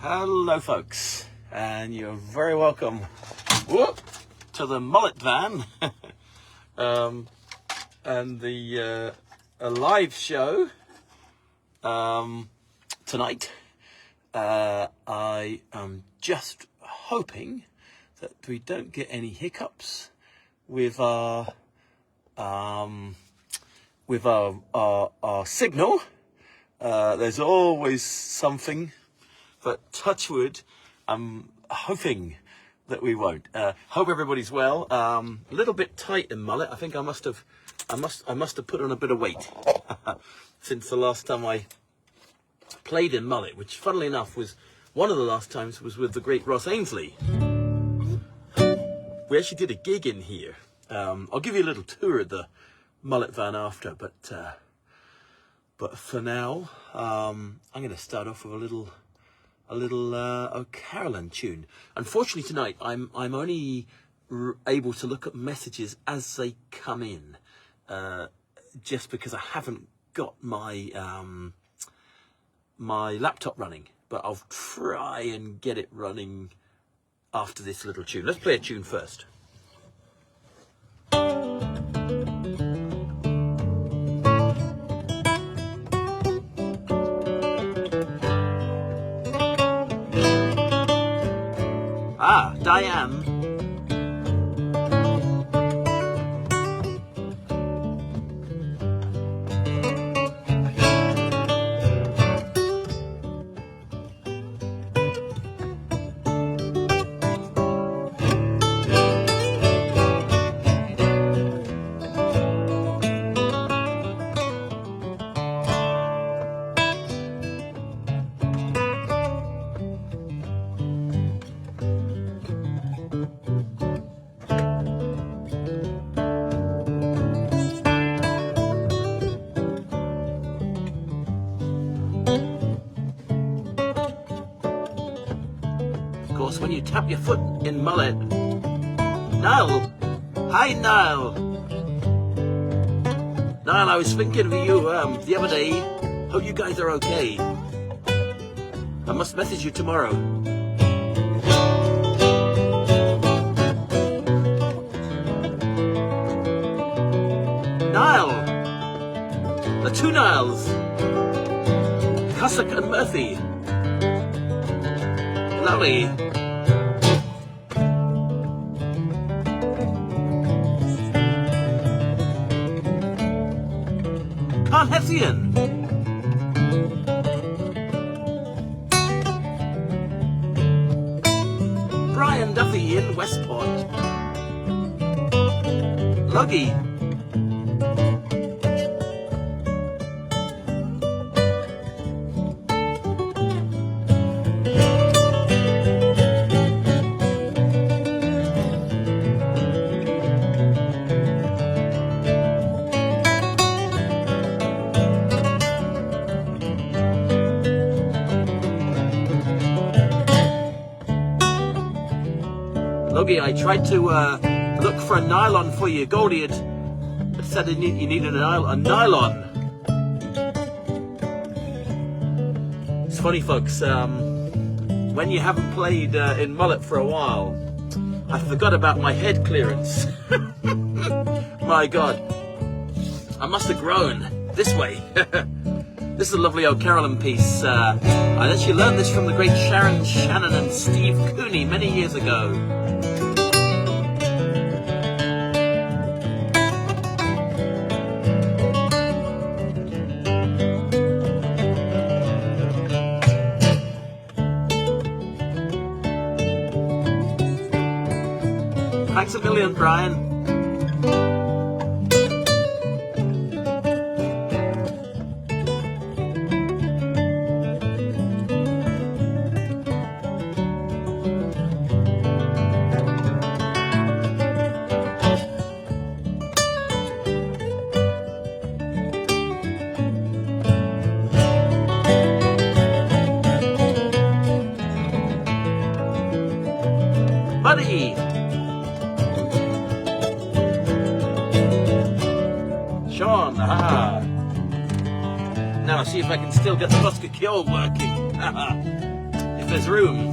Hello folks, and you're very welcome to the Mullet van and the a live show tonight. I am just hoping that we don't get any hiccups with our signal. There's always something, but touch wood, I'm hoping that we won't. Hope everybody's well. A little bit tight in Mullet. I think I must have put on a bit of weight since the last time I played in Mullet, which funnily enough was one of the last times was with the great Ross Ainsley. We actually did a gig in here. I'll give you a little tour of the Mullet van after, but for now, I'm going to start off with a little O'Carolan tune. Unfortunately tonight, I'm only able to look at messages as they come in, just because I haven't got my my laptop running. But I'll try and get it running after this little tune. Let's play a tune first. Diane. When you tap your foot in Mullet. Niall! Hi, Niall! Niall, I was thinking of you the other day. Hope you guys are okay. I must message you tomorrow. Niall! The two Niles! Cussack and Murphy. Lovely. Hessian. Brian Duffy in Westport. Luggy. I tried to look for a nylon for you. Goldie had said you needed a nylon. It's funny, folks, when you haven't played in Mullet for a while, I forgot about my head clearance. My God, I must have grown this way. This is a lovely O'Carolan piece. I actually learned this from the great Sharon Shannon and Steve Cooney many years ago. Thanks a million, Brian. Buddy! Sean, aha! Now see if I can still get the musket kill working. If there's room.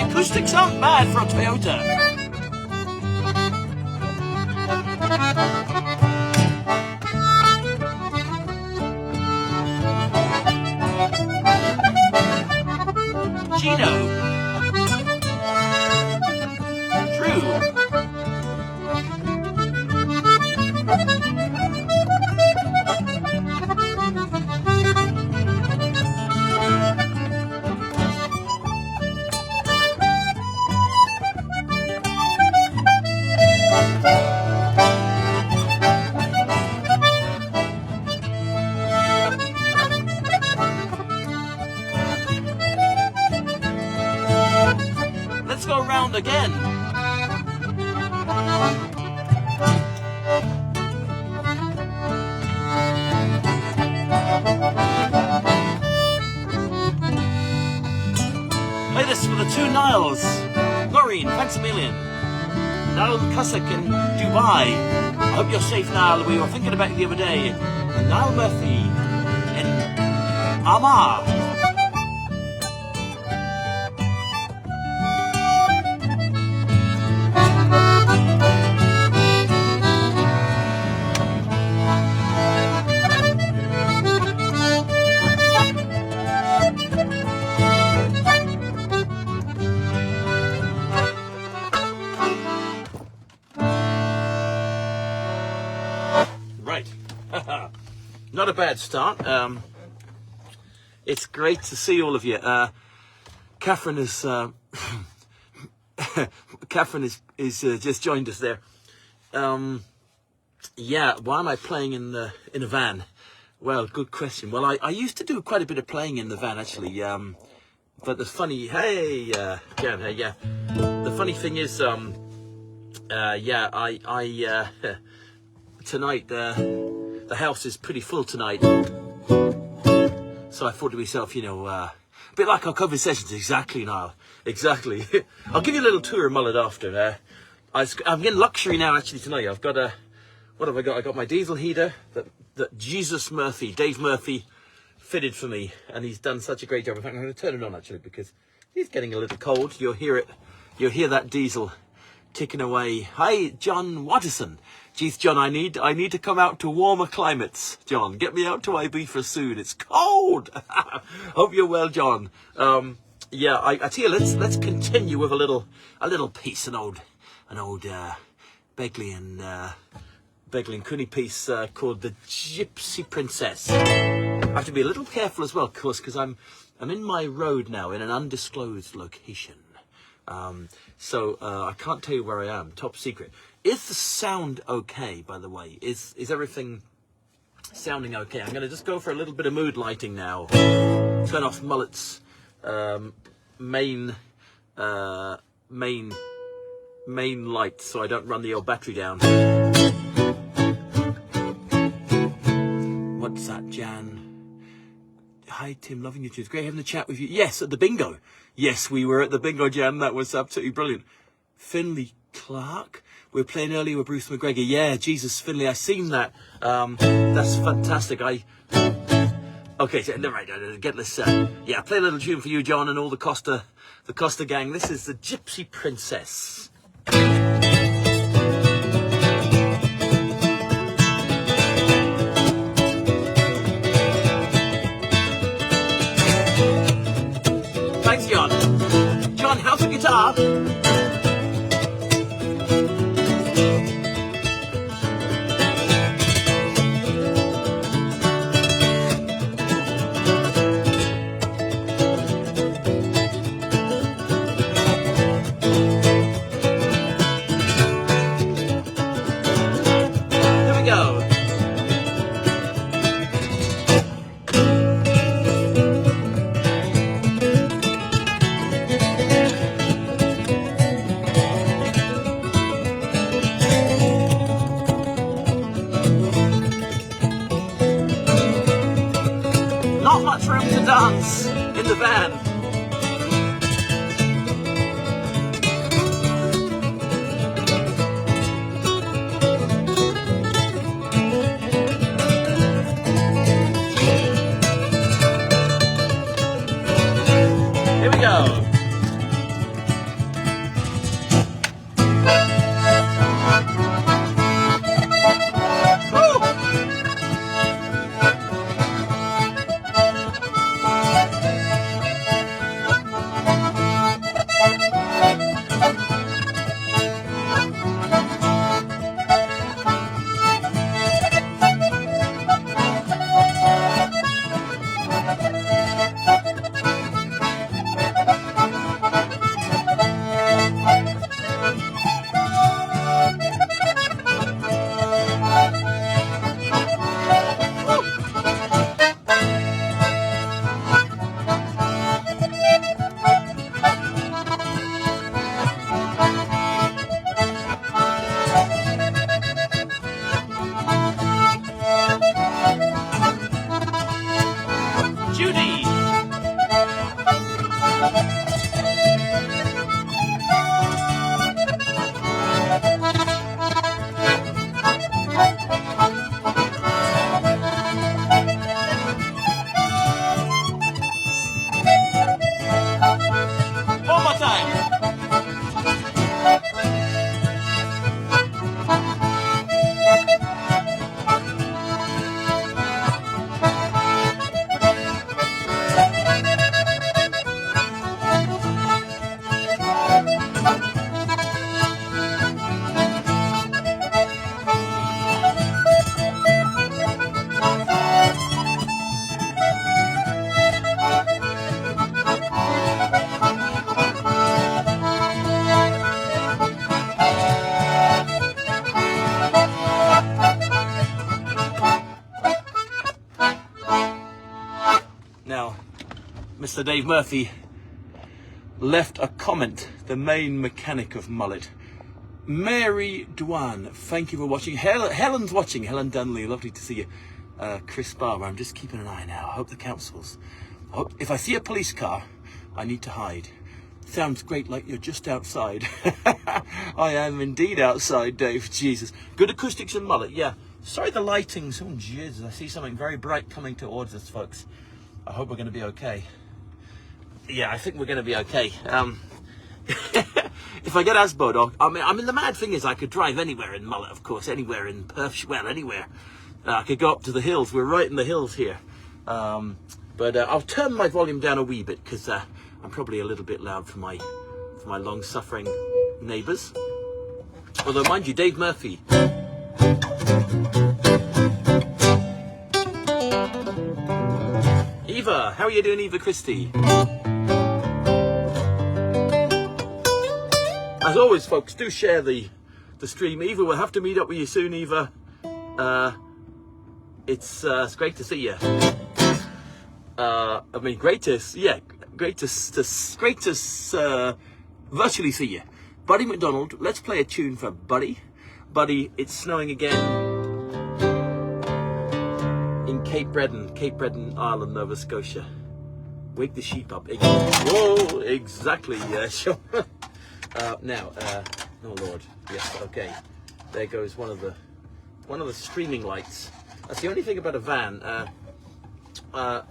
Acoustics aren't bad for a Toyota. Gino. Drew. Let's go around again. Play this for the two Niles. Noreen, thanks a million. Niall Cussick in Dubai. I hope you're safe, Niall. We were thinking about you the other day. And Niall Murphy in Amar. Not a bad start. It's great to see all of you. Catherine is Catherine is just joined us there. Yeah, why am I playing in a van? Well, good question. Well, I used to do quite a bit of playing in the van actually. But the funny, hey, Jan, hey, yeah. The funny thing is, yeah, I tonight. The house is pretty full tonight, so I thought to myself, you know, a bit like our cover sessions. Exactly, Niall. Exactly. I'll give you a little tour of Mullet after. I'm getting luxury now. Actually, tonight I've got a. What have I got? I got my diesel heater that Dave Murphy, fitted for me, and he's done such a great job. In fact, I'm going to turn it on actually because it's getting a little cold. You'll hear it. You'll hear that diesel ticking away. Hi, John Watterson. Geez, John, I need to come out to warmer climates. John, get me out to Ibiza soon. It's cold. Hope you're well, John. Yeah, I tell you, let's continue with a little piece, an old Begley and Cooney piece called the Gypsy Princess. I have to be a little careful as well, of course, because I'm in my road now in an undisclosed location. So I can't tell you where I am. Top secret. Is the sound okay, by the way? Is everything sounding okay? I'm going to just go for a little bit of mood lighting now. Turn off Mullet's main light so I don't run the old battery down. What's that, Jan? Hi, Tim, loving you too. It's great having a chat with you. Yes, at the bingo. Yes, we were at the bingo, Jan. That was absolutely brilliant. Finley Clark. We were playing earlier with Bruce McGregor. Yeah, Jesus, Finley, I seen that. That's fantastic. Okay, so, right, get this. Yeah, play a little tune for you, John, and all the Costa gang. This is the Gypsy Princess. Thanks, John. John, how's the guitar? Here we go. much room to dance in the van. Here we go. Now, Mr. Dave Murphy left a comment, the main mechanic of Mullet. Mary Dwan, thank you for watching. Helen's watching, Helen Dunley, lovely to see you. Chris Barber, I'm just keeping an eye now. I hope the councils. If I see a police car, I need to hide. Sounds great, like you're just outside. I am indeed outside, Dave. Jesus. Good acoustics in Mullet, yeah. Sorry the lighting's, oh Jesus, I see something very bright coming towards us, folks. I hope we're going to be okay. Yeah, I think we're going to be okay. If I get asbod, I mean, the mad thing is I could drive anywhere in Mullet, of course, anywhere in Perth, well, anywhere. I could go up to the hills. We're right in the hills here. But I'll turn my volume down a wee bit because I'm probably a little bit loud for my long-suffering neighbours. Although, mind you, Dave Murphy. Eva, how are you doing, Eva Christie? As always, folks, do share the stream. Eva, we'll have to meet up with you soon, Eva. It's great to see you. I mean, great to virtually see you. Buddy McDonald, let's play a tune for Buddy. Buddy, it's snowing again in Cape Breton, Ireland, Nova Scotia. Wake the sheep up. Whoa, exactly, yeah, sure. Now, oh Lord, yes, okay. There goes one of the streaming lights. That's the only thing about a van. I'm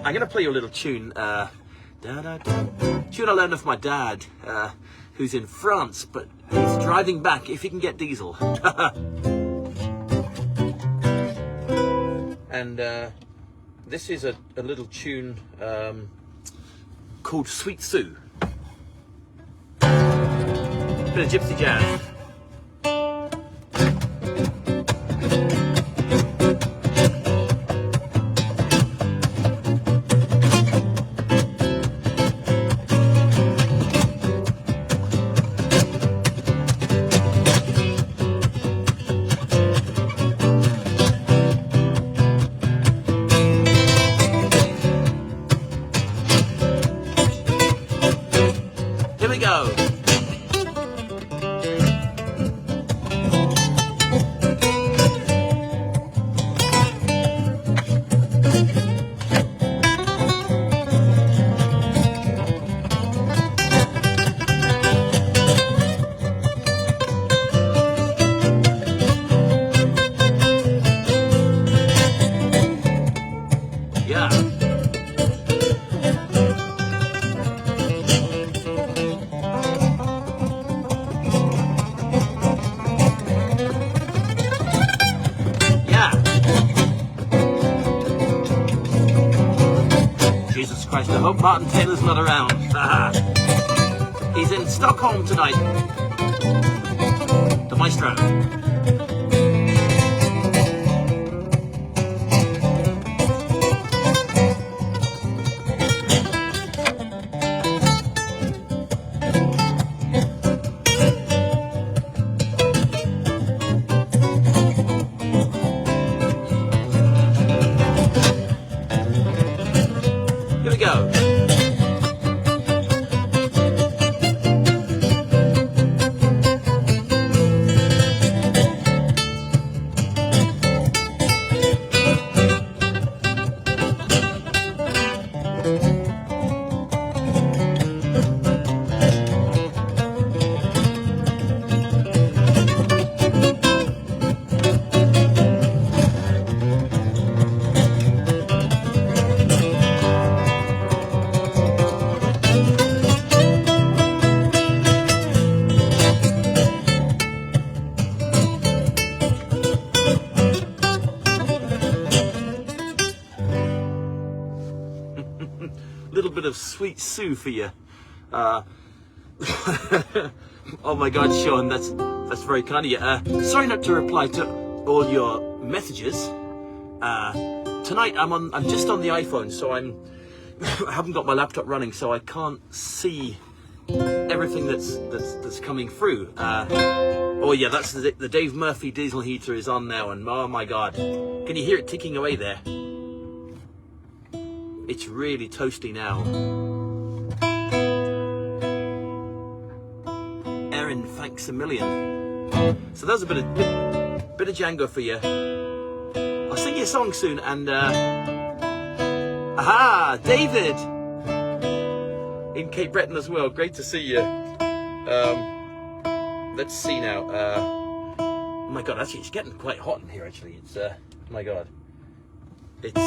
gonna play you a little tune. Tune I learned off my dad, who's in France, but he's driving back if he can get diesel. And this is a little tune called Sweet Sue. Bit of gypsy jazz. Here we go. Jesus Christ, I hope Martin Taylor's not around. He's in Stockholm tonight. The maestro. Here we go. Little bit of Sweet Sue for you. Oh my God, Sean, that's very kind of you. Sorry not to reply to all your messages. Tonight I'm just on the iPhone, so I haven't got my laptop running, so I can't see everything that's coming through. Oh yeah, that's the Dave Murphy diesel heater is on now, and oh my God, can you hear it ticking away there? It's really toasty now. Erin, thanks a million. So that was a bit of Django for you. I'll sing you a song soon, and aha, David in Cape Breton as well. Great to see you. Let's see now. Oh my God, actually, it's getting quite hot in here. Actually, it's oh my God, it's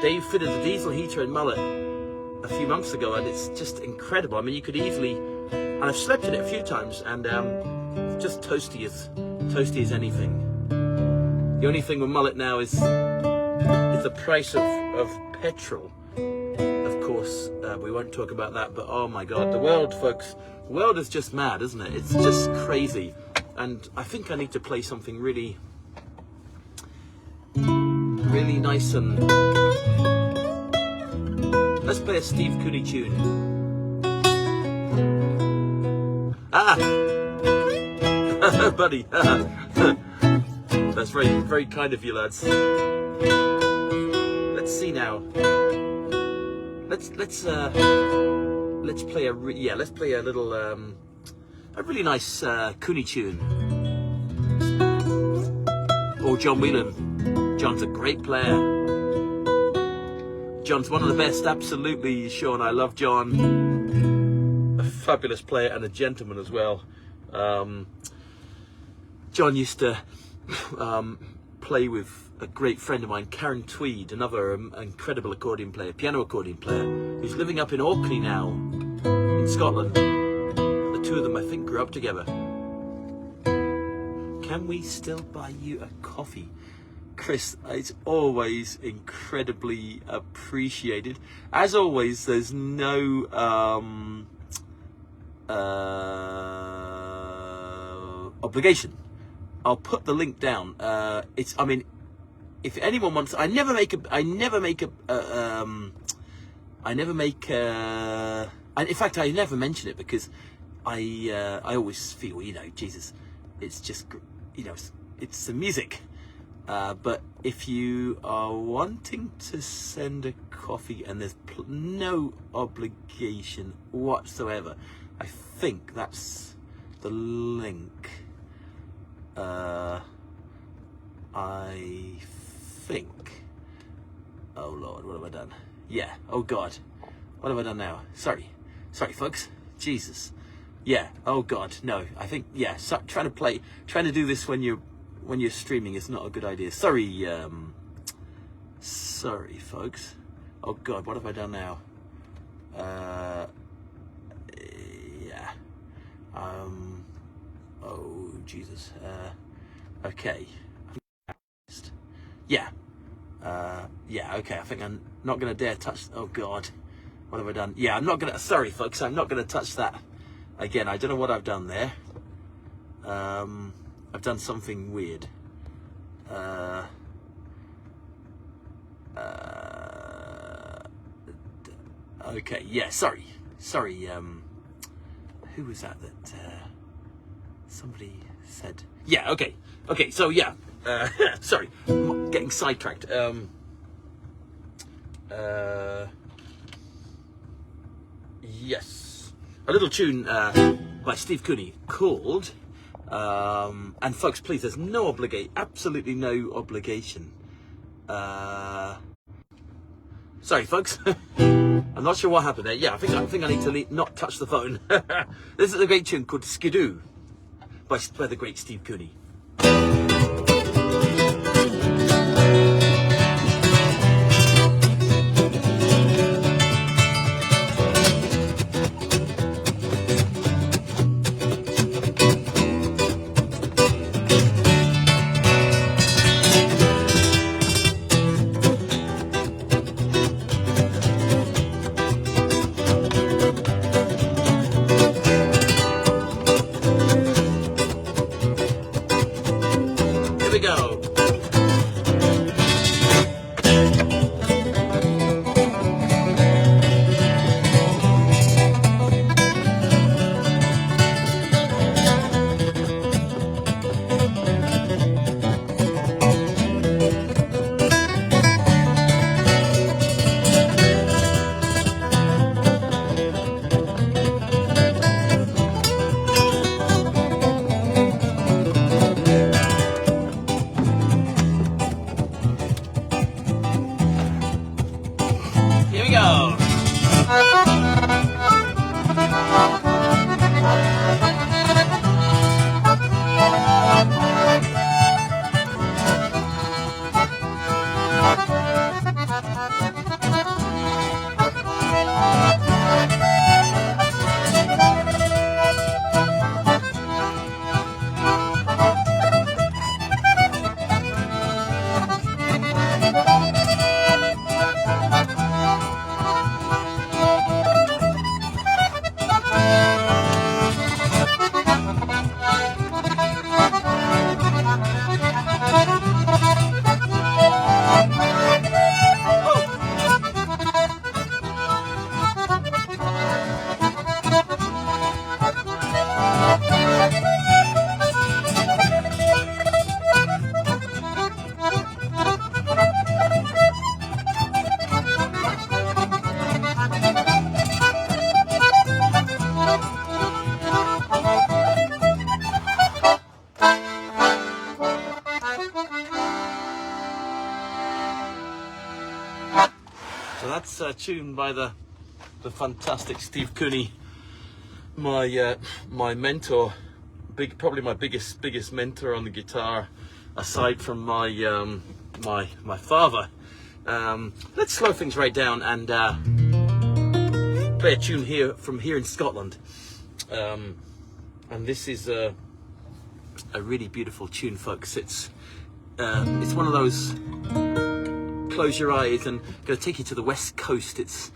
Dave fitted the diesel heater in Mullet a few months ago, and it's just incredible. I mean, you could easily, and I've slept in it a few times, and just toasty as anything. The only thing with Mullet now is the price of petrol. Of course, we won't talk about that, but oh my God, the world, folks, the world is just mad, isn't it? It's just crazy, and I think I need to play something really nice and... Let's play a Steve Cooney tune. Ah! Buddy. That's very kind of you, lads. Let's see now. Let's play a little a really nice Cooney tune. Or John Whelan. John's a great player. John's one of the best, absolutely, Sean. I love John. A fabulous player and a gentleman as well. John used to play with a great friend of mine, Karen Tweed, another incredible accordion player, piano accordion player, who's living up in Orkney now, in Scotland. The two of them, I think, grew up together. Can we still buy you a coffee? Chris, it's always incredibly appreciated. As always, there's no obligation. I'll put the link down. I mean, if anyone wants, I never make, in fact, I never mention it because I always feel, you know, Jesus, it's just, you know, it's the music. But if you are wanting to send a coffee and there's no obligation whatsoever, I think that's the link. I think. Oh Lord, what have I done? Yeah. Oh God, what have I done now? Sorry, folks. Jesus. Yeah. Oh God, no. I think yeah. So, trying to do this when you're streaming is not a good idea. Sorry, folks. Oh God, what have I done now? Yeah. Oh Jesus. Okay. Yeah. Yeah, okay, I think I'm not going to dare touch... Oh, God. What have I done? Yeah, I'm not going to... Sorry, folks, I'm not going to touch that again. I don't know what I've done there. I've done something weird. Okay, yeah, sorry. Who was that somebody said... Yeah, okay. Okay, so, yeah. Sorry, getting sidetracked. Yes, a little tune by Steve Cooney called and folks, please, there's no absolutely no obligation. Sorry, folks. I'm not sure what happened there. Yeah, I think I need to not touch the phone. This is a great tune called Skidoo by the great Steve Cooney. Here we go. Here we go. So that's a tune by the fantastic Steve Cooney, my mentor, probably my biggest mentor on the guitar, aside from my my father. Let's slow things right down and play a tune from here in Scotland. And this is a really beautiful tune, folks. It's one of those. Close your eyes and I'm going to take you to the west coast. It's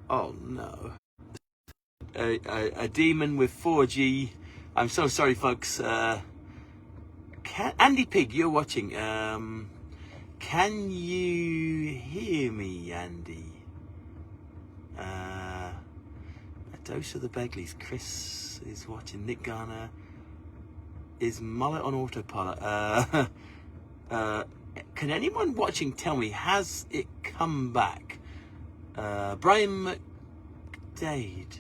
oh no, a demon with 4G. I'm so sorry, folks. Andy Pig, you're watching. Can you hear me, Andy? A dose of the Begleys. Chris is watching. Nick Garner. Is Mullet on autopilot? Can anyone watching tell me, has it come back? Brian McDade.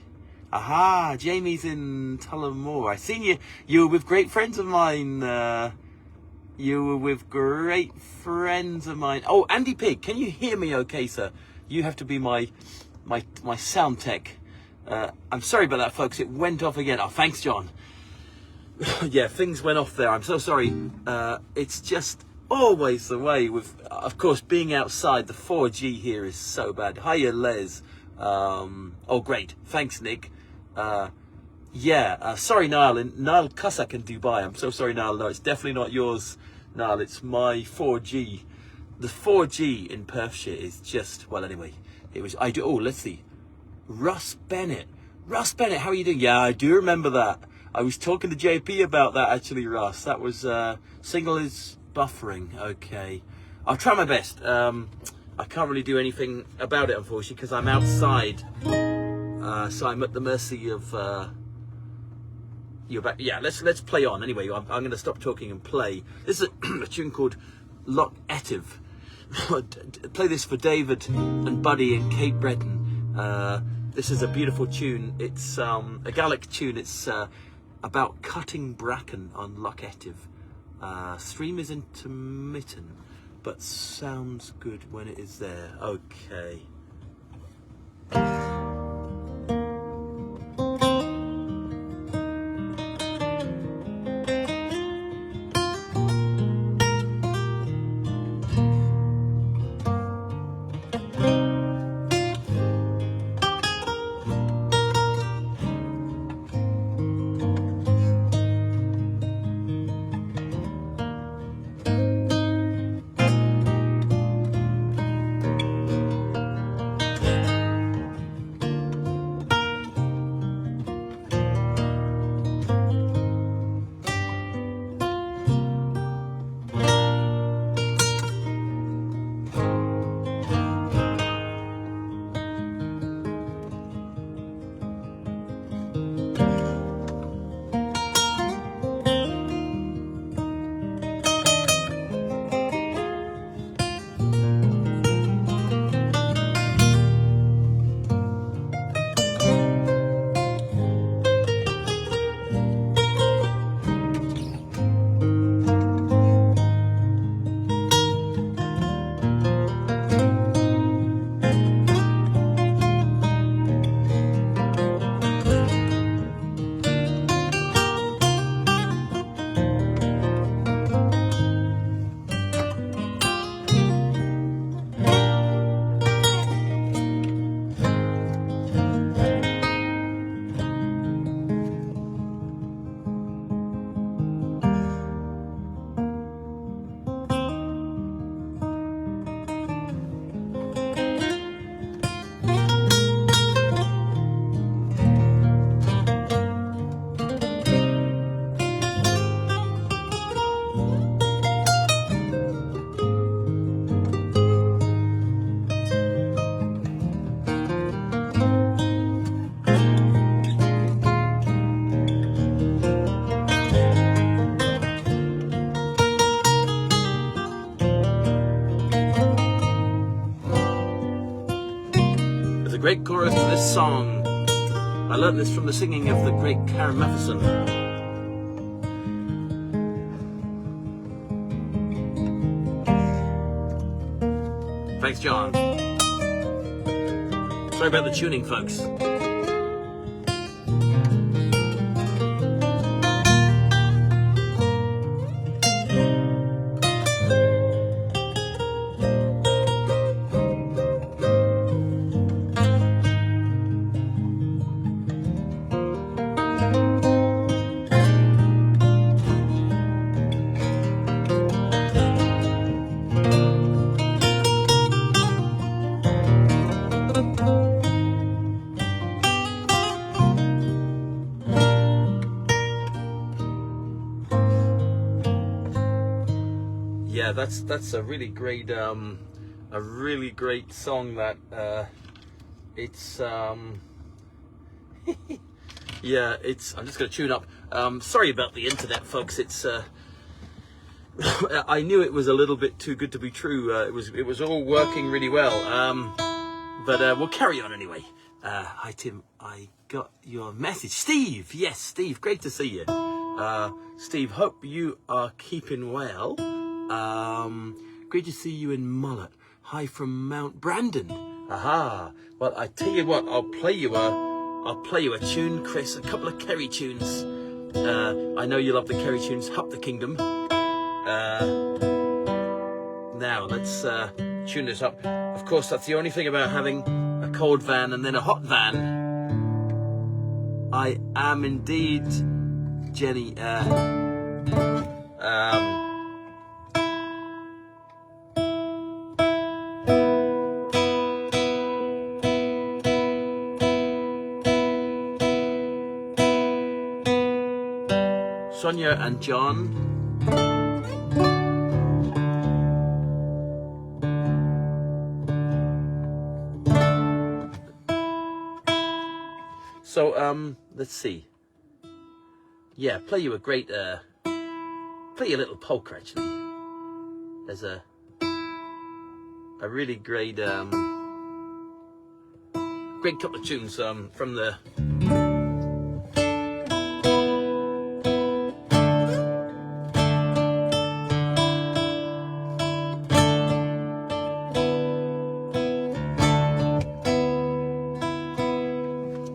Aha, Jamie's in Tullamore. I seen you. You were with great friends of mine. Oh, Andy Pig, can you hear me okay, sir? You have to be my sound tech. I'm sorry about that, folks. It went off again. Oh, thanks, John. Yeah, things went off there. I'm so sorry. It's just always the way with, of course, being outside. The 4G here is so bad. Hiya, Les. Oh, great. Thanks, Nick. Yeah, sorry, Niall. And Niall Cussack in Dubai. I'm so sorry, Niall. No, it's definitely not yours, Niall. It's my 4G. The 4G in Perthshire is just, well, anyway, it was, I do, oh, let's see. Russ Bennett. Russ Bennett, how are you doing? Yeah, I do remember that. I was talking to JP about that, actually, Russ. That was, signal is buffering. Okay. I'll try my best. I can't really do anything about it, unfortunately, because I'm outside. So I'm at the mercy of, you're back. Yeah, let's play on. Anyway, I'm going to stop talking and play. This is a tune called Loch Etive. Play this for David and Buddy in Cape Breton. This is a beautiful tune. It's a Gaelic tune. It's about cutting bracken on Loch Etive. Stream is intermittent, but sounds good when it is there. Okay. Great chorus to this song. I learned this from the singing of the great Karen Matheson. Thanks, John. Sorry about the tuning, folks. Yeah, that's a really great song. That it's yeah, it's, I'm just gonna tune up. Sorry about the internet, folks. It's I knew it was a little bit too good to be true. It was all working really well, but we'll carry on anyway. Hi Tim, I got your message. Steve, yes, Steve, great to see you. Steve, hope you are keeping well. Great to see you in Mullet. Hi from Mount Brandon. Aha. Well, I tell you what, I'll play you a tune, Chris. A couple of Kerry tunes. I know you love the Kerry tunes. Hup the Kingdom. Now let's tune this up. Of course, that's the only thing about having a cold van and then a hot van. I am indeed, Jenny. Sonia and John. So let's see. Yeah, play you a great play you a little polka actually. There's a really great great couple of tunes from the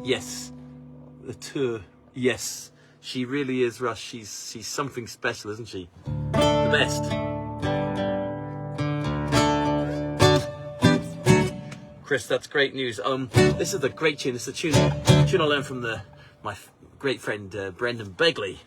yes, the tour. Yes, she really is, Russ. She's something special, isn't she? The best. Chris, that's great news. This is a great tune. It's a tune I learned from my great friend Brendan Begley.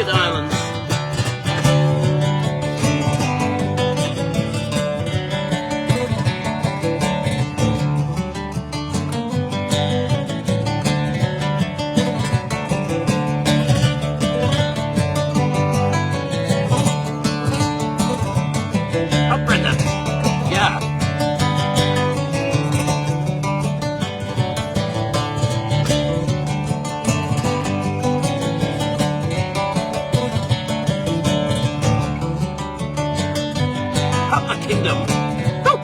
Islands. Oh, Brenda. Yeah. Kingdom. Woo!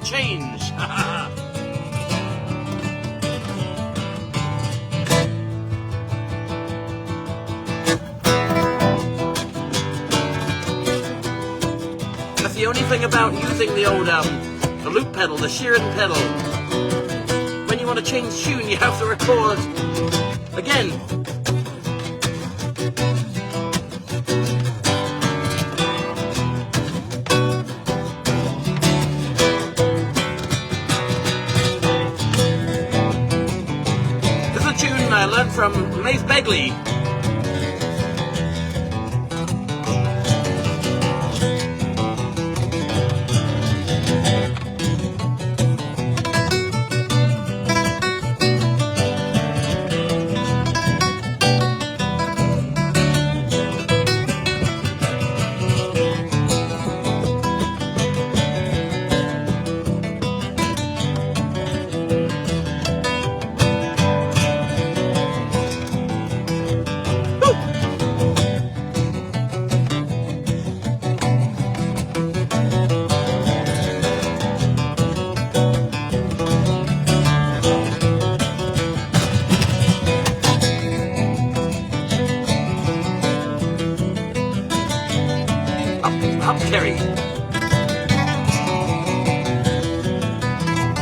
Change. That's the only thing about using the old the loop pedal, the shearing pedal. When you want to change tune, you have to record again. I learned from Mace Begley.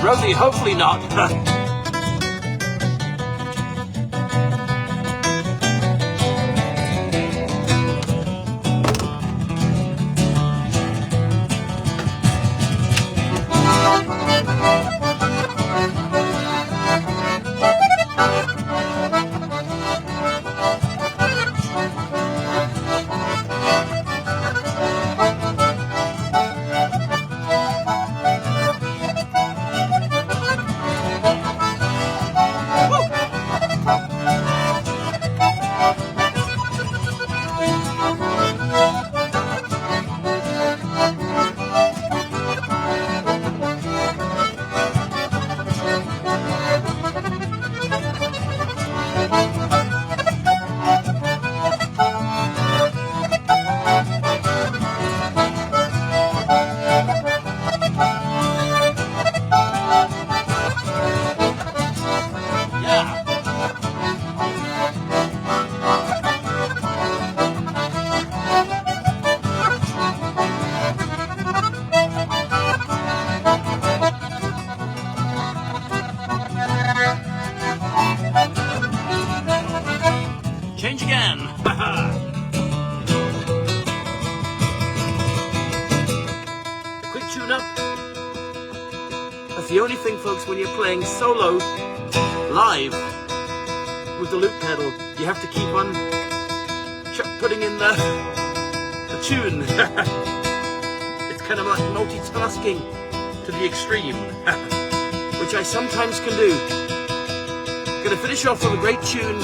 Rosie, hopefully not. Change again. A quick tune up. That's the only thing, folks, when you're playing solo live with the loop pedal, you have to keep on putting in the tune. It's kind of like multitasking to the extreme, which I sometimes can do. Gonna finish off with a great tune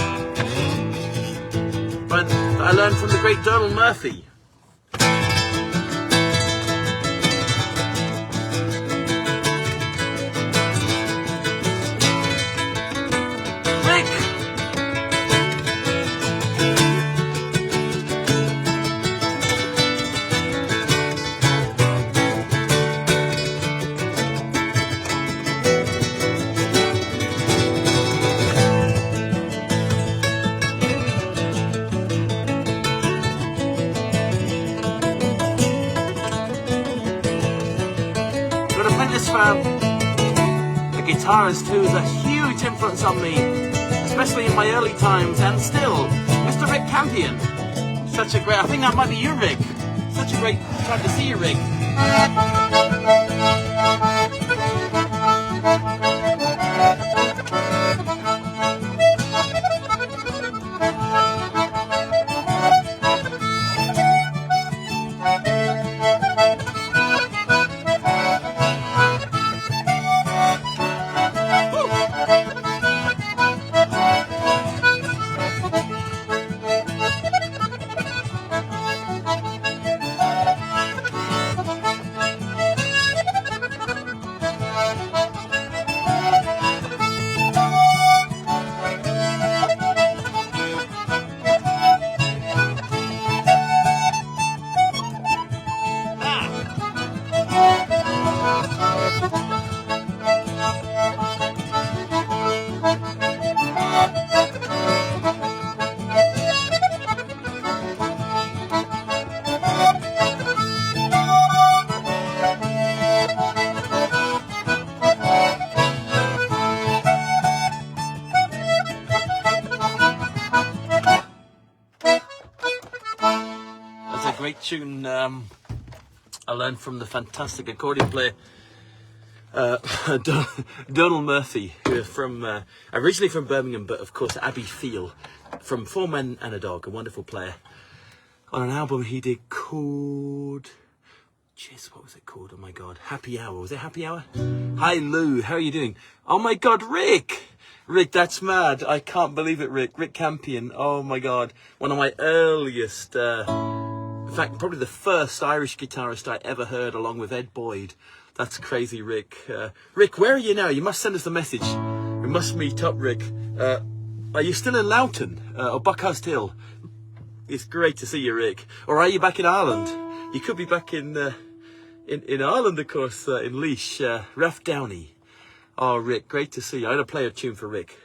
but I learned from the great Donald Murphy. The guitarist who is a huge influence on me, especially in my early times, and still, Mr. Rick Campion. Such a great, I think that might be you, Rick. Such a great time to see you, Rick. Great tune I learned from the fantastic accordion player Donald Murphy, who is from originally from Birmingham, but of course Abbey Field, from Four Men and a Dog, a wonderful player, on an album he did called, jeez, what was it called? Oh my god, Happy Hour. Was it Happy Hour? Hi Lou, how are you doing? Oh my god, Rick, that's mad. I can't believe it, Rick Campion. Oh my god, one of my earliest in fact, probably the first Irish guitarist I ever heard, along with Ed Boyd. That's crazy, Rick. Rick, where are you now? You must send us a message. We must meet up, Rick. Are you still in Loughton or Buckhurst Hill? It's great to see you, Rick. Or are you back in Ireland? You could be back in Ireland, of course, in Laois, Ref Downey. Oh, Rick, great to see you. I'm going to play a tune for Rick.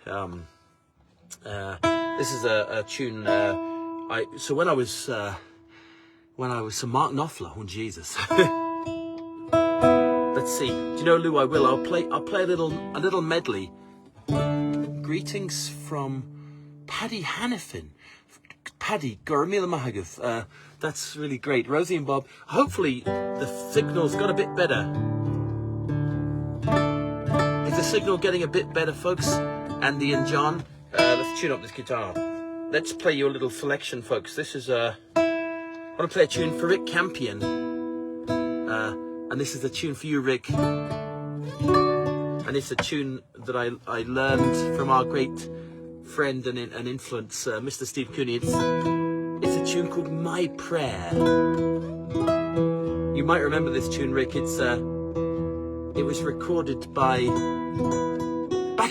This is a tune. So when I was Sir Mark Knopfler, oh Jesus. Let's see. Do you know, Lou? I will. I'll play a little medley. Greetings from Paddy Hannafin. Paddy, Gormila Mahagath. That's really great. Rosie and Bob. Hopefully the signal's got a bit better. Is the signal getting a bit better, folks? Andy and John. Let's tune up this guitar. Let's play you a little selection, folks. This is I want to play a tune for Rick Campion. And this is a tune for you, Rick. And it's a tune that I learned from our great friend and influence, Mr. Steve Cooney. It's a tune called My Prayer. You might remember this tune, Rick. It was recorded back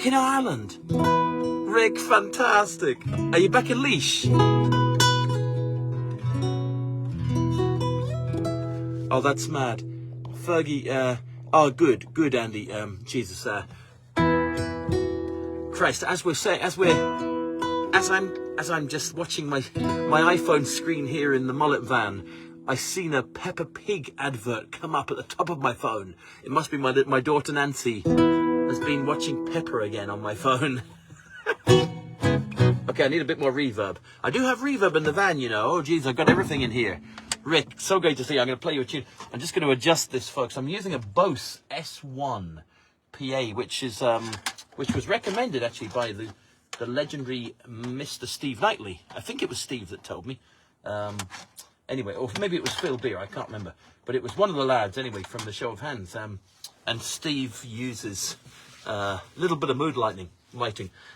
in Ireland. Rick, fantastic. Are you back in Leash? Oh, that's mad. Fergie, oh, good, Andy. Jesus, Christ, as I'm just watching my iPhone screen here in the Mullet van, I seen a Peppa Pig advert come up at the top of my phone. It must be my daughter Nancy has been watching Peppa again on my phone. Okay, I need a bit more reverb. I do have reverb in the van, you know. Oh, geez, I've got everything in here. Rick, so great to see you. I'm going to play you a tune. I'm just going to adjust this, folks. I'm using a Bose S1 PA, which was recommended actually by the legendary Mr. Steve Knightley. I think it was Steve that told me. Anyway, or maybe it was Phil Beer. I can't remember, but it was one of the lads anyway from the Show of Hands. And Steve uses a little bit of mood lighting.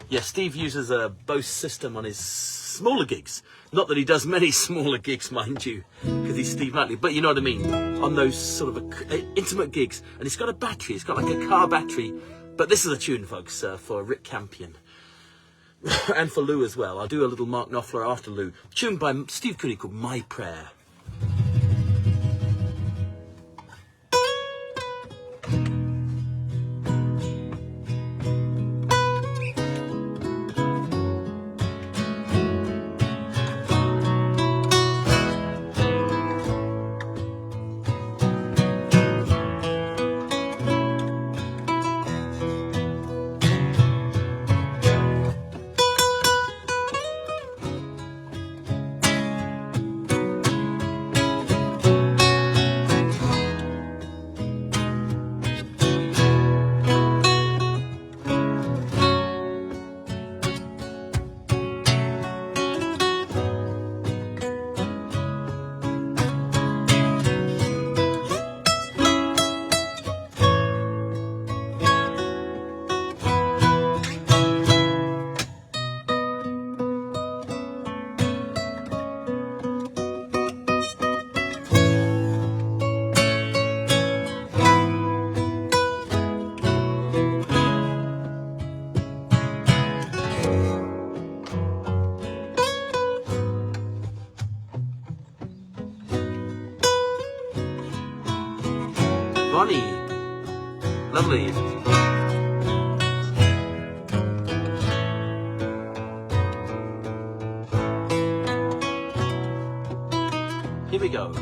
Yeah, Steve uses a Bose system on his smaller gigs. Not that he does many smaller gigs, mind you, because he's Steve Knightley, but you know what I mean, on those sort of intimate gigs. And it's got a battery, it's got like a car battery. But this is a tune, folks, for Rick Campion. And for Lou as well. I'll do a little Mark Knopfler after Lou. Tune by Steve Cooney called My Prayer. Bonnie. Lovely. Here we go.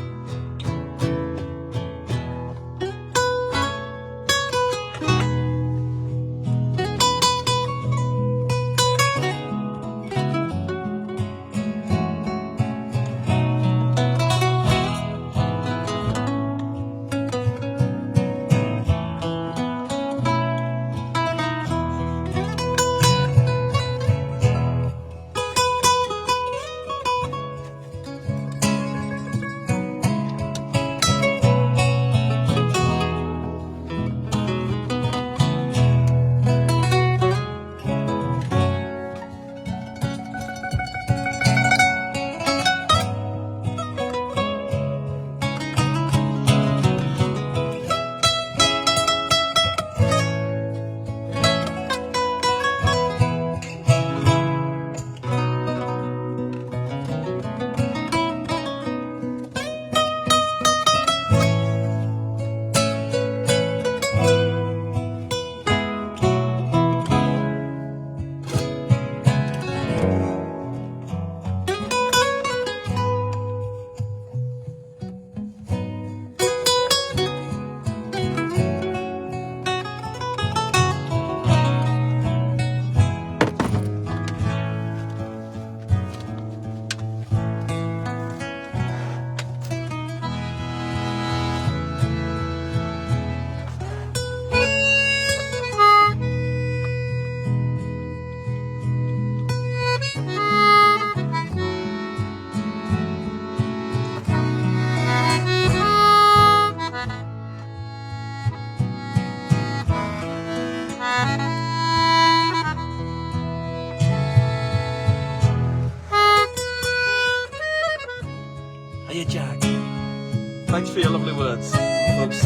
Thanks for your lovely words, folks.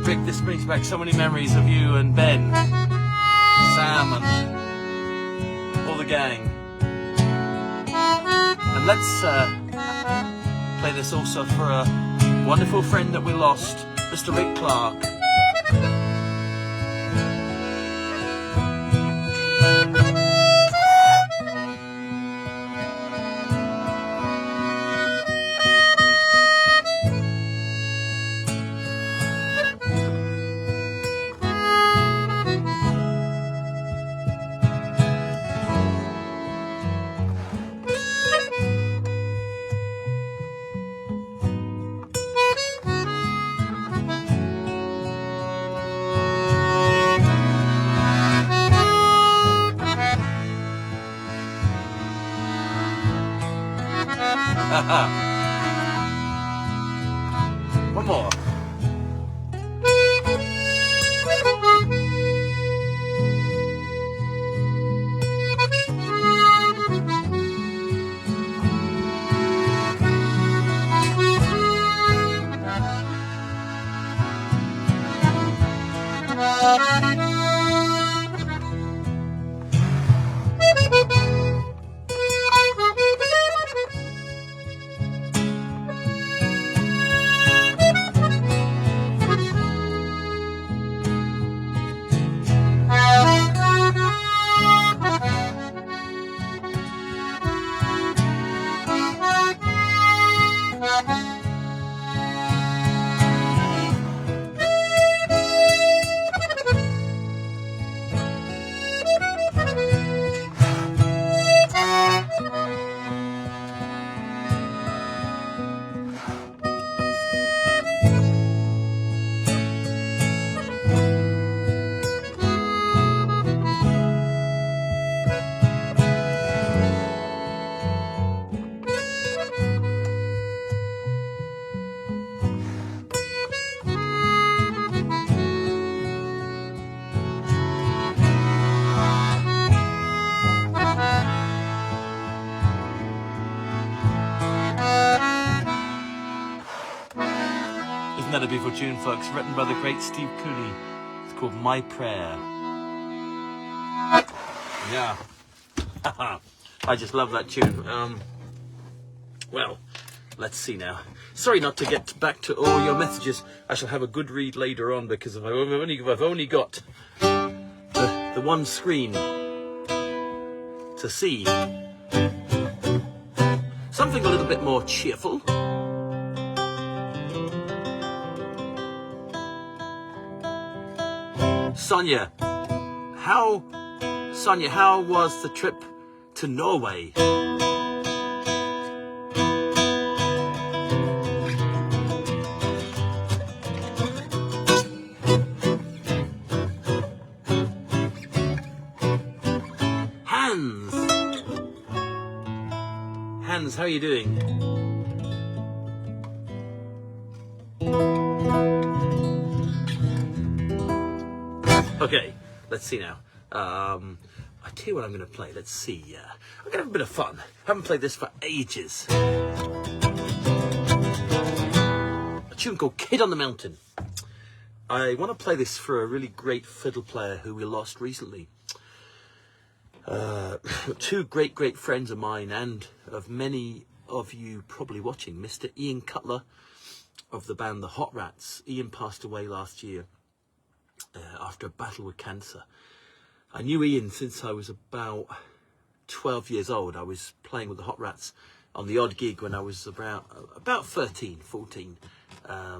Rick, this brings back so many memories of you and Ben, Sam, and all the gang. And let's play this also for a wonderful friend that we lost, Mr. Rick Clark. One more. Isn't that a beautiful tune, folks? Written by the great Steve Cooney. It's called My Prayer. Yeah. I just love that tune. Well, let's see now. Sorry not to get back to all your messages. I shall have a good read later on because I've only got the one screen to see. Something a little bit more cheerful. Sonia, how was the trip to Norway? Hans, how are you doing? Okay, let's see now. I tell you what I'm going to play. Let's see. I'm going to have a bit of fun. Haven't played this for ages. A tune called Kid on the Mountain. I want to play this for a really great fiddle player who we lost recently. Two great friends of mine and of many of you probably watching. Mr. Ian Cutler of the band The Hot Rats. Ian passed away last year. After a battle with cancer. I knew Ian since I was about 12 years old. I was playing with the Hot Rats on the odd gig when I was about 13, 14,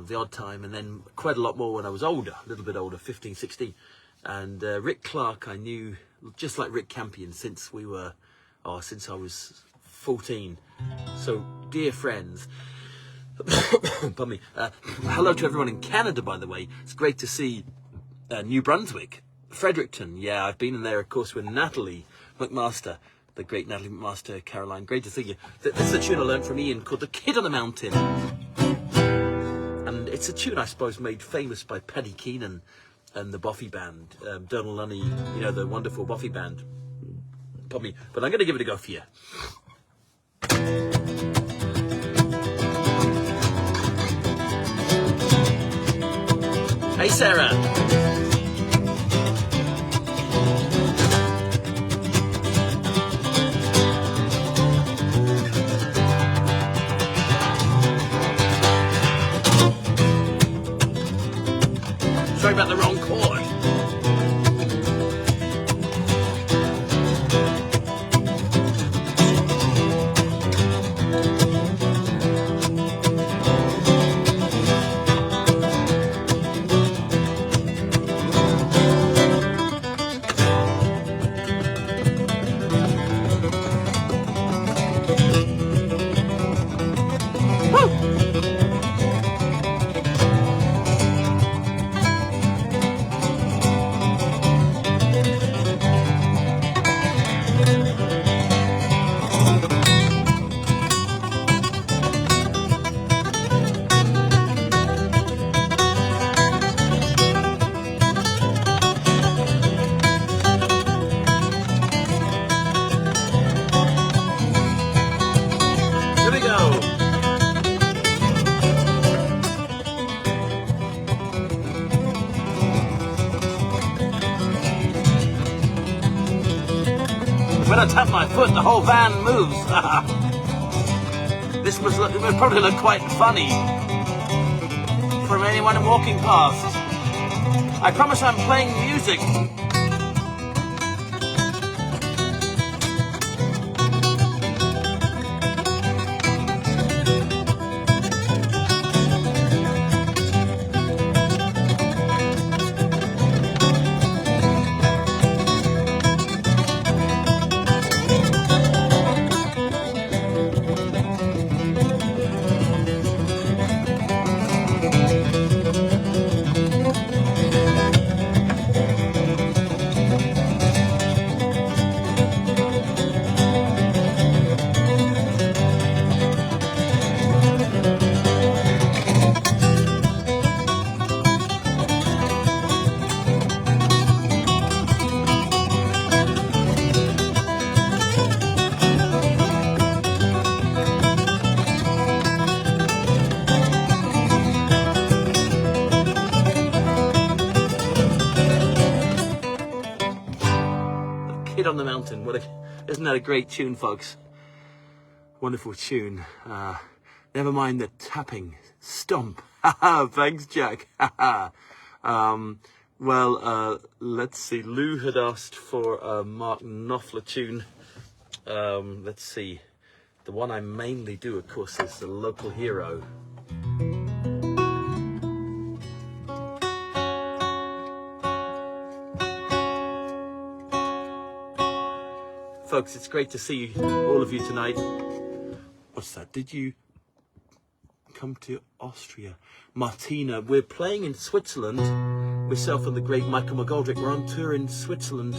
the odd time, and then quite a lot more when I was older, a little bit older, 15, 16. And Rick Clark I knew just like Rick Campion since I was 14. So, dear friends, pardon me, hello to everyone in Canada, by the way. It's great to see New Brunswick, Fredericton. Yeah, I've been in there, of course, with Natalie McMaster, the great Natalie McMaster, Caroline. Great to see you. This is a tune I learned from Ian called The Kid on the Mountain. And it's a tune, I suppose, made famous by Paddy Keenan and the Boffy Band. Donald Lunny, you know, the wonderful Boffy Band. Pardon me, but I'm going to give it a go for you. Hey, Sarah. Sorry about the wrong chord. When I tap my foot, the whole van moves. This would probably look quite funny from anyone walking past. I promise I'm playing music. On the Mountain. Isn't that a great tune, folks? Wonderful tune. Never mind the tapping. Stomp. Thanks, Jack. Well, let's see. Lou had asked for a Mark Knopfler tune. Let's see. The one I mainly do, of course, is The Local Hero. Folks, it's great to see all of you tonight. What's that? Did you come to Austria? Martina, we're playing in Switzerland. Myself and the great Michael McGoldrick. We're on tour in Switzerland.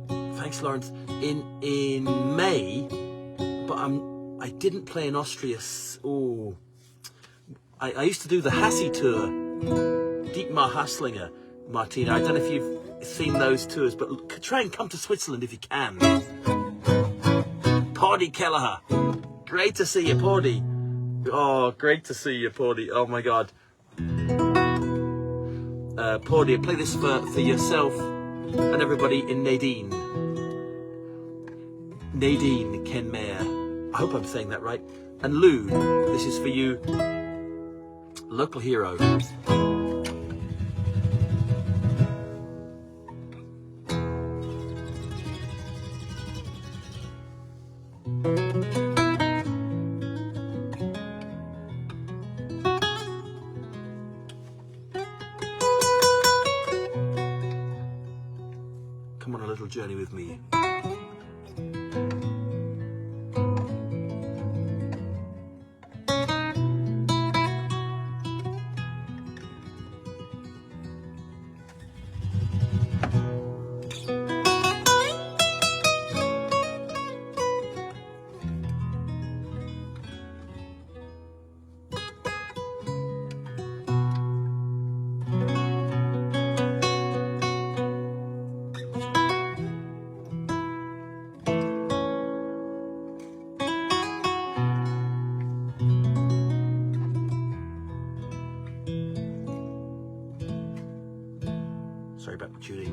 Thanks, Lawrence. In May, but I didn't play in Austria. Oh, I used to do the Hassi tour. Dietmar Hasslinger, Martina. I don't know if you've seen those tours, but try and come to Switzerland if you can. Paddy Kelleher, great to see you, Paddy. Oh, great to see you, Paddy. Oh my God. Paddy, play this for yourself and everybody in Nadine. Nadine Kenmare. I hope I'm saying that right. And Lou, this is for you. Local Hero. Come on a little journey with me. tuning.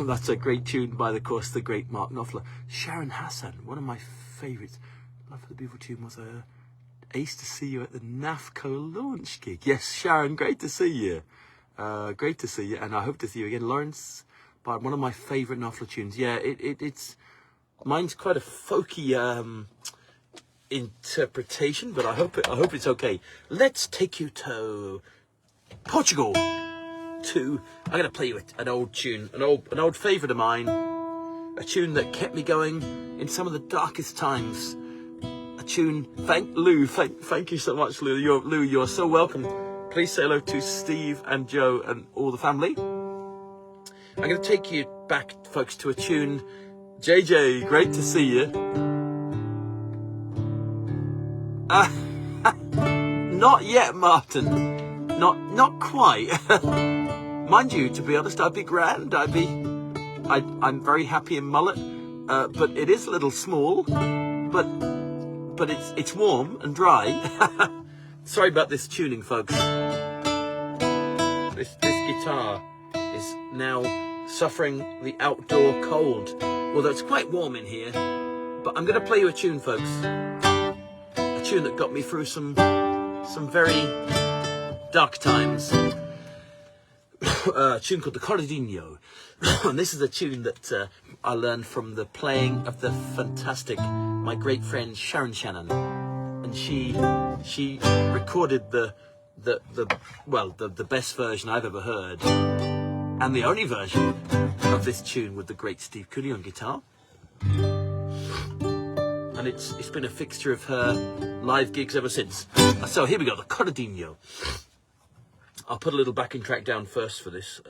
That's a great tune by, of course, the great Mark Knopfler. Sharon Hassan, one of my favourites. Love for the beautiful tune was ace to see you at the NAFCO launch gig. Yes, Sharon, great to see you. Great to see you, and I hope to see you again. Lawrence, by one of my favourite Knopfler tunes. Yeah, it's mine's quite a folky interpretation, but I hope it's okay. Let's take you to Portugal. I'm going to play you an old tune, an old favourite of mine, a tune that kept me going in some of the darkest times. A tune. Thank you so much, Lou. You're so welcome. Please say hello to Steve and Joe and all the family. I'm going to take you back, folks, to a tune. JJ, great to see you. Not yet, Martin. Not quite. Mind you, to be honest, I'd be grand. I'm very happy in Mullet, but it is a little small. But it's warm and dry. Sorry about this tuning, folks. This guitar is now suffering the outdoor cold, although it's quite warm in here. But I'm going to play you a tune, folks. A tune that got me through some very dark times. A tune called the Corridinho. And this is a tune that I learned from the playing of the fantastic, my great friend Sharon Shannon, and she recorded the best version I've ever heard, and the only version of this tune with the great Steve Cooney on guitar. And it's been a fixture of her live gigs ever since. So here we go, the Corridinho. I'll put a little backing track down first for this.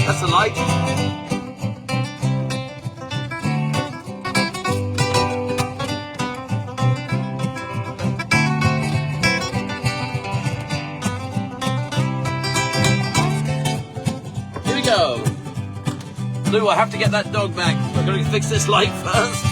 That's a light. Here we go. Lou, I have to get that dog back. We're going to fix this light first.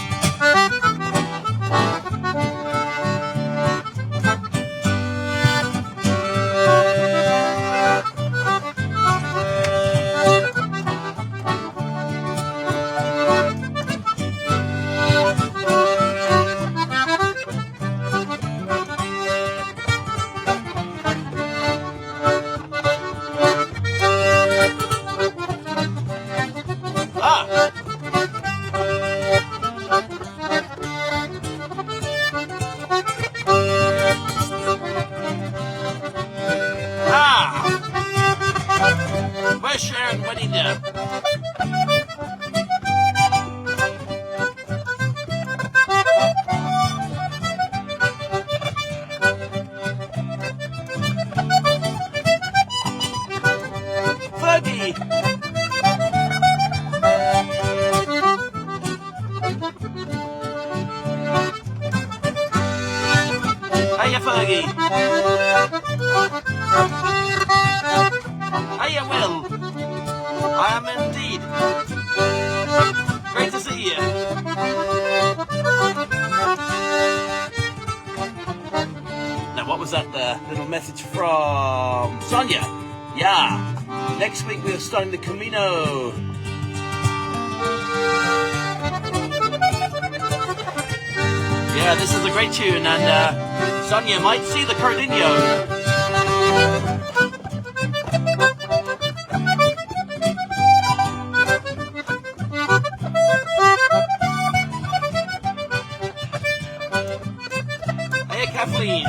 Hiya, Fergie. Hiya, Will. I am indeed. Great to see you. Now, what was that little message from Sonia? Yeah. Next week we are starting the Camino. Yeah, this is a great tune, and Sonia might see the Cardinho. Hey, Kathleen.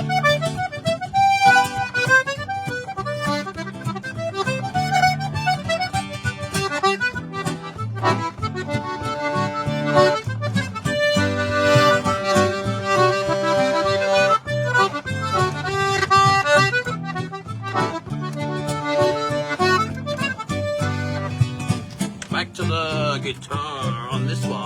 Back to the guitar on this one.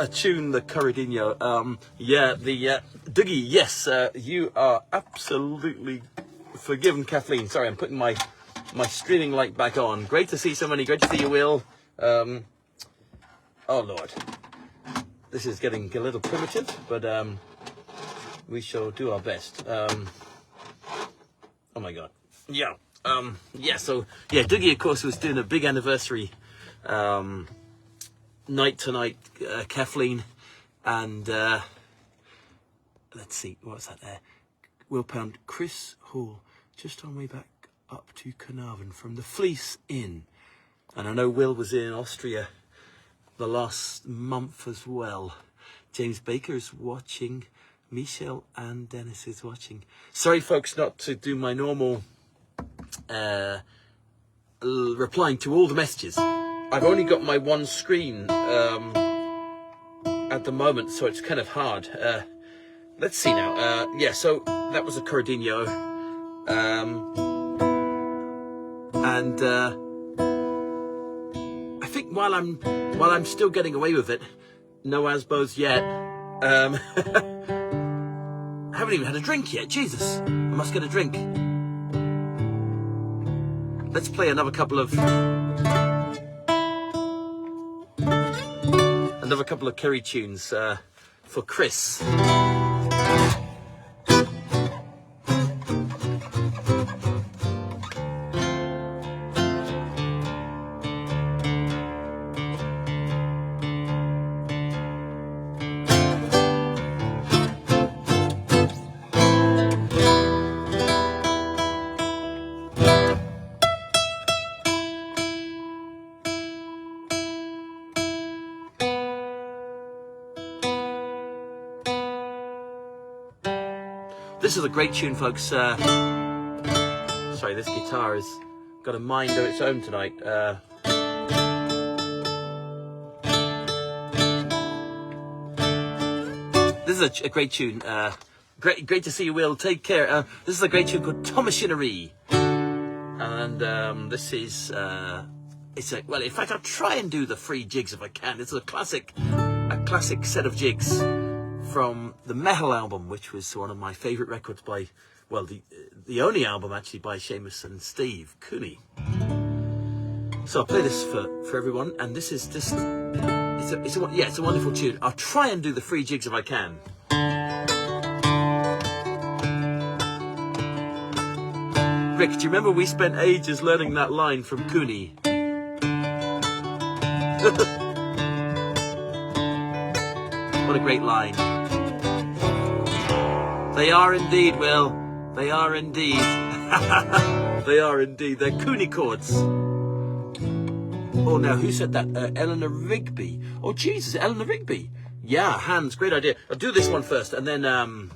A tune, the Corridinho. Yeah, the Dougie, yes, you are absolutely forgiven, Kathleen. Sorry, I'm putting my streaming light back on. Great to see so many. Great to see you, Will. Oh, Lord. This is getting a little primitive, but we shall do our best. Oh, my God. Yeah. Yeah, so, yeah, Dougie, of course, was doing a big anniversary night tonight, Kathleen, and let's see, what's that there? Will Pound, Chris Hall, just on way back up to Carnarvon from the Fleece Inn. And I know Will was in Austria the last month as well. James Baker is watching. Michelle and Dennis is watching. Sorry, folks, not to do my normal replying to all the messages. I've only got my one screen at the moment, so it's kind of hard. Let's see now. Yeah, so that was a Corridinho. And I think while I'm still getting away with it, no Asbos yet. I haven't even had a drink yet. Jesus, I must get a drink. Let's play another couple of Kerry tunes for Chris. This is a great tune, folks. Sorry, this guitar has got a mind of its own tonight. This is a great tune. Great to see you, Will. Take care. This is a great tune called Thomashinery. And this is... well, in fact, I'll try and do the free jigs if I can. It's a classic set of jigs from the Metal album, which was one of my favourite records by, well, the only album actually by Seamus and Steve Cooney. So I'll play this for everyone, and this is just, it's a wonderful tune. I'll try and do the free jigs if I can. Rick, do you remember we spent ages learning that line from Cooney? What a great line. They are indeed, Will. They are indeed. They are indeed. They're Cooney chords. Oh, now, who said that? Eleanor Rigby. Oh, Jesus, Eleanor Rigby. Yeah, Hans, great idea. I'll do this one first, and then...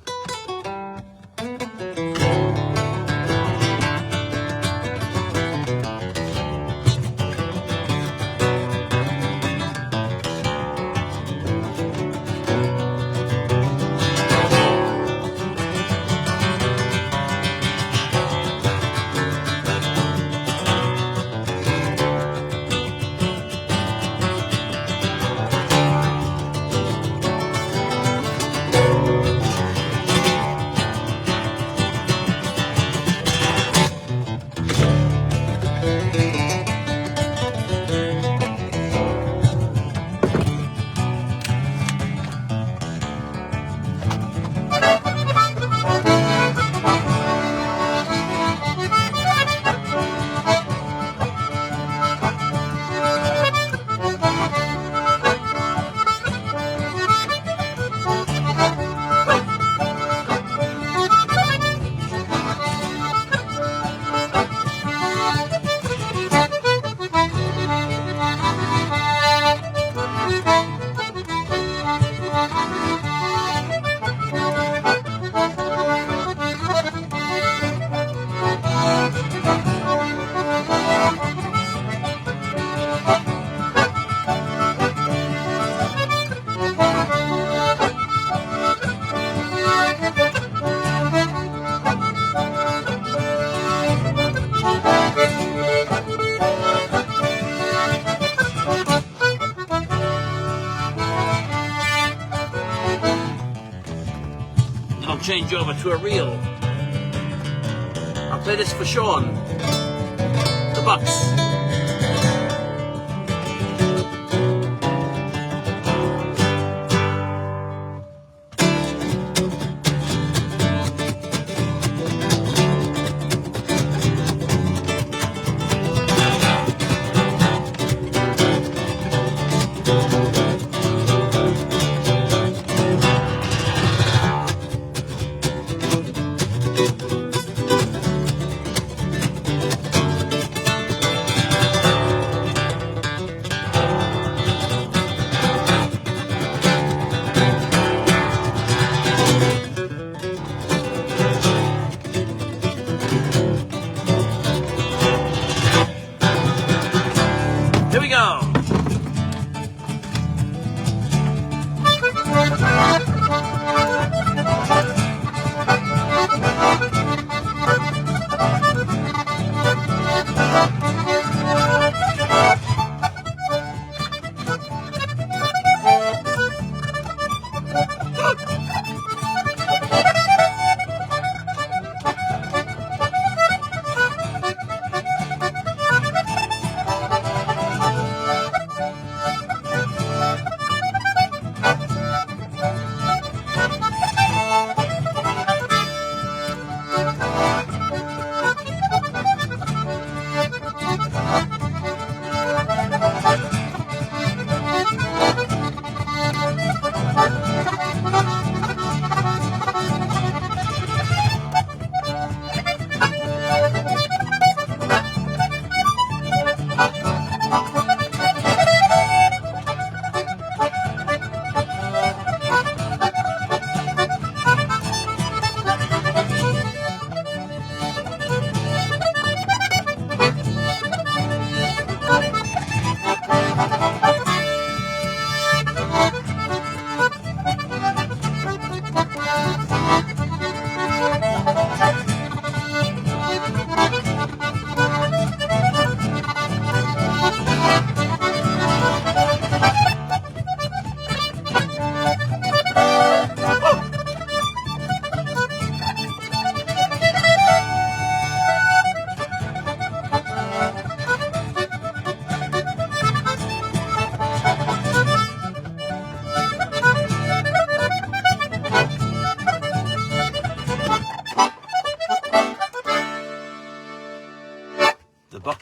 change over to a reel. I'll play this for Sean. The Bucks.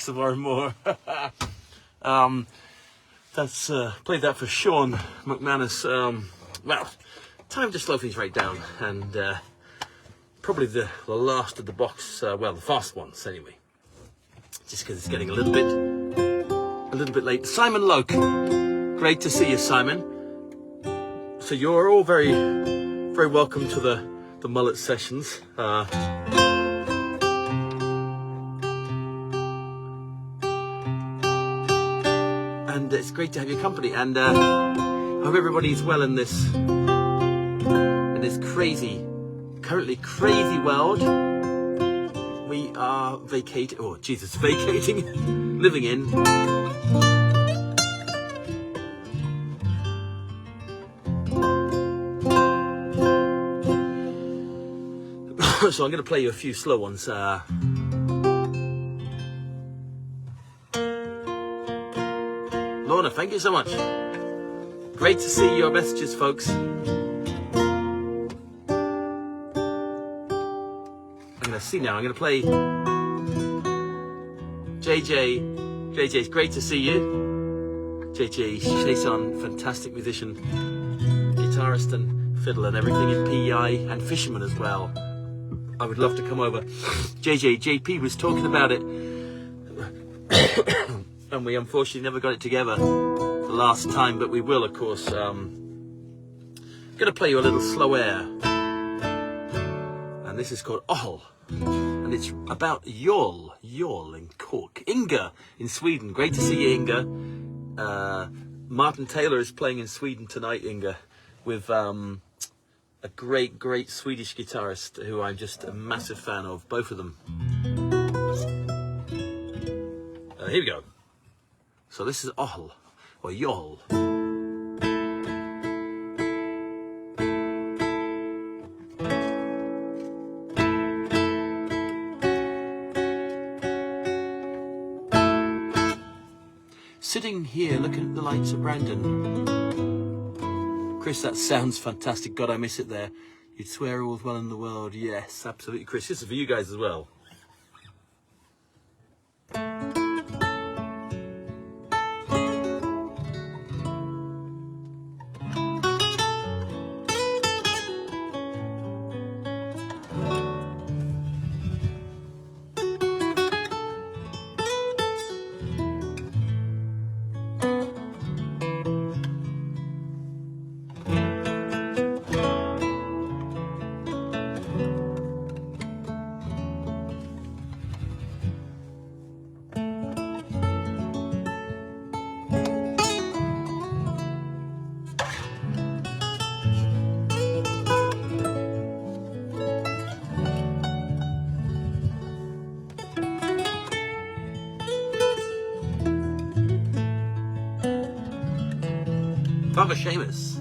tomorrow more. That's played that for Sean McManus. Well, time to slow things right down, and probably the last of the box, well, the fast ones anyway, just because it's getting a little bit late. Simon Loke, great to see you, Simon. So you're all very welcome to the Mullet sessions. And it's great to have your company, and hope everybody's well in this currently crazy world we are vacating, living in. So I'm going to play you a few slow ones. Lorna, thank you so much. Great to see your messages, folks. I'm going to see now. I'm going to play JJ. JJ, it's great to see you. JJ Chason, fantastic musician, guitarist and fiddler and everything in PEI, and fisherman as well. I would love to come over. JP was talking about it. And we unfortunately never got it together the last time, but we will, of course. Going to play you a little slow air, and this is called Ohl, and it's about Jol in Cork. Inga in Sweden, great to see you, Inga. Martin Taylor is playing in Sweden tonight, Inga, with a great Swedish guitarist who I'm just a massive fan of, both of them. Here we go. So this is Ohl, or Jol. Sitting here looking at the lights of Brandon. Chris, that sounds fantastic. God, I miss it there. You'd swear all's well in the world. Yes, absolutely, Chris. This is for you guys as well. Father Seamus.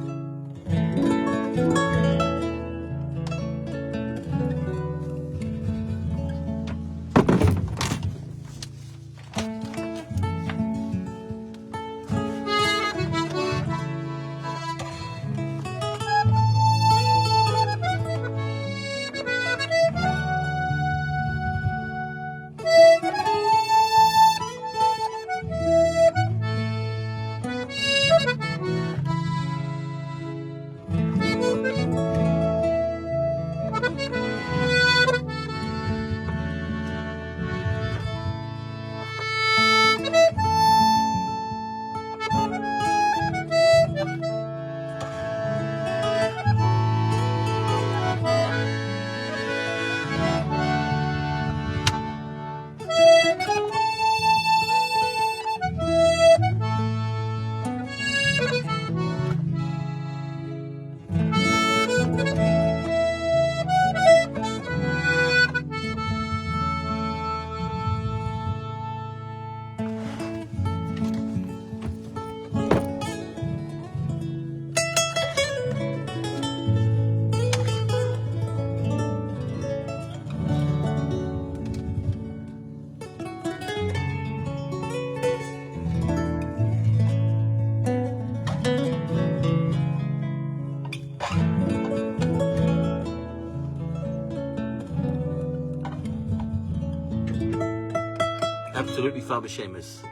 Absolutely Father Seamus.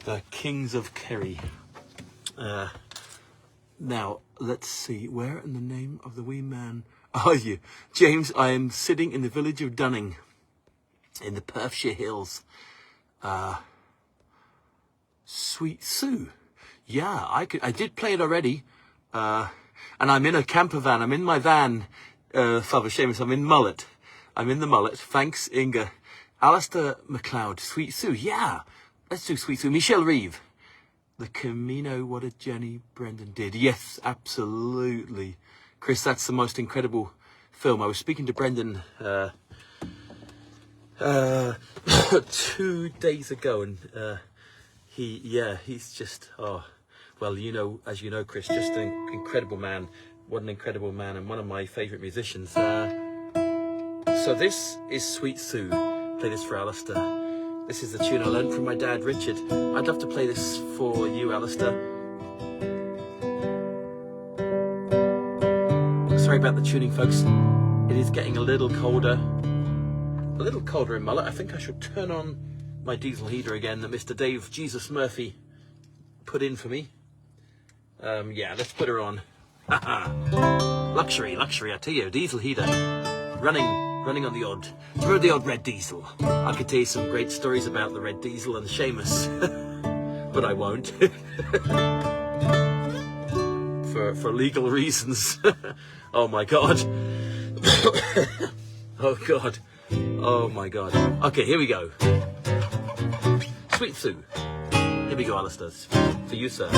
The Kings of Kerry. Now, let's see. Where in the name of the wee man are you? James, I am sitting in the village of Dunning in the Perthshire Hills. Sweet Sue. Yeah, I did play it already. And I'm in a camper van. I'm in my van, Father Seamus. I'm in Mullet. I'm in the Mullet. Thanks, Inga. Alistair MacLeod. Sweet Sue. Yeah. Let's do Sweet Sue. Michelle Reeve. The Camino, what a journey Brendan did. Yes, absolutely. Chris, that's the most incredible film. I was speaking to Brendan 2 days ago, and he's just, well, you know, as you know, Chris, just an incredible man. What an incredible man, and one of my favourite musicians. So this is Sweet Sue. Play this for Alistair. This is the tune I learned from my dad, Richard. I'd love to play this for you, Alistair. Sorry about the tuning, folks. It is getting a little colder. A little colder in Mullet. I think I should turn on my diesel heater again that Mr. Dave Jesus Murphy put in for me. Yeah, let's put her on. Luxury, I tell you, diesel heater. Running on the odd. Remember the odd red diesel? I could tell you some great stories about the red diesel and Seamus, but I won't. for legal reasons. Oh my God. Oh God. Oh my God. Okay, here we go. Sweet Sue. Here we go, Alistair. For you, sir.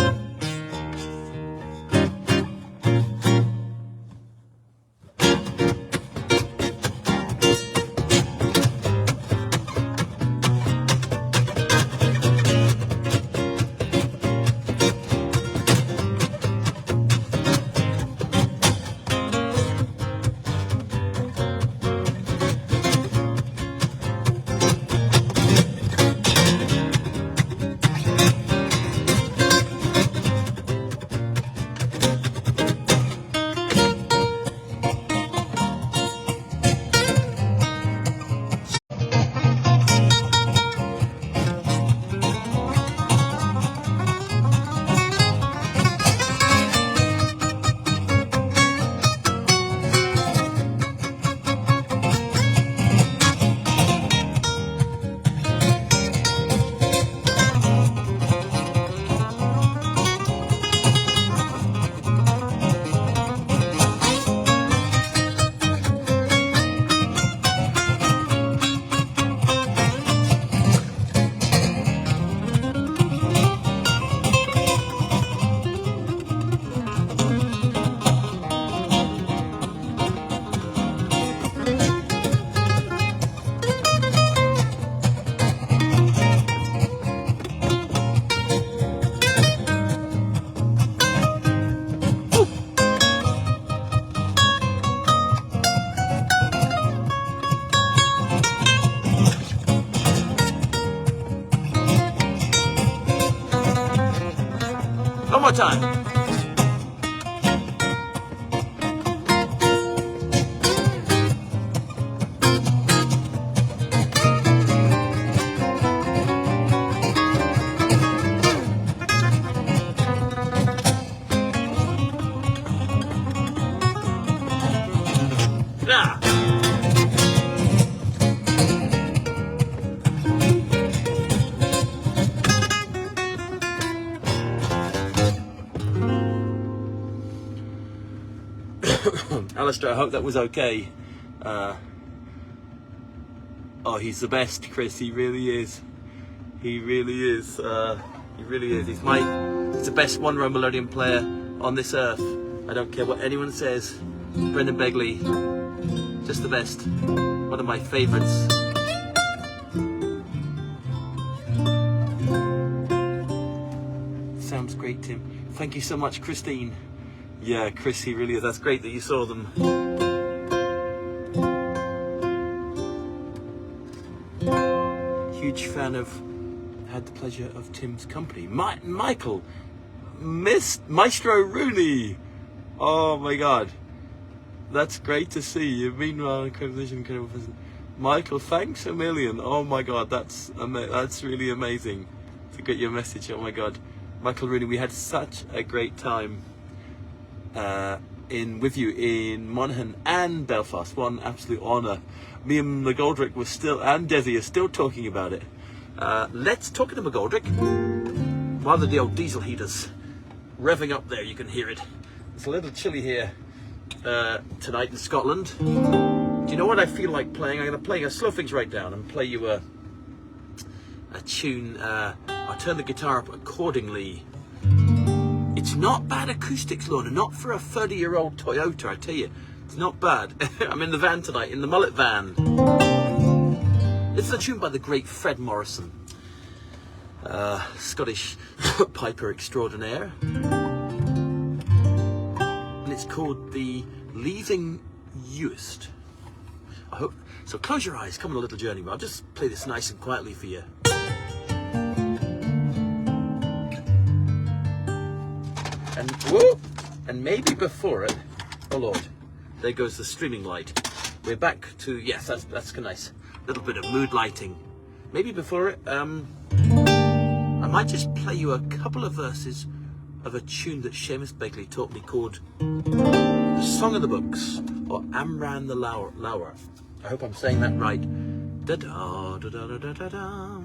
time. Ah. Alistair, I hope that was okay. Oh, he's the best, Chris. He really is. He really is. He really is. He's the best one-row melodeon player on this earth. I don't care what anyone says. Brendan Begley, just the best. One of my favourites. Sounds great, Tim. Thank you so much, Christine. Yeah, Chris, he really is. That's great that you saw them. Huge fan of, had the pleasure of Tim's company. Michael, Maestro Rooney. Oh my God. That's great to see you. Meanwhile, incredible. Michael, thanks a million. Oh my God, that's really amazing to get your message. Oh my God. Michael Rooney, we had such a great time with you in Monaghan and Belfast. One absolute honour. Me and McGoldrick were still, and Desi are still talking about it. Let's talk to McGoldrick. Rather the old diesel heaters revving up there, you can hear it. It's a little chilly here tonight in Scotland. Do you know what I feel like playing? I'm going to slow things right down and play you a tune. I'll turn the guitar up accordingly. It's not bad acoustics, Lorna, not for a 30-year-old Toyota, I tell you. It's not bad. I'm in the van tonight, in the Mullet van. This is a tune by the great Fred Morrison, Scottish piper extraordinaire. And it's called The Leaving Uist. I hope so. Close your eyes, come on a little journey. I'll just play this nice and quietly for you. And whoop, and maybe before it, oh Lord, there goes the streaming light. We're back to, yes, that's nice. A little bit of mood lighting. Maybe before it, I might just play you a couple of verses of a tune that Seamus Begley taught me called The Song of the Books, or Amran the Lower. I hope I'm saying that right. Da da da da da da da.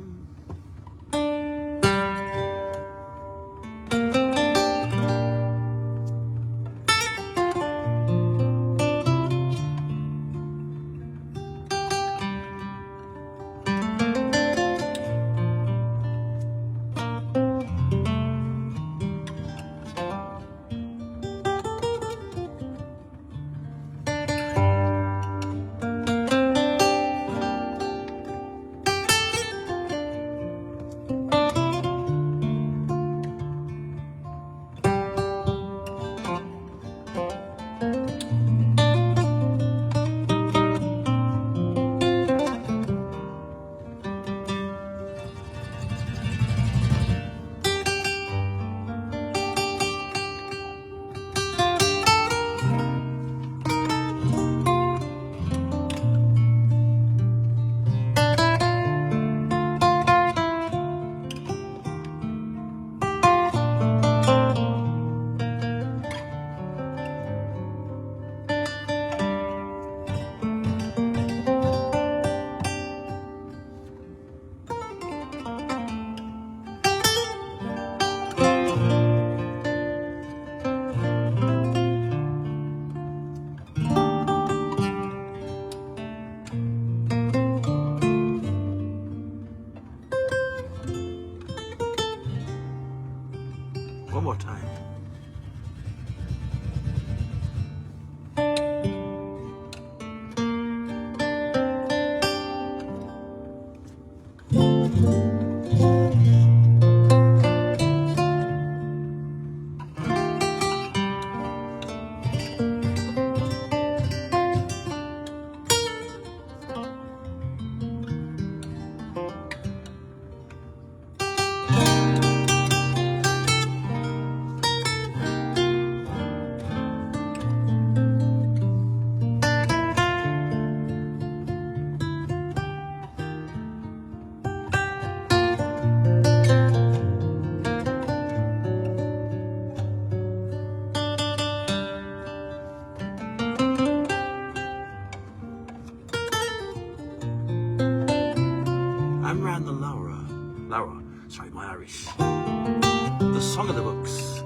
Sorry, my Irish. The Song of the Books.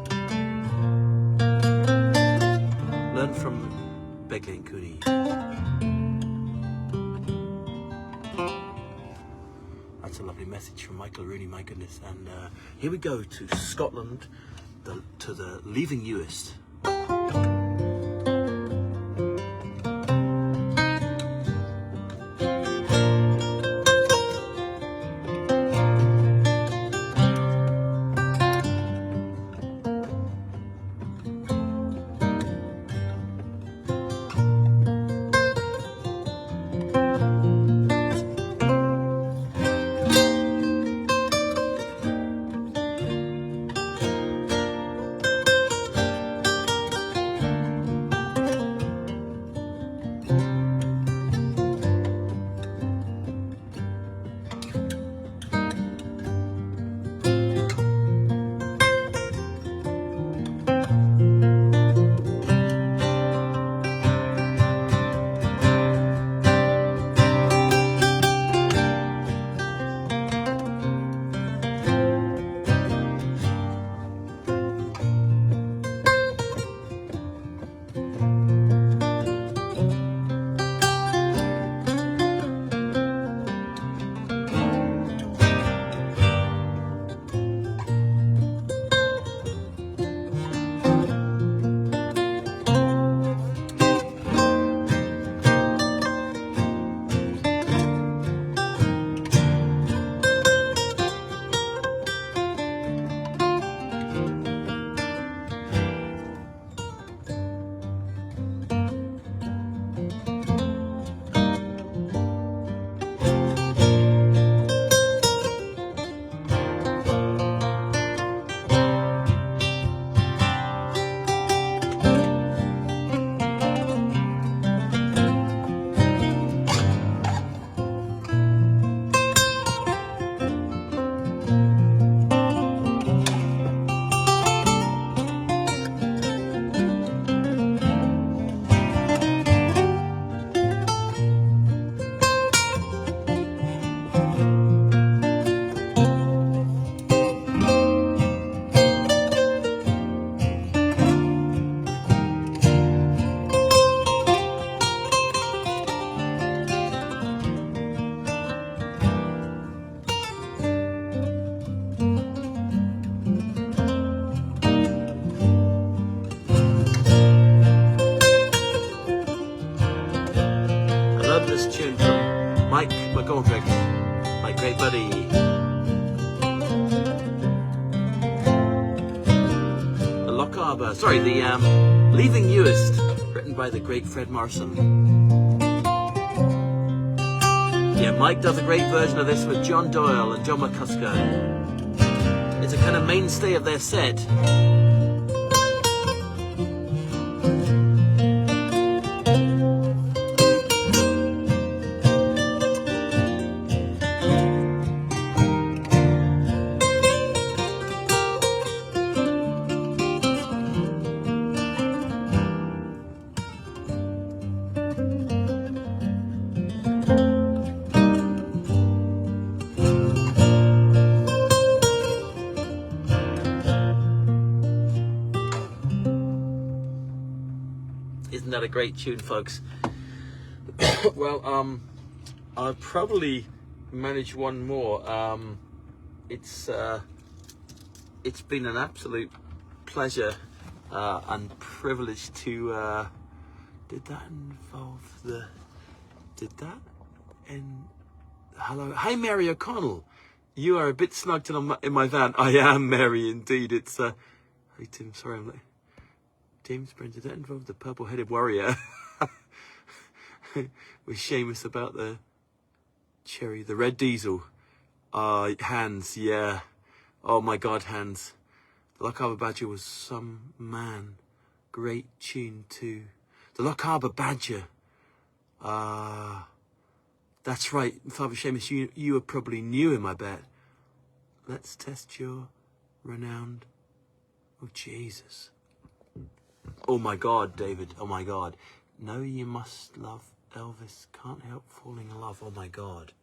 Learn from Begley and Cooney. That's a lovely message from Michael Rooney, my goodness. And here we go to Scotland, to the Leaving Uist. My great buddy. The Loch Arbor, sorry, the Leaving Uist, written by the great Fred Morrison. Yeah, Mike does a great version of this with John Doyle and John McCusker. It's a kind of mainstay of their set. Isn't that a great tune, folks? Well, I'll probably manage one more. It's been an absolute pleasure and privilege to. Did that involve the? Did that? And hello, hi Mary O'Connell. You are a bit snugged in my van. I am, Mary, indeed. It's Hey Tim, sorry, I'm late. James Brent, did that involve the purple-headed warrior? With Seamus about the cherry, the red diesel. Hans, yeah. Oh my God, Hans. The Loch Arbor Badger was some man. Great tune too. The Loch Arbor Badger. That's right, Father Seamus, you were probably new him, I bet. Let's test your renowned. Oh Jesus. Oh my God, David. Oh my God. No, you must love Elvis. Can't help falling in love. Oh my God.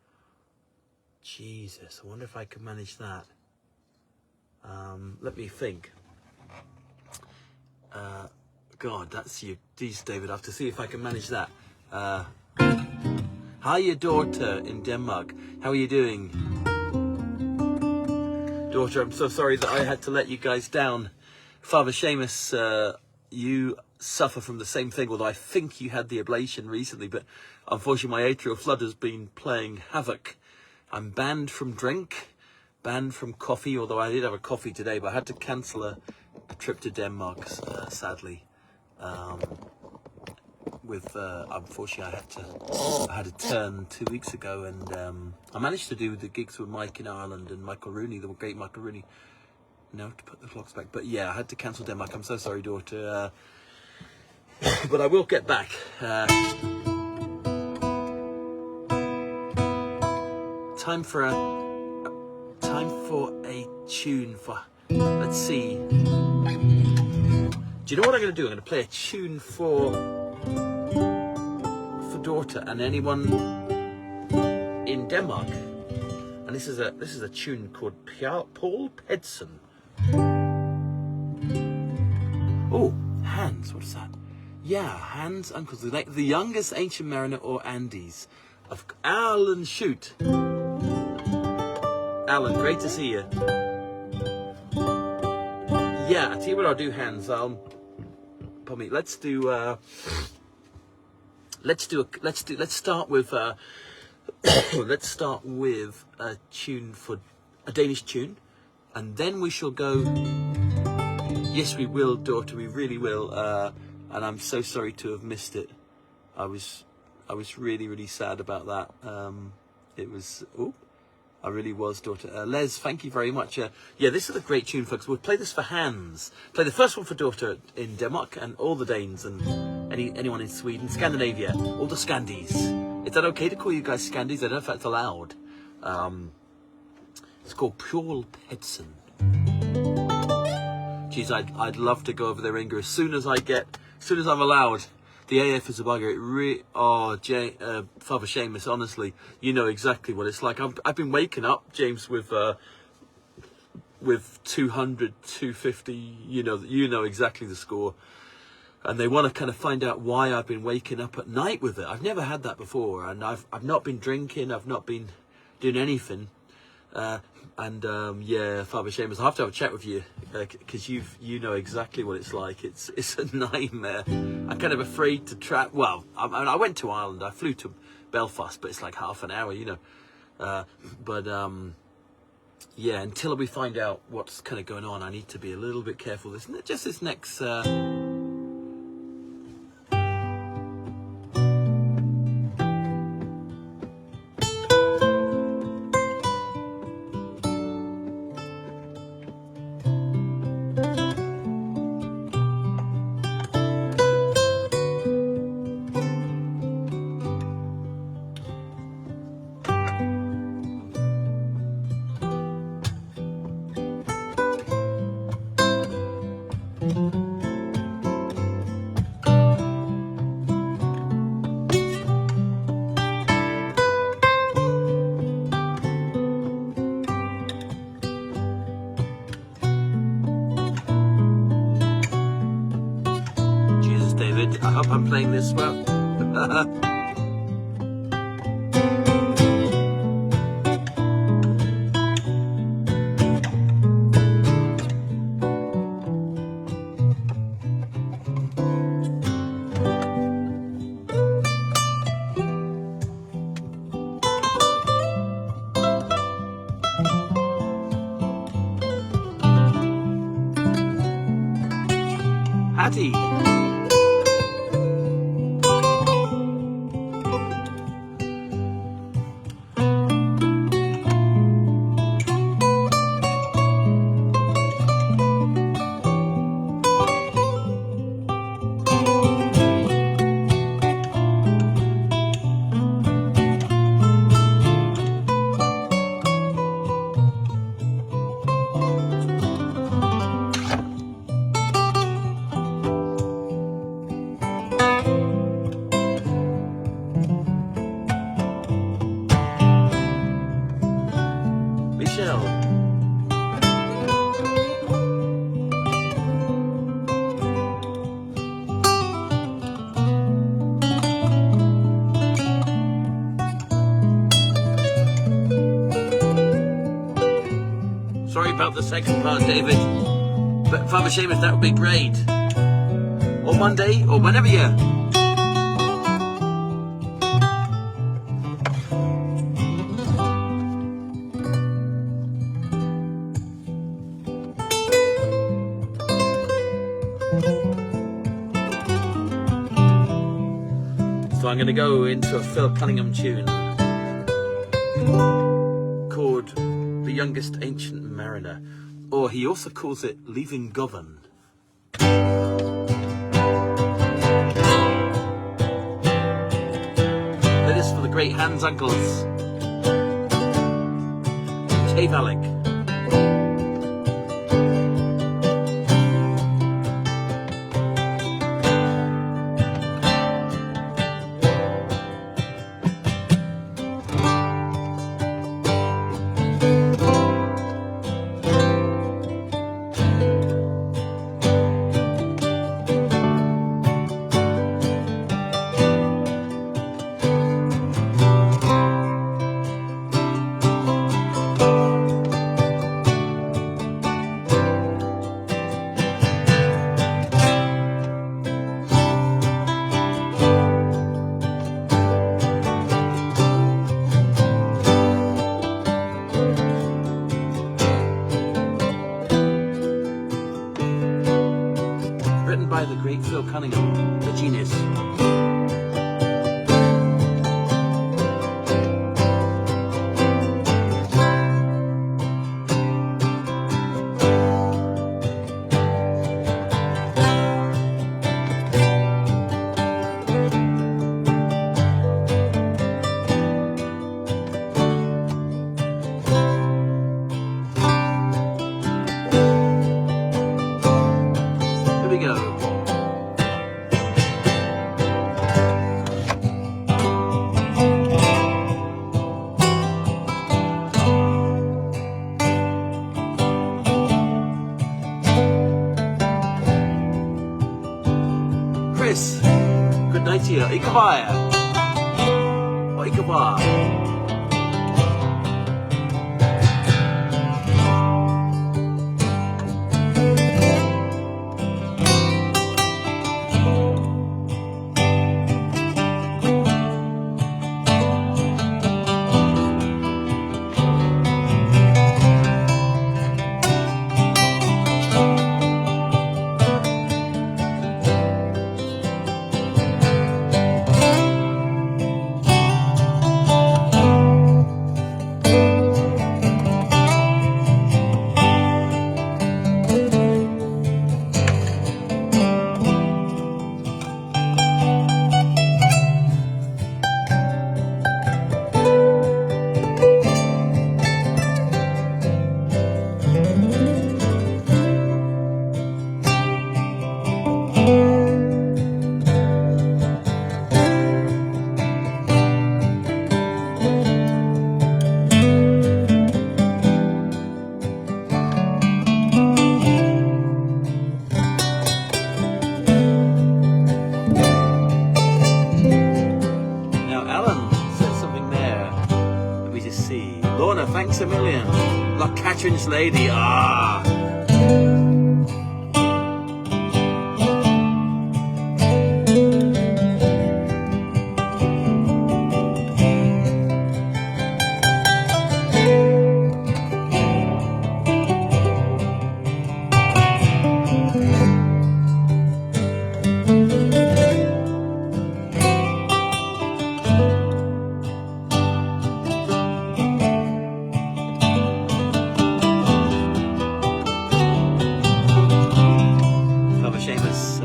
Jesus. I wonder if I can manage that. Let me think. God, that's you. Geez, David, I have to see if I can manage that. Hi, your daughter in Denmark. How are you doing? Daughter, I'm so sorry that I had to let you guys down. Father Seamus, you suffer from the same thing, although I think you had the ablation recently, but unfortunately my atrial flood has been playing havoc. I'm banned from drink, banned from coffee, although I did have a coffee today, but I had to cancel a trip to Denmark, sadly. Unfortunately I had a turn 2 weeks ago, and I managed to do the gigs with Mike in Ireland and Michael Rooney, the great Michael Rooney. No, to put the clocks back, but yeah, I had to cancel Denmark. I'm so sorry, daughter, but I will get back. Time for a tune for, let's see. Do you know what I'm going to do? I'm going to play a tune for daughter and anyone in Denmark. And this is a tune called Paul Pedson. Oh, Hans, what is that? Yeah, Hans, uncles, the youngest ancient mariner or Andes of Alan. Shoot, Alan, great to see you. Yeah, I tell you what I'll do, Hans. Let's start with let's start with a tune for a Danish tune, and then we shall go. Yes, we will, daughter. We really will. And I'm so sorry to have missed it. I was really sad about that. It was. Oh, I really was, daughter. Les, thank you very much. Yeah, this is a great tune, folks. We'll play this for Hans. Play the first one for daughter in Denmark and all the Danes and anyone in Sweden, Scandinavia, all the Scandies. Is that okay to call you guys Scandies? I don't know if that's allowed. It's called Paul Pedson. Geez, I'd love to go over there, Inga, as soon as I'm allowed. The AF is a bugger. Father Seamus, honestly, you know exactly what it's like. I've been waking up, James, with 200, 250. You know exactly the score. And they want to kind of find out why I've been waking up at night with it. I've never had that before, and I've not been drinking. I've not been doing anything. Yeah, Father Seamus, I'll have to have a chat with you because you know exactly what it's like. It's a nightmare. I'm kind of afraid to travel. Well, I went to Ireland. I flew to Belfast, but it's like half an hour, yeah, until we find out what's kind of going on, I need to be a little bit careful. This next. I hope I'm playing this well. Hattie. the second part, David. But Father Seamus, that would be great. Or Monday, or whenever you... So I'm going to go into a Phil Cunningham tune called The Youngest Ancient Mariner, or he also calls it Leaving Govan. That is for the great Hans uncles. Cave Alec. By the great Phil Cunningham, the genius. Here we go. Chris, good night to you. Ikabaya. Or Ikaba. Lorna, thanks a million. Like Catherine's lady. Ah. Lovely Seamus.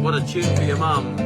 What a tune for your mum.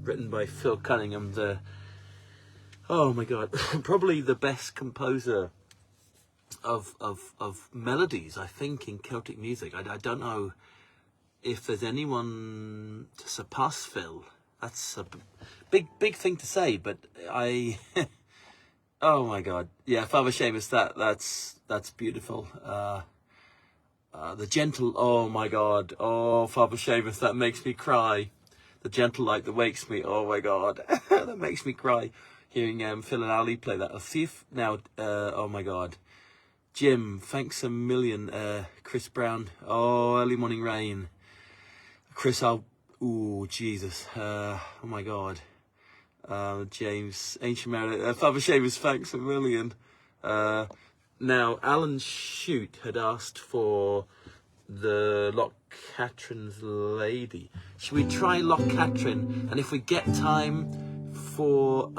written by Phil Cunningham, oh my God, probably the best composer of melodies, I think, in Celtic music. I don't know if there's anyone to surpass Phil. That's a big thing to say, but oh my God, yeah, Father Seamus, that's beautiful. The gentle, oh my God, oh Father Seamus, that makes me cry. The gentle light that wakes me, oh my God, that makes me cry. Hearing Phil and Ali play that. I'll see if now, oh my God. Jim, thanks a million. Chris Brown, oh, Early Morning Rain. Chris, oh Jesus, oh my God. James, Ancient Merit, Father Seamus, thanks a million. Now, Alan Shute had asked for the Loch Catrin's Lady. Should we try Loch Catrin? And if we get time for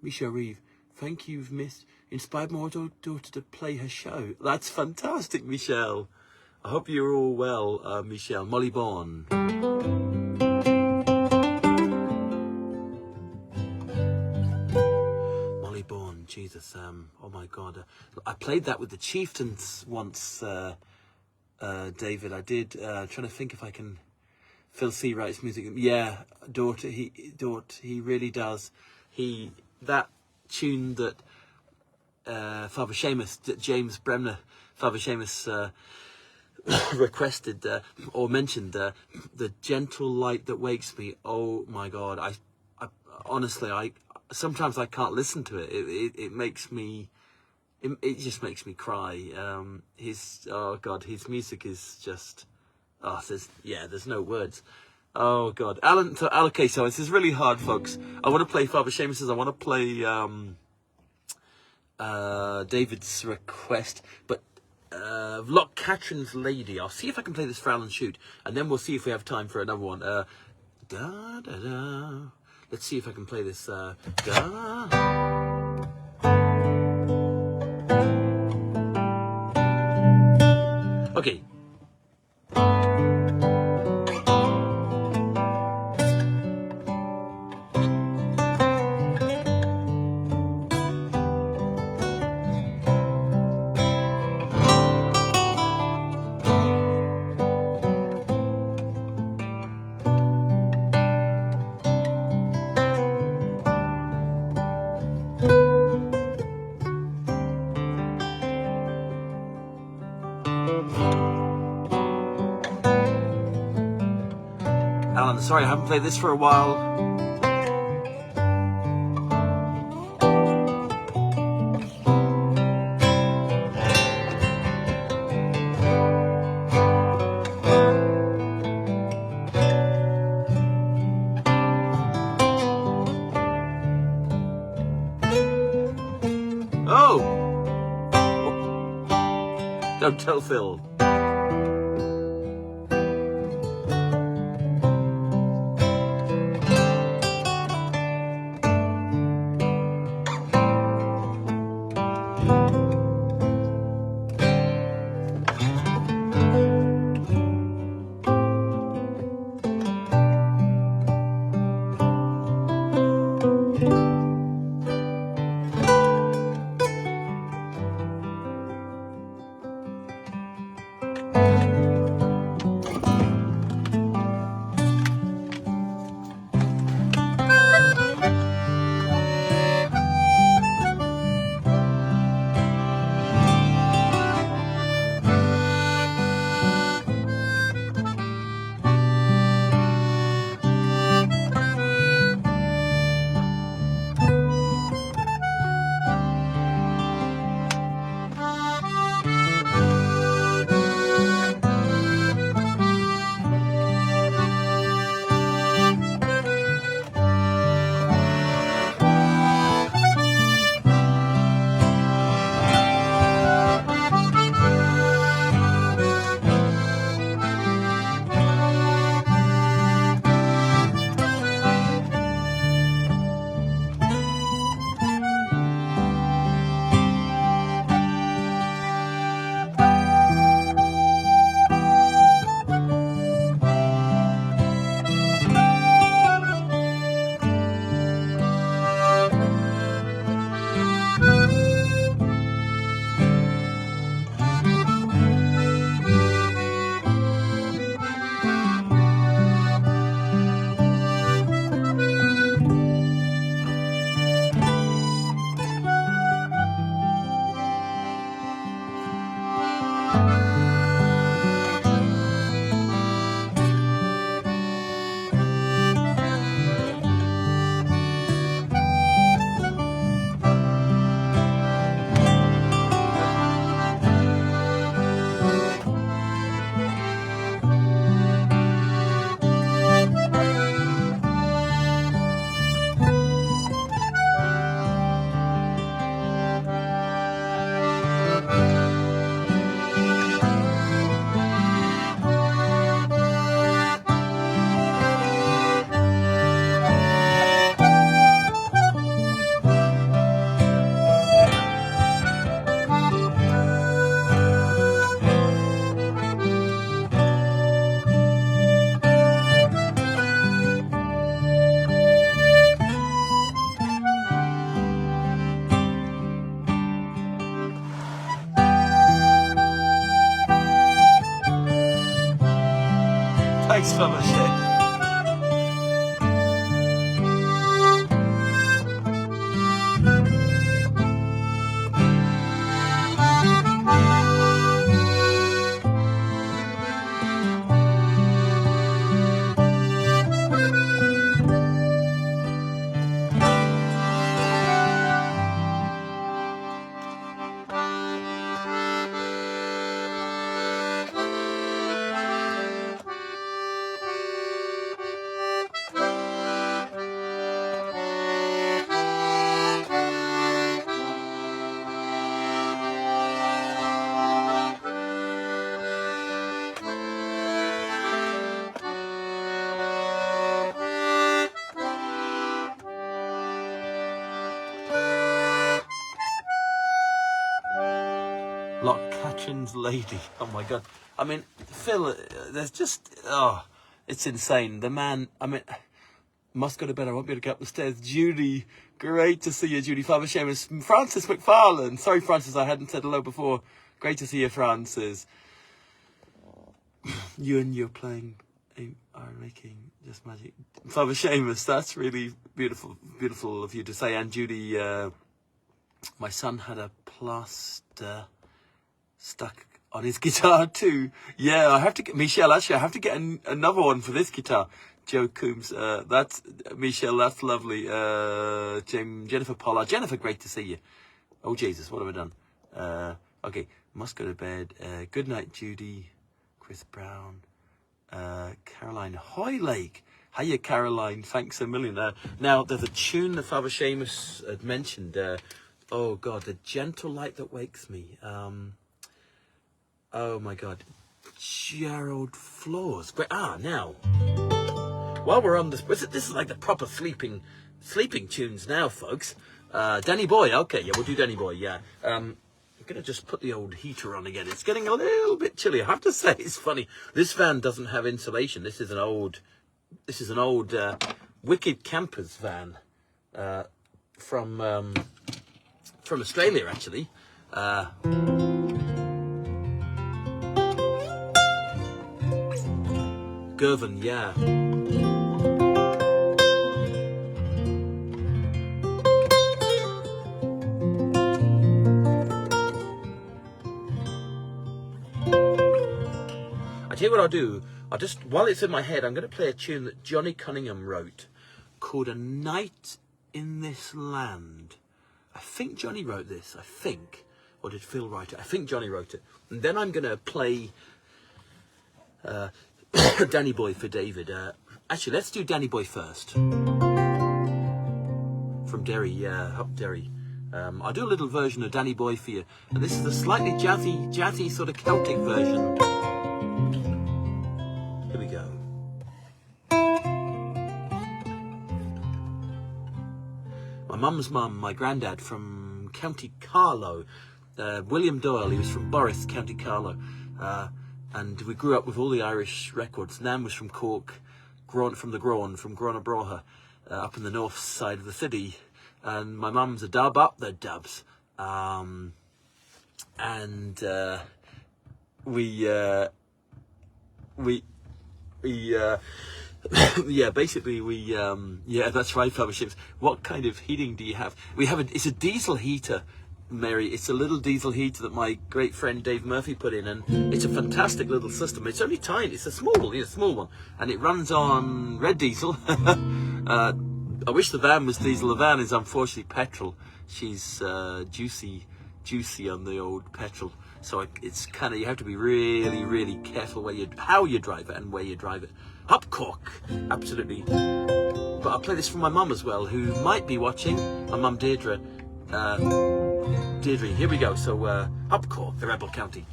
Misha Reeve, thank you, Miss. Inspired my daughter to play her show. That's fantastic, Michelle. I hope you're all well, Michelle. Molly Bourne. Molly Bourne, Jesus. Oh my God. I played that with the Chieftains once, David. I did. Trying to think if I can. Phil C writes music. Yeah, daughter. He really does. That tune that Father Seamus, James Bremner, Father Seamus requested or mentioned, the gentle light that wakes me. Oh my God! I honestly, sometimes I can't listen to it. It makes me. It just makes me cry. Oh God, his music is just. Oh, there's no words. Oh God, Alan. So okay, so this is really hard, folks. I want to play Father Seamus's. I want to play David's request, but Loch Catrin's Lady. I'll see if I can play this for Alan Shute, and then we'll see if we have time for another one. Da da da. Let's see if I can play this. Okay. Alan, sorry, I haven't played this for a while. Oh! Don't tell Phil. Thanks for my shit. Lockcatchin's Lady. Oh my god. I mean, Phil, there's just, oh, it's insane. The man, I mean, must go to bed. I won't be able to get up the stairs. Judy, great to see you, Judy. Father Seamus. Francis McFarlane. Sorry, Francis, I hadn't said hello before. Great to see you, Francis. You and you're playing, are making just magic. Father Seamus, that's really beautiful, beautiful of you to say. And Judy, my son had a plaster stuck on his guitar too. Yeah, I have to get Michelle. Actually, I have to get another one for this guitar. Joe Coombs. That's Michelle. That's lovely. Jennifer Pollard. Jennifer, great to see you. Oh Jesus, what have I done? Okay, must go to bed. Good night, Judy. Chris Brown. Caroline Hoylake. Hiya, Caroline. Thanks a million. Now there's a tune that Father Seamus had mentioned. Oh God, The Gentle Light That Wakes Me. Oh my God, Gerald Flores. Great. Now, while we're on this is like the proper sleeping tunes now, folks. Danny Boy. Okay, yeah, we'll do Danny Boy. Yeah. I'm gonna just put the old heater on again. It's getting a little bit chilly. I have to say, it's funny. This van doesn't have insulation. This is an old Wicked Campers van from Australia, actually. Girvan, yeah. I tell you what I'll do. I'll just, while it's in my head, I'm going to play a tune that Johnny Cunningham wrote called A Night in This Land. I think Johnny wrote this, I think. Or did Phil write it? I think Johnny wrote it. And then I'm going to play Danny Boy for David. Actually, let's do Danny Boy first. From Derry, yeah, up Derry. I'll do a little version of Danny Boy for you. And this is a slightly jazzy sort of Celtic version. Here we go. My mum's mum, my granddad from County Carlow, William Doyle, he was from Boris, County Carlow. And we grew up with all the Irish records. Nan was from Cork, from Grona Broha, up in the north side of the city. And my mum's a dub up the dubs. Yeah, basically yeah, that's right, Father Ships. What kind of heating do you have? It's a diesel heater. Mary, it's a little diesel heater that my great friend Dave Murphy put in, and it's a fantastic little system. It's only tiny, it's a small one, and it runs on red diesel. I wish the van was diesel. The van is unfortunately petrol. She's juicy on the old petrol, so it's kind of, you have to be really careful how you drive it and where you drive it. Up Cork, absolutely. But I'll play this for my mum as well, who might be watching. My mum Deirdre. Deirdre, here we go. So up Cork, the Rebel County.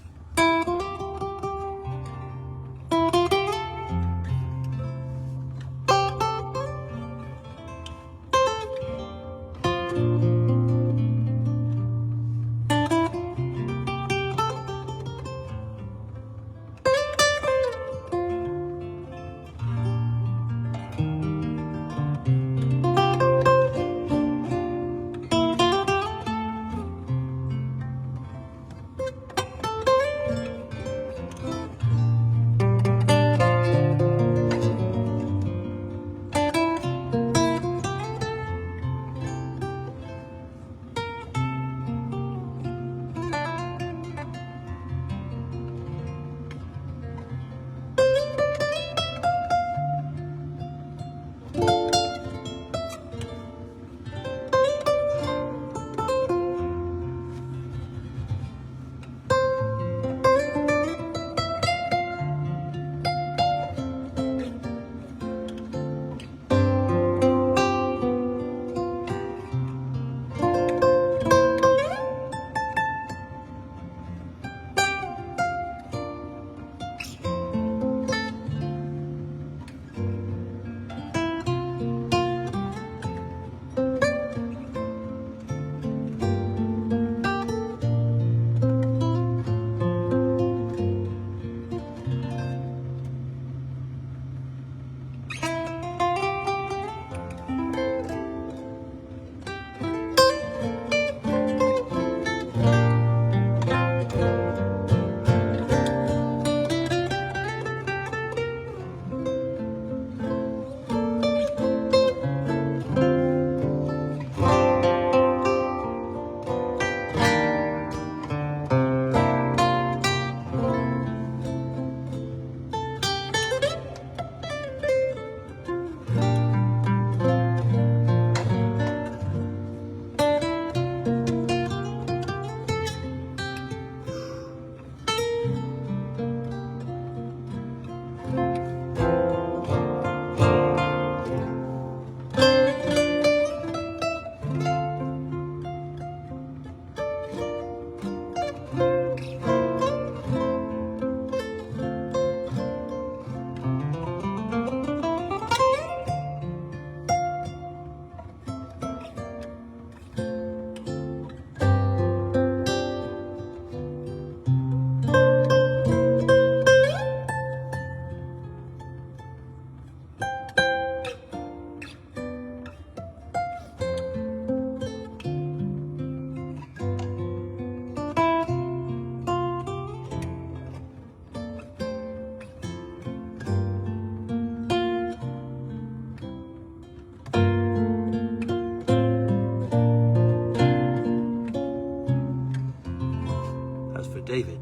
David,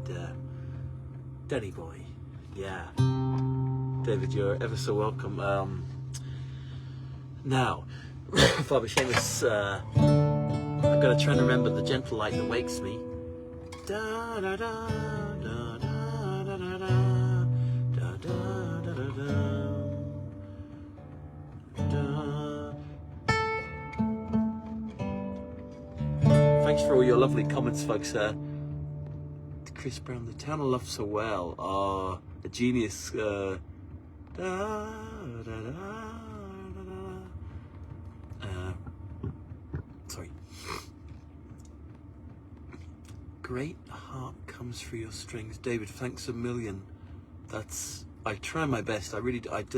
Danny boy, yeah. David, you're ever so welcome. Now, Father Seamus, I've got to try and remember the gentle light that wakes me. Da da da da da da da da da da da da. Thanks for all your lovely comments, folks. Chris Brown, the town I love so well. A genius. Da, da, da, da, da. Sorry. Great heart comes through your strings, David. Thanks a million. I try my best. I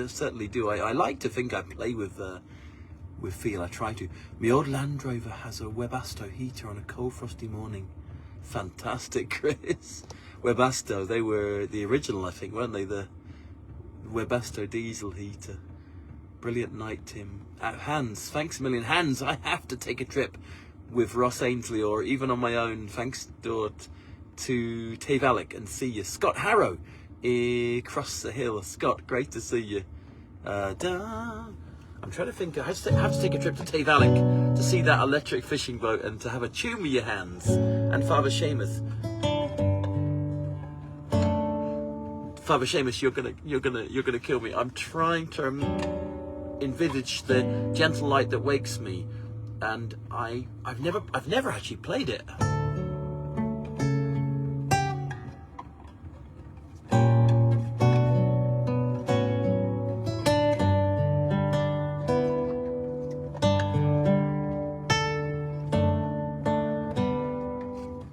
certainly do. I like to think I play with feel. I try to. My old Land Rover has a Webasto heater on a cold, frosty morning. Fantastic, Chris. Webasto, they were the original, I think, weren't they? The Webasto diesel heater. Brilliant night, Tim. Hans, thanks a million. Hans, I have to take a trip with Ross Ainsley, or even on my own, thanks to Tavalic and see you. Scott Harrow, across the hill. Scott, great to see you. I'm trying to think, I have to take a trip to Tavalic to see that electric fishing boat and to have a tune with your hands. And Father Seamus. Father Seamus, you're gonna kill me. I'm trying to envisage the gentle light that wakes me, and I've never actually played it.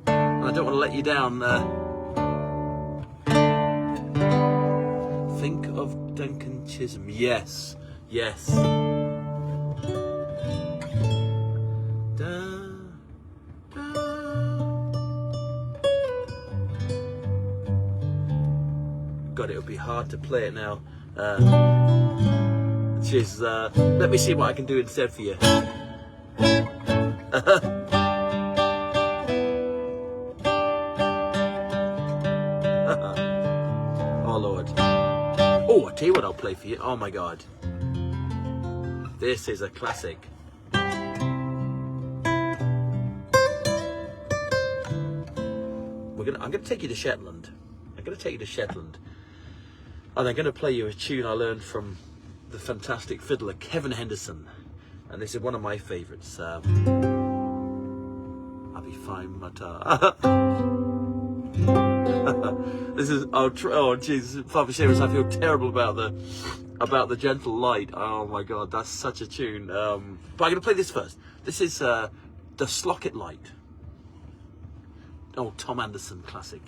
And I don't want to let you down. Think of Duncan Chisholm. Yes, yes. God, it would be hard to play it now. Cheers. Let me see what I can do instead for you. Oh Lord. Oh, I tell you what I'll play for you. Oh my God. This is a classic. I'm gonna take you to Shetland. I'm gonna take you to Shetland. And I'm gonna play you a tune I learned from the fantastic fiddler Kevin Henderson. And this is one of my favourites. I'll be fine, Mata. This is oh jeez, Father Seamus, I feel terrible about the gentle light. Oh my God, that's such a tune. But I'm gonna play this first. This is the Slocket Light. Oh, Tom Anderson classic.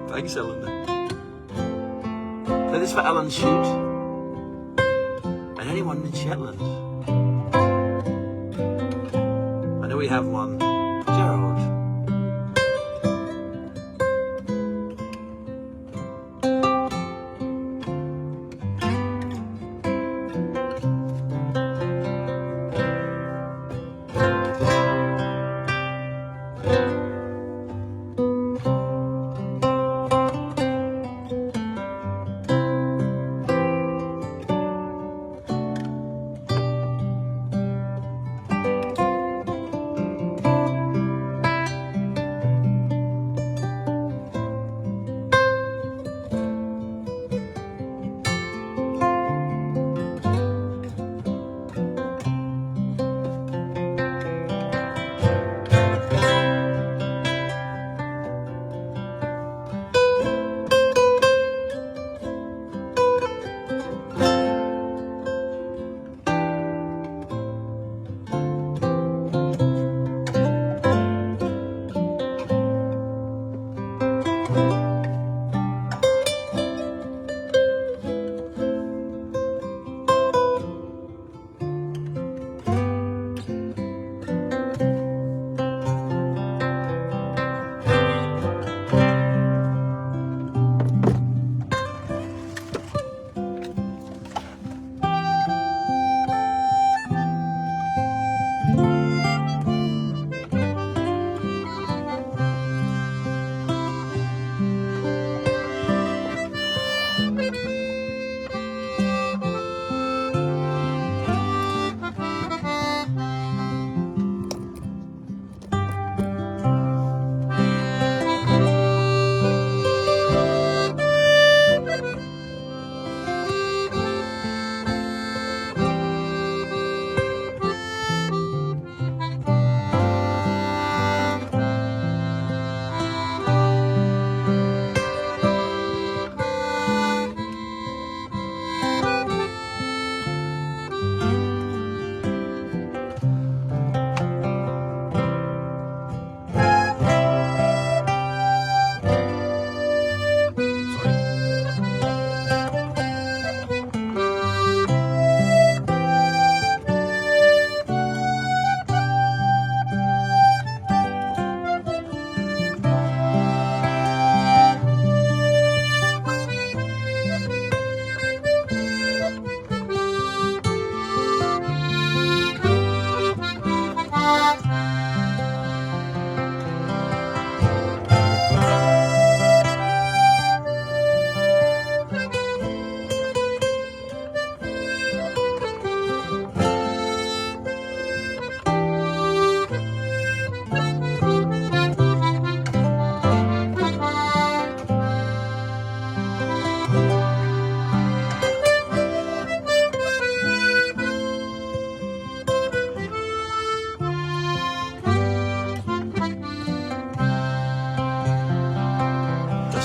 Thanks, Ellen. Play this for Alan Shoot and anyone in Shetland. I know we have one. Gerald.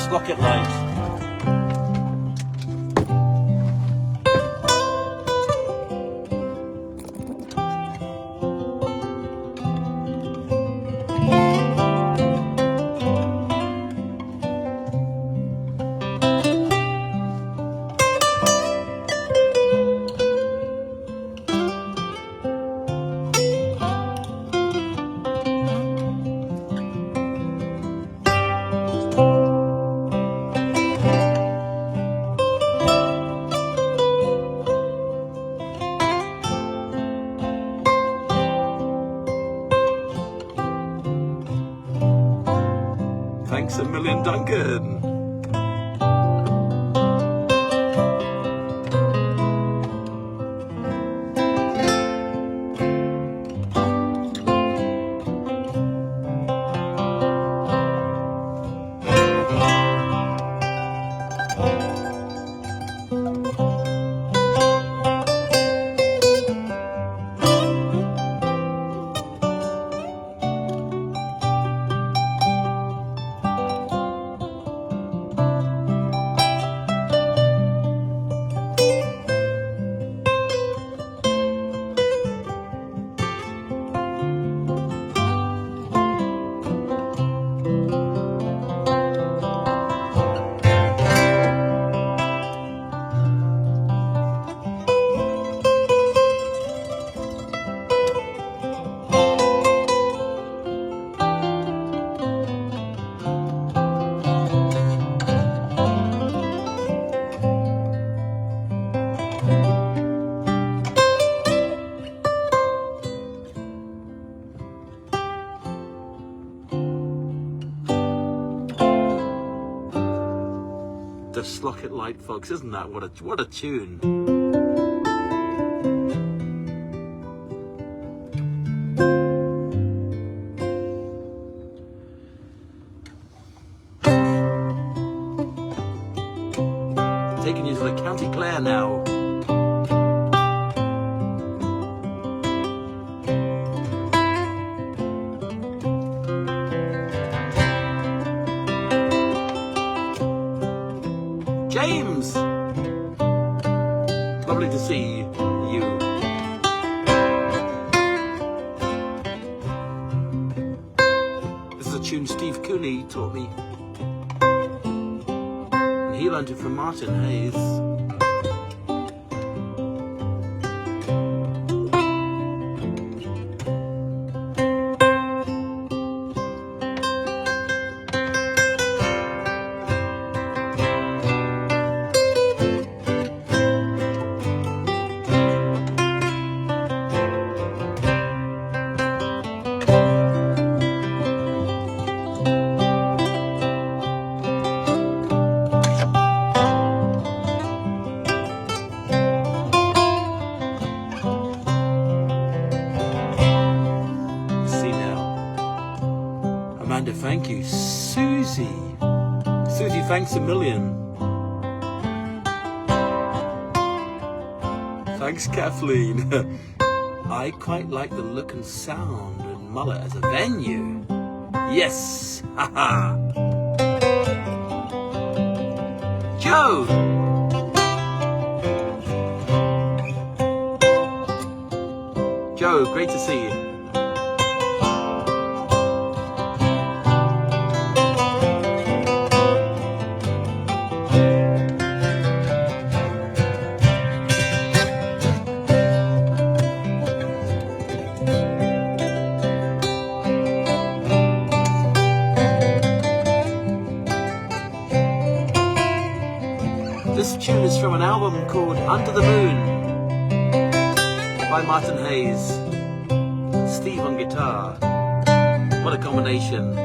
Slocket Light. Thanks a million, Duncan. The Slocket Light, folks, isn't that what a tune? Taking you to the County Clare now. James! Lovely to see you. This is a tune Steve Cooney taught me. And he learned it from Martin Hayes. Thank you, Susie. Susie, thanks a million. Thanks, Kathleen. I quite like the look and sound and Mullet as a venue. Yes, haha. Joe. Joe, great to see you. This tune is from an album called Under the Moon by Martin Hayes. Steve on guitar. What a combination.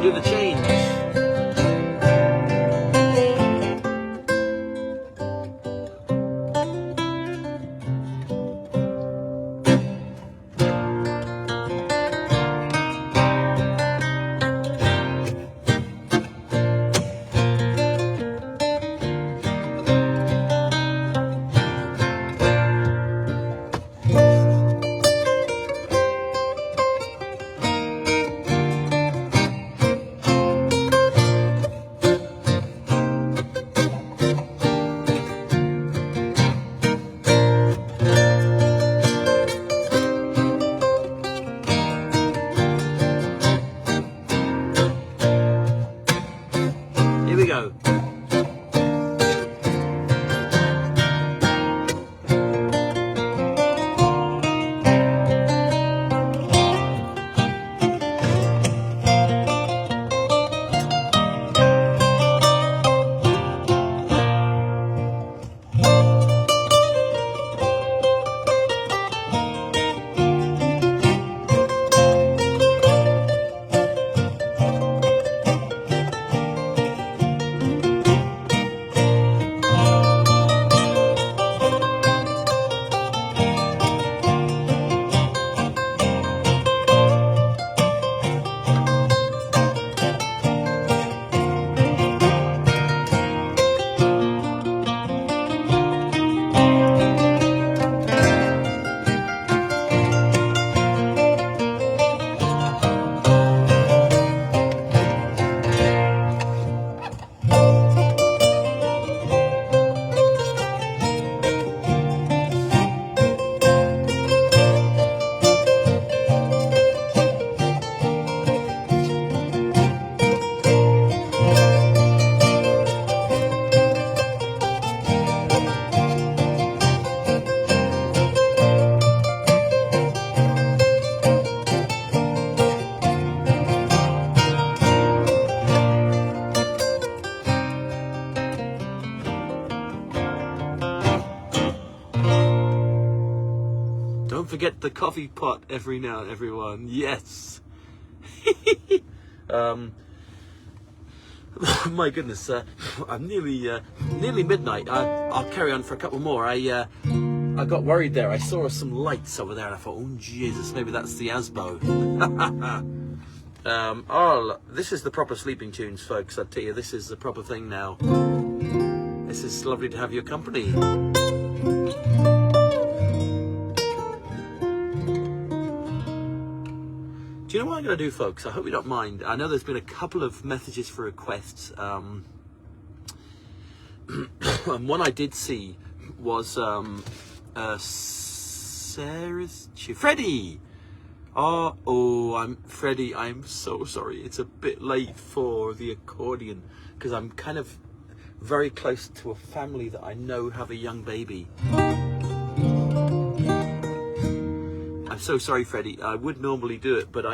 do the change. Here we go. Don't forget the coffee pot every now, everyone. Yes. My goodness, I'm nearly midnight. I'll carry on for a couple more. I got worried there. I saw some lights over there, and I thought, oh Jesus, maybe that's the Asbo. Oh, this is the proper sleeping tunes, folks. I tell you, this is the proper thing now. This is lovely to have your company. Do you know what I'm going to do, folks? I hope you don't mind. I know there's been a couple of messages for requests. And one I did see was Sarah's... Freddie! Freddie, I'm so sorry. It's a bit late for the accordion because I'm kind of very close to a family that I know have a young baby. I'm so sorry, Freddie. I would normally do it, but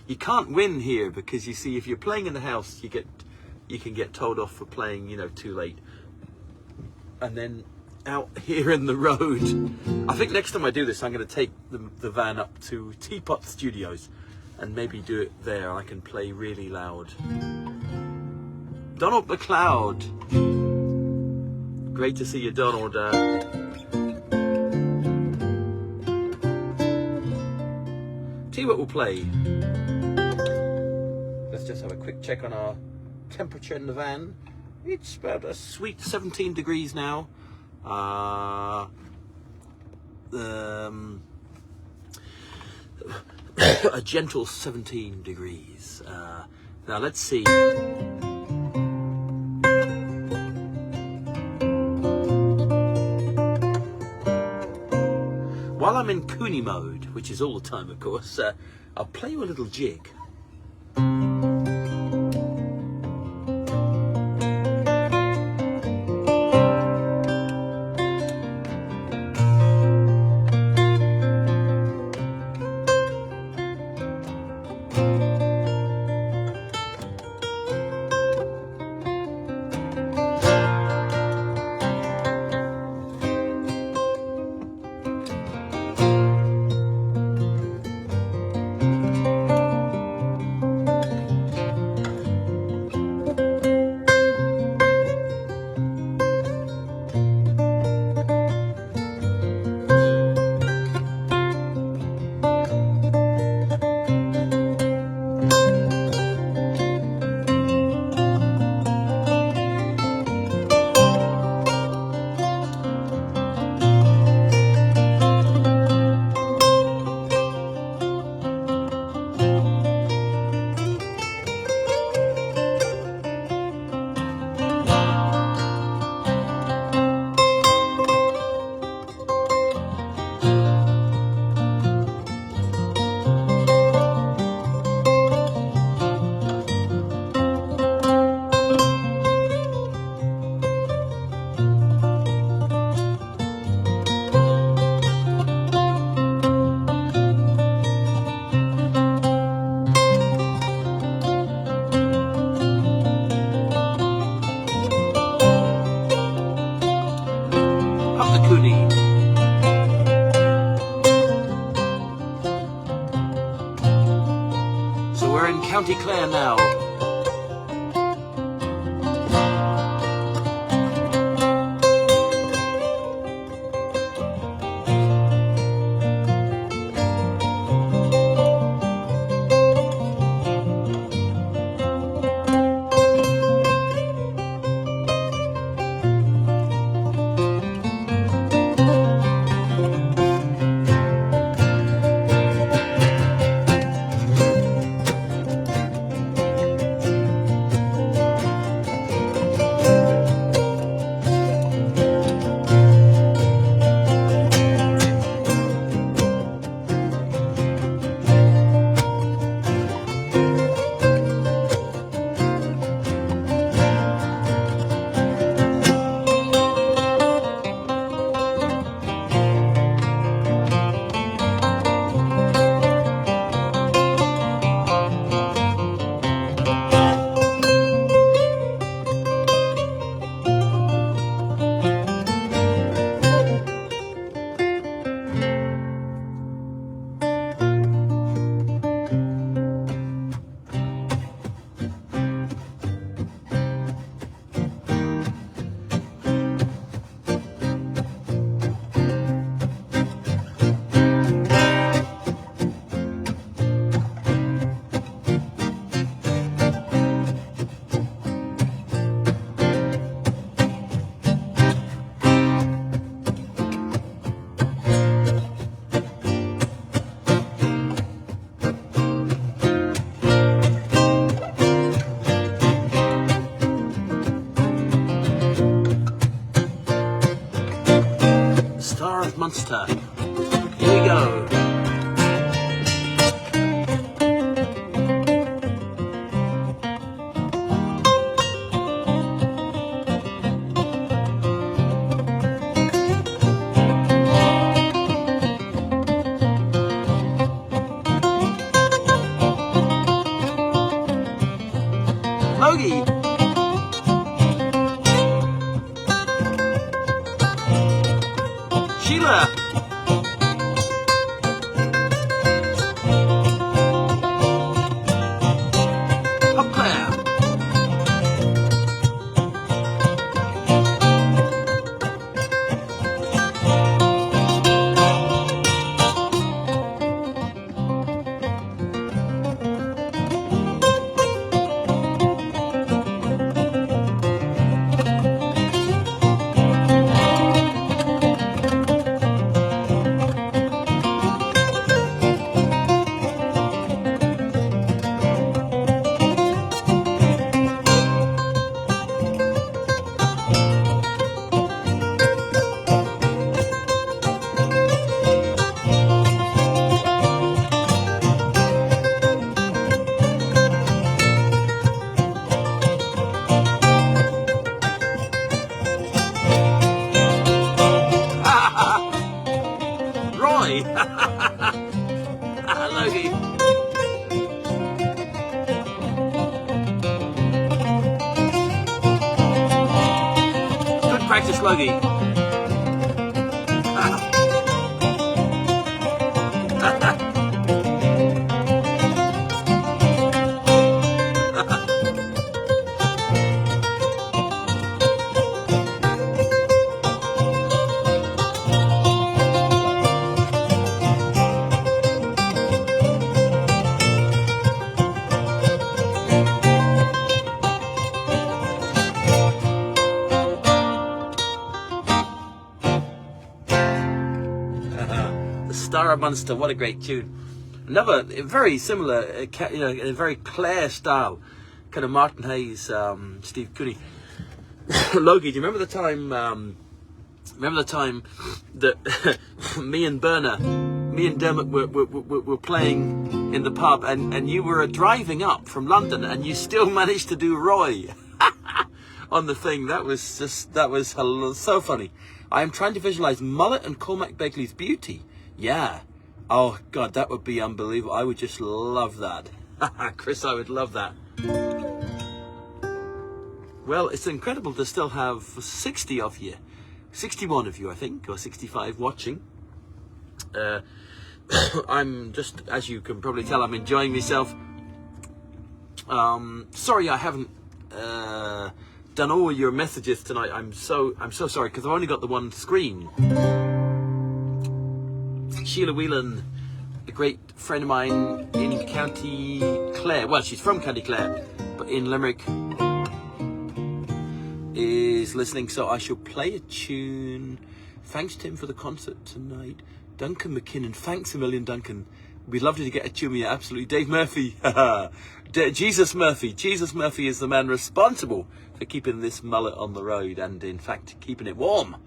you can't win here because you see, if you're playing in the house, you can get told off for playing, too late. And then out here in the road, I think next time I do this, I'm going to take the van up to Teapot Studios and maybe do it there. I can play really loud. Donald McLeod. Great to see you, Donald. See what we'll play. Let's just have a quick check on our temperature in the van. It's about a sweet 17 degrees now. A gentle 17 degrees. Now let's see. While I'm in Cooney mode, which is all the time, of course, I'll play you a little jig. County Clare now. Monster. Here we go. Logie. Sheila. Up Claire. Logie. Good practice, Logie. Star of Munster, what a great tune. Another very similar, you know, a very Clare style, kind of Martin Hayes, Steve Cooney. Logie, do you remember the time? Remember the time that me and Dermot were playing in the pub, and you were driving up from London, and you still managed to do Roy on the thing. That was so funny. I am trying to visualize Mullet and Cormac Begley's Beauty. Yeah. Oh God, that would be unbelievable. I would just love that. Chris, I would love that. Well, it's incredible to still have 60 of you, 61 of you, I think, or 65 watching. I'm just, as you can probably tell, I'm enjoying myself. Sorry I haven't done all your messages tonight. I'm so sorry, because I've only got the one screen. Sheila Whelan, a great friend of mine in County Clare, well, she's from County Clare, but in Limerick, is listening, so I shall play a tune. Thanks, Tim, for the concert tonight. Duncan McKinnon, thanks a million, Duncan. It'd be lovely to get a tune with you, absolutely. Dave Murphy, Jesus Murphy. Jesus Murphy is the man responsible for keeping this mullet on the road and, in fact, keeping it warm.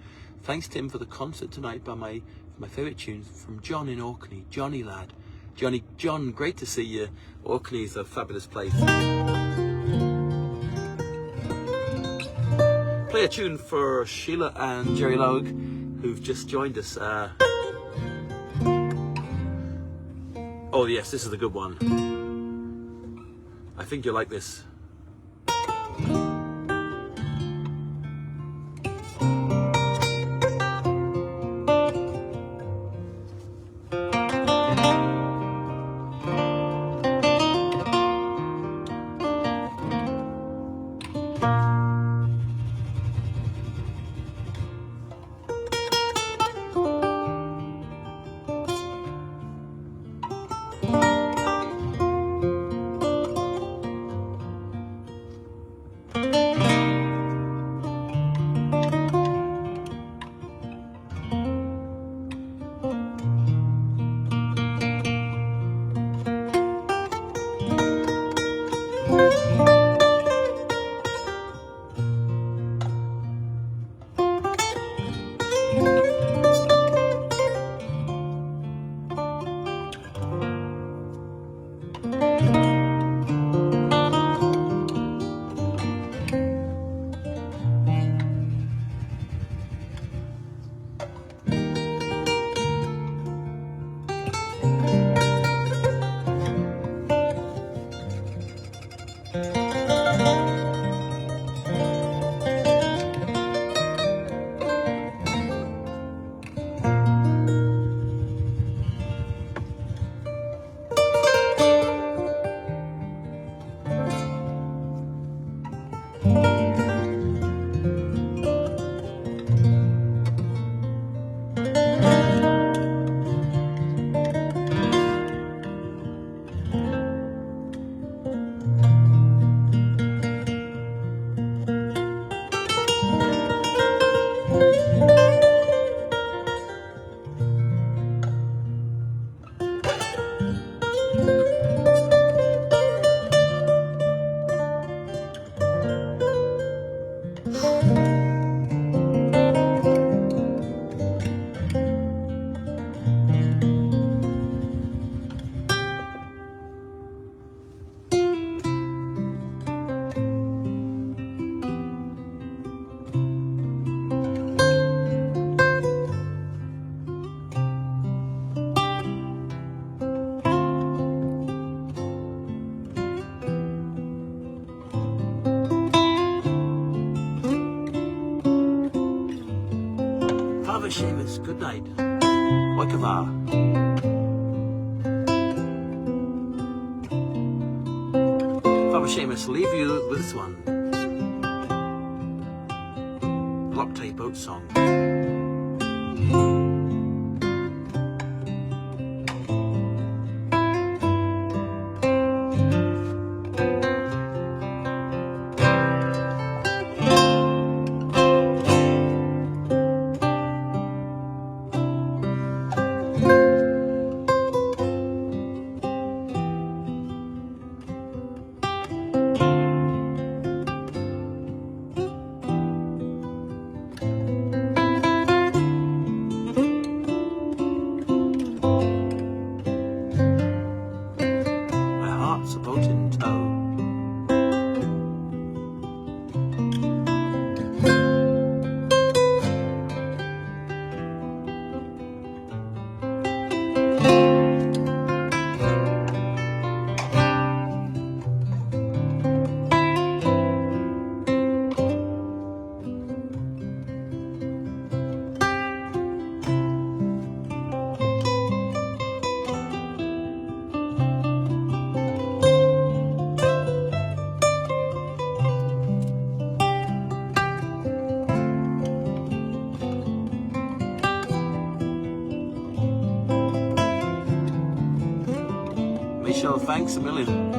Thanks, Tim, for the concert tonight by my favourite tunes from John in Orkney. Johnny, lad. John, great to see you. Orkney is a fabulous place. Play a tune for Sheila and Jerry Logue, who've just joined us. Oh yes, this is the good one. I think you'll like this. Seamus, good night. Wakava. Father Seamus, leave you with this one. Block tape boat song. Michelle, thanks a million.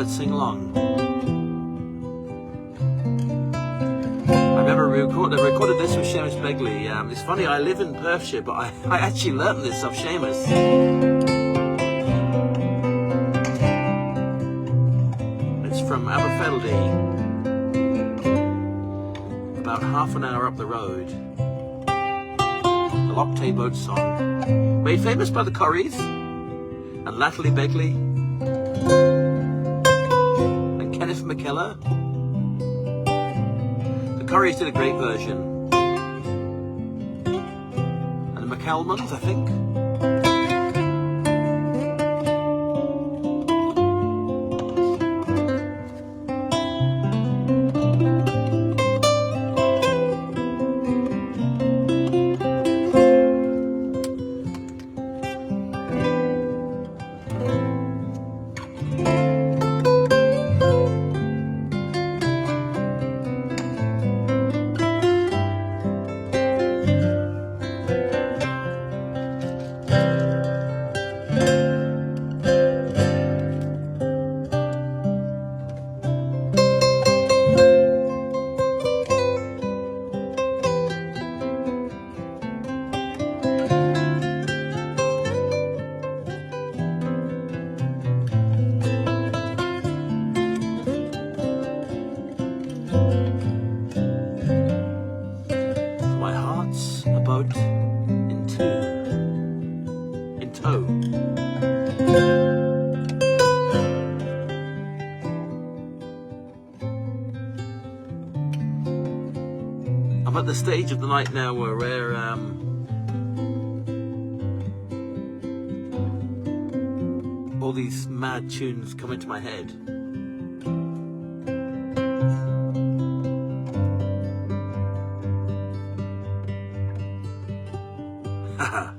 Sing along. I remember I recorded this with Seamus Begley. It's funny, I live in Perthshire, but I actually learnt this off Seamus. It's from Aberfeldy, about half an hour up the road. The Lochte Boat Song, made famous by the Corries and Latterly Begley. Kenneth McKellar. The Corries did a great version. And the McCalmans, I think. I'm at the stage of the night now where all these mad tunes come into my head. Haha.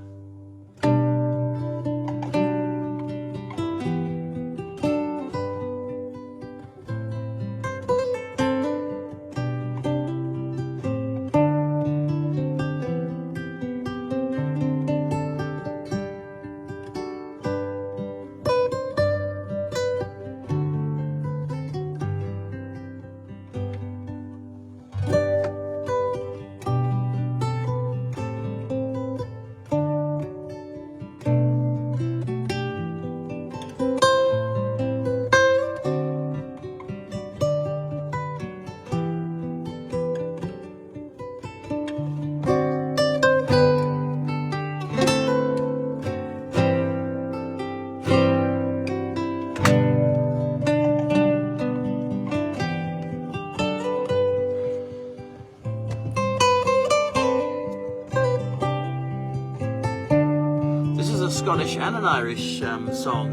Scottish and an Irish song.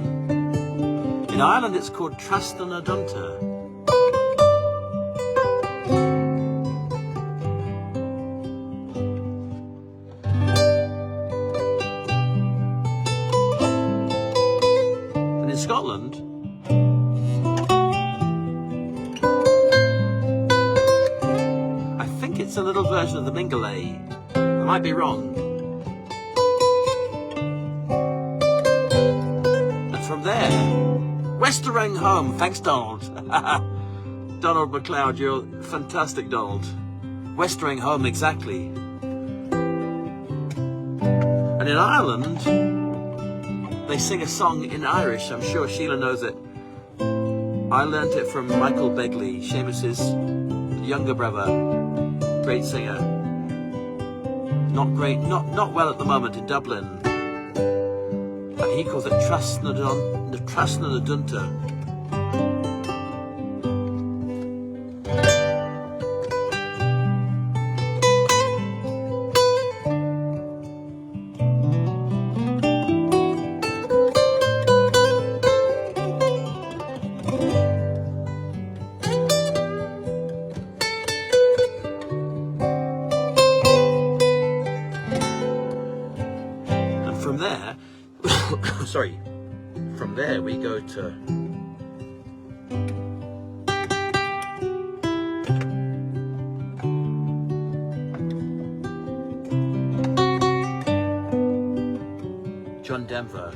In Ireland it's called Trastan Adunta. And in Scotland I think it's a little version of the Mingalay. I might be wrong. From there, Westering Home. Thanks, Donald. Donald MacLeod, you're fantastic, Donald. Westering Home, exactly. And in Ireland, they sing a song in Irish. I'm sure Sheila knows it. I learnt it from Michael Begley, Seamus's younger brother. great singer. Not great, not well at the moment in Dublin. But he calls it Trasna na Dunta. From there, sorry, from there we go to John Denver.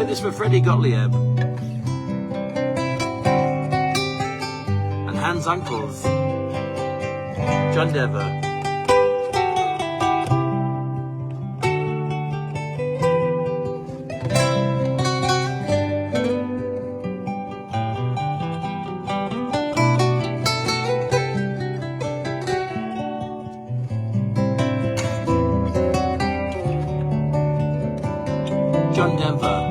This for Freddie Gottlieb and Hans Uncles, John Denver. John Denver.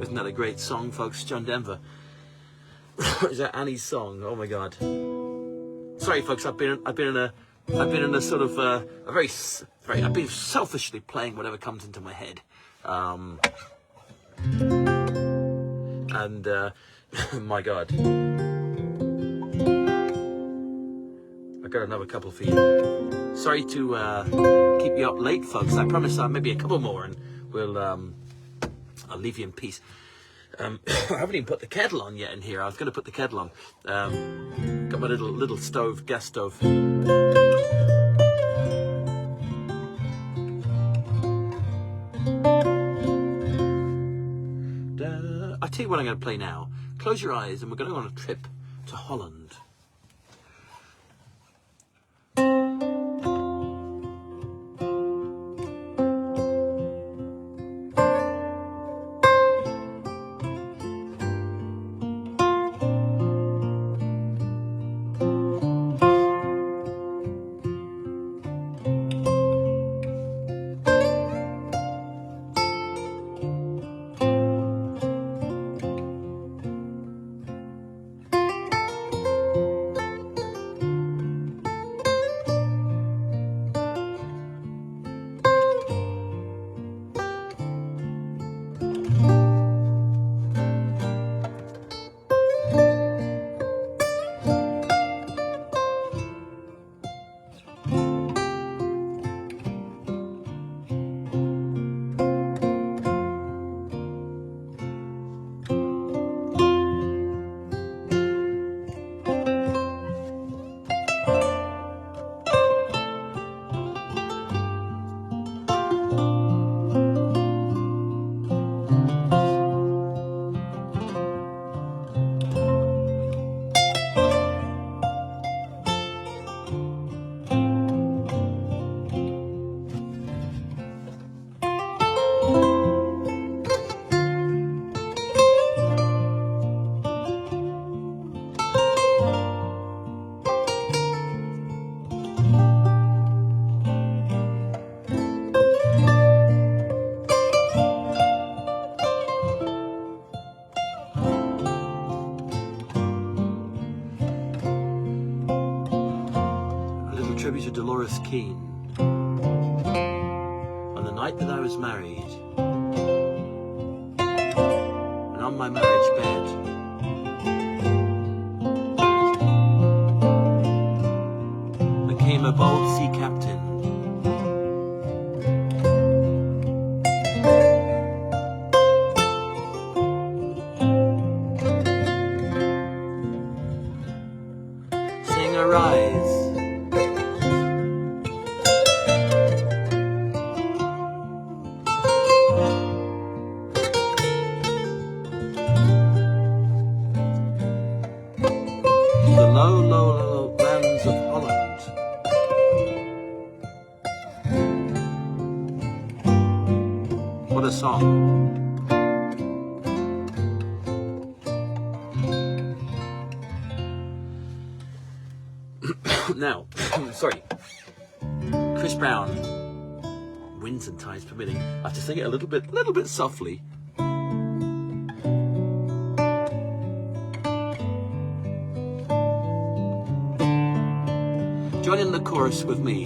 Isn't that a great song, folks? John Denver. Is that Annie's song? Oh my God. Sorry, folks. I've been in a sort of I've been selfishly playing whatever comes into my head, and my God, I got another couple for you. Sorry to keep you up late, folks. I promise maybe a couple more, and we'll I'll leave you in peace. I haven't even put the kettle on yet in here. I was going to put the kettle on. Got my little stove, gas stove. I'll tell you what I'm going to play now. Close your eyes and we're going to go on a trip to Holland. tribute to Dolores Keane. On the night that I was married, and on my marriage bed, there came a bold sea captain. Saying, arise. The low, low, low lands of Holland. What a song. Now, sorry, Chris Brown, winds and tides permitting. I have to sing it a little bit softly. Join in the chorus with me.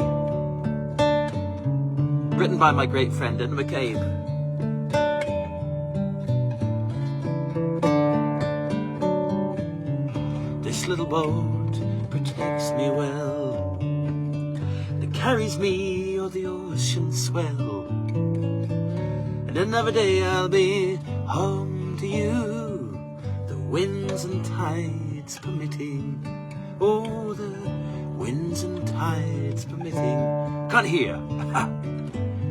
Written by my great friend Ed McCabe. This little boat protects me well, it carries me o'er the ocean swell, and another day I'll be home to you, the winds and tides permitting. Oh, the winds and tides permitting. Can't hear.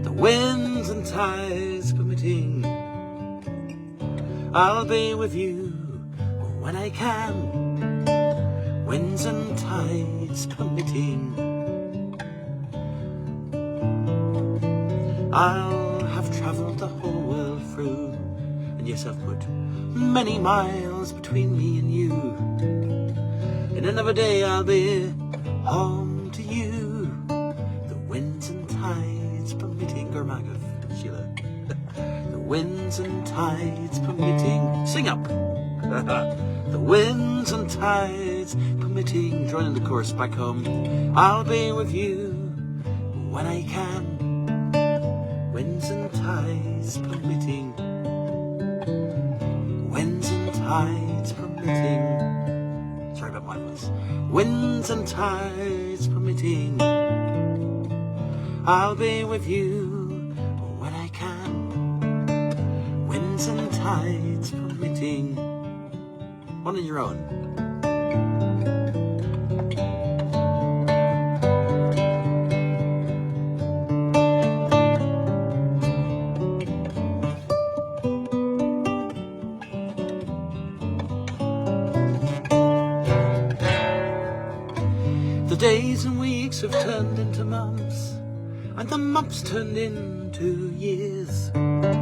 The winds and tides permitting. I'll be with you when I can. Winds and tides permitting. I'll have travelled the whole world through, and yes, I've put many miles between me and you. In another day I'll be home to you, the winds and tides permitting. Gormagov, Sheila. The winds and tides permitting. Sing up. The winds and tides permitting. Join in the chorus back home. I'll be with you when I can. Winds and tides permitting. Winds and tides permitting. Sorry about my voice. Winds and tides permitting. I'll be with you when I can. Winds and tides permitting. One on your own. The days and weeks have turned into months, and the months turned into years. Though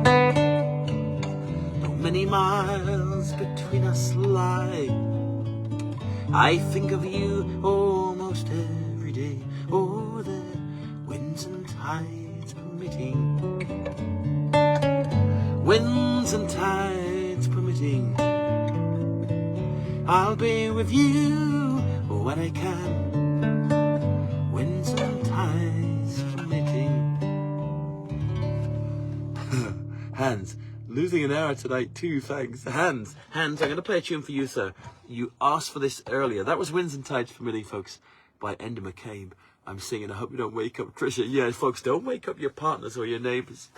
many miles between us lie, I think of you almost every day. Oh, the winds and tides permitting. Winds and tides permitting. I'll be with you when I can. Winds and tides permitting. Hans, losing an hour tonight too, thanks. Hans, I'm going to play a tune for you, sir. You asked for this earlier. That was Winds and Tides Permitting, folks, by Enda McCabe. I'm singing, I hope you don't wake up Trisha. Yeah, folks, don't wake up your partners or your neighbours.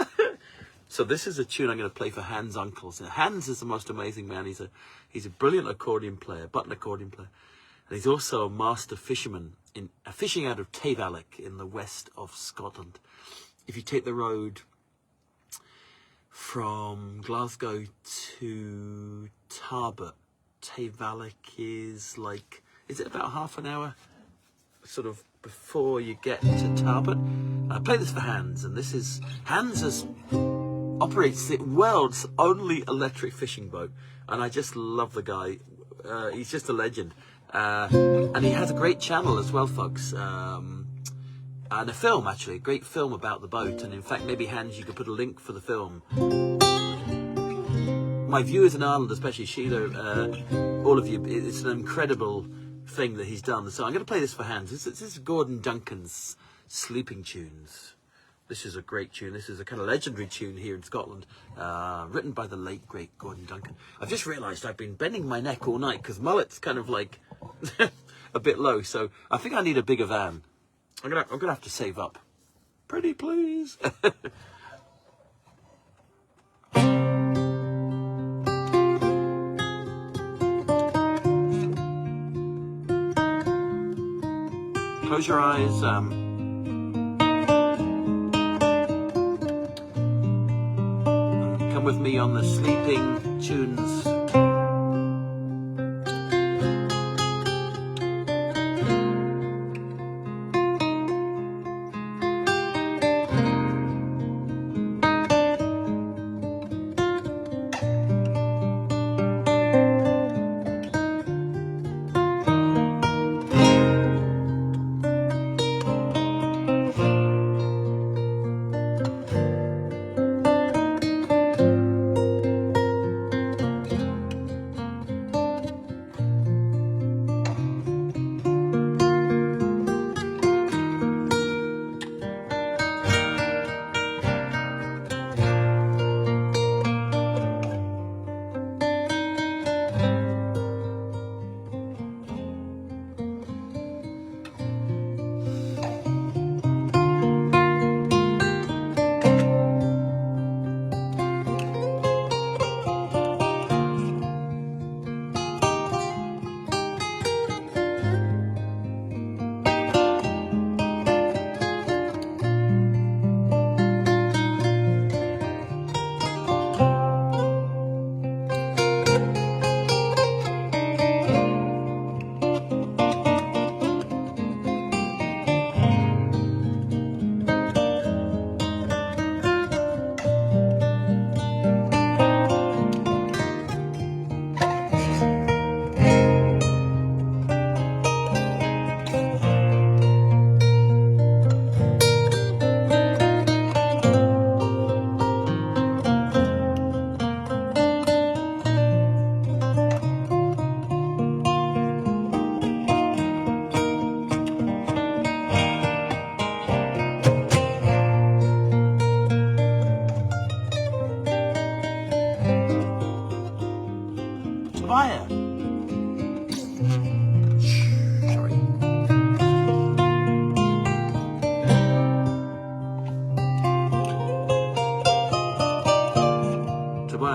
So this is a tune I'm going to play for Hans' uncles. Now, Hans is the most amazing man. He's a brilliant accordion player, button accordion player. And he's also a master fisherman, fishing out of Tavalic in the west of Scotland. If you take the road from Glasgow to Tarbert, Tavalic is it about half an hour sort of before you get to Tarbert? I play this for Hans, and Hans operates the world's only electric fishing boat, and I just love the guy. He's just a legend. And he has a great channel as well, folks, and a film, actually, a great film about the boat. And in fact, maybe Hans, you could put a link for the film. My viewers in Ireland, especially Sheila, all of you, it's an incredible thing that he's done. So I'm going to play this for hands. This is Gordon Duncan's Sleeping Tunes. This is a great tune. This is a kind of legendary tune here in Scotland, written by the late, great Gordon Duncan. I've just realised I've been bending my neck all night because Mullet's kind of like a bit low. So I think I need a bigger van. I'm gonna have to save up. Pretty please. Close your eyes. Come with me on the Sleeping Tunes.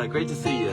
Great to see you.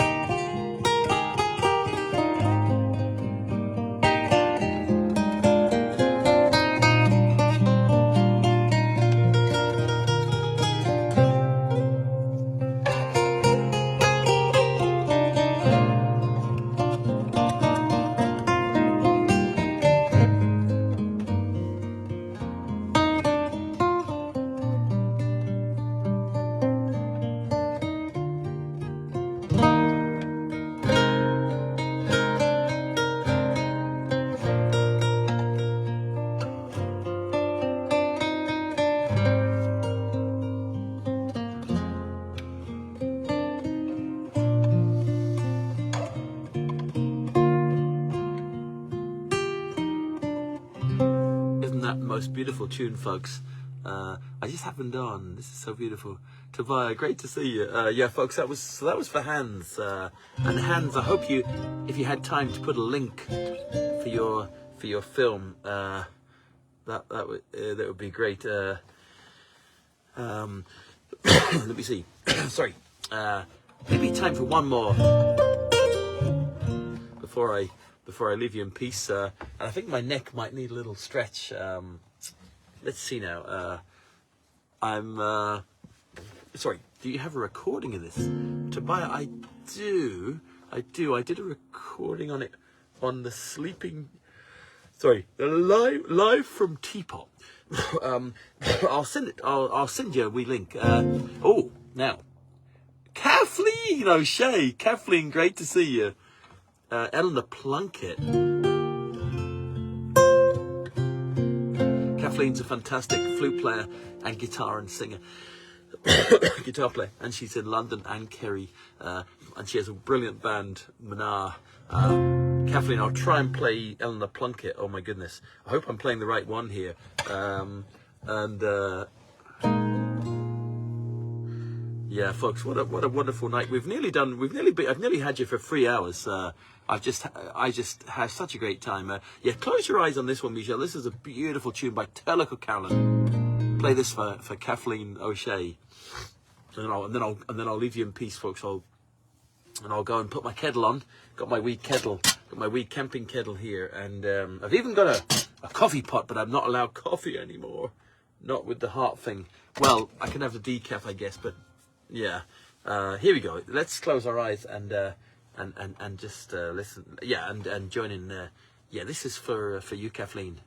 Most beautiful tune, folks. I just happened on. This is so beautiful. Tobiah, great to see you. Yeah, folks, that was for Hans. And Hans, I hope if you had time to put a link for your film, that would be great. Let me see. Sorry. Maybe time for one more before I leave you in peace. And I think my neck might need a little stretch. Let's see now. Sorry, do you have a recording of this? Tobiah, I do. I did a recording on it on the Sleeping... Sorry, live from Teapot. I'll send it. I'll send you a wee link. Oh, now. Kathleen O'Shea. Kathleen, great to see you. Eleanor Plunkett. Kathleen's a fantastic flute player and guitar and singer. guitar player, and she's in London, and Kerry, and she has a brilliant band, Manar. Kathleen, I'll try and play Eleanor Plunkett. Oh my goodness, I hope I'm playing the right one here. Yeah, folks, what a wonderful night. I've nearly had you for 3 hours. I just have such a great time. Yeah, close your eyes on this one, Michelle. This is a beautiful tune by Tulloch O'Carolan. Play this for Kathleen O'Shea, and then I'll leave you in peace, folks. I'll go and put my kettle on. Got my wee camping kettle here, and I've even got a coffee pot, but I'm not allowed coffee anymore. Not with the heart thing. Well, I can have the decaf, I guess, but yeah. Here we go. Let's close our eyes and just listen. Yeah, and join in. Yeah, this is for you, Kathleen.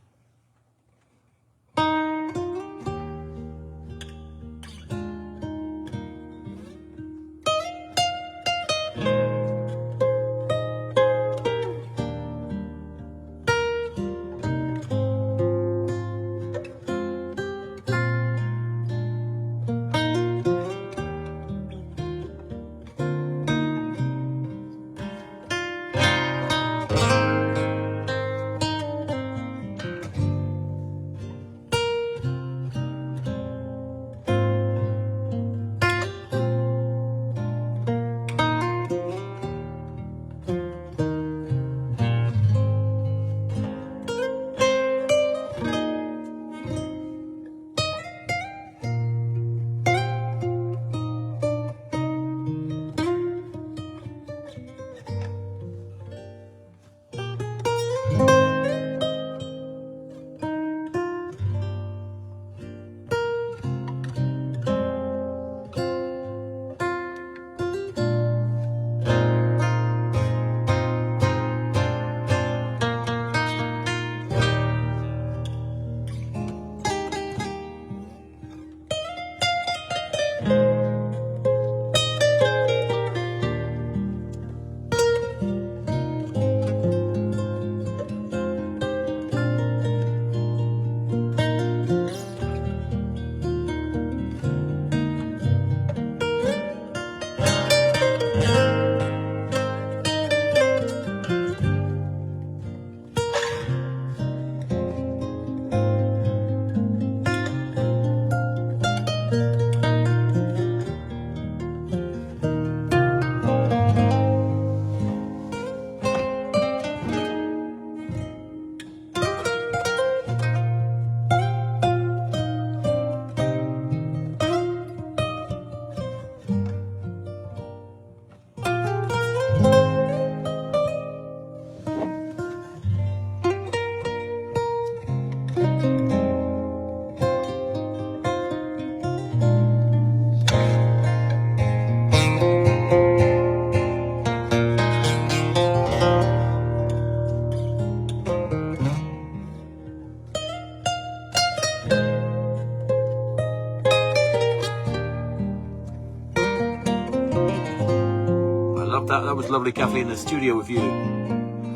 That was lovely, Kathleen, in the studio with you.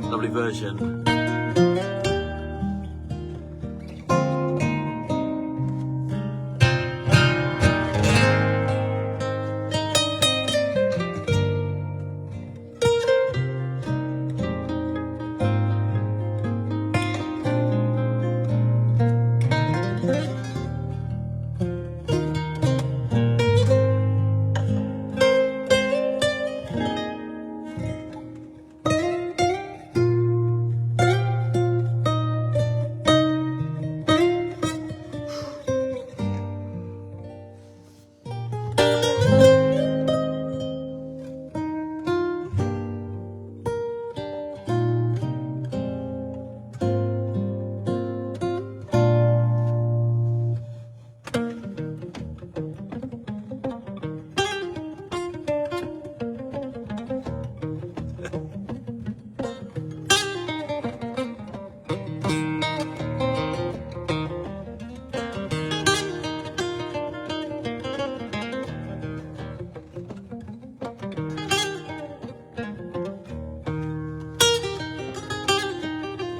Lovely version.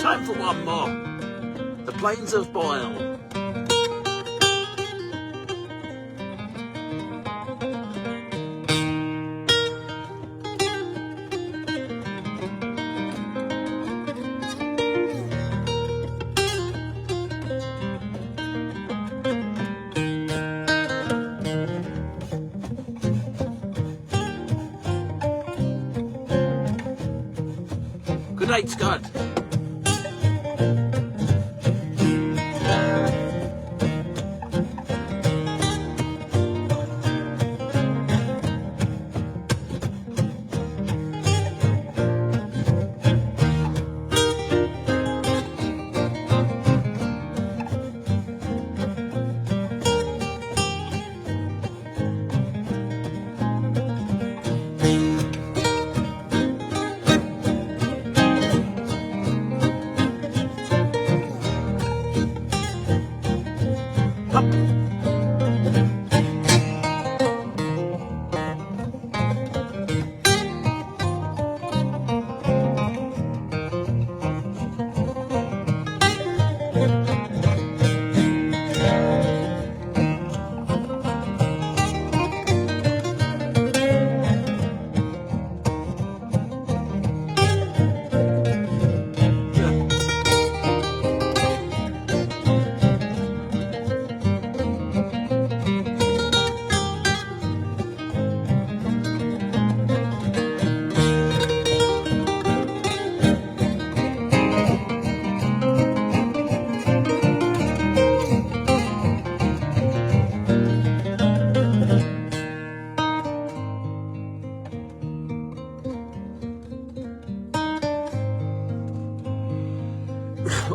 Time for one more. The Plains of Boyle. night, Scott.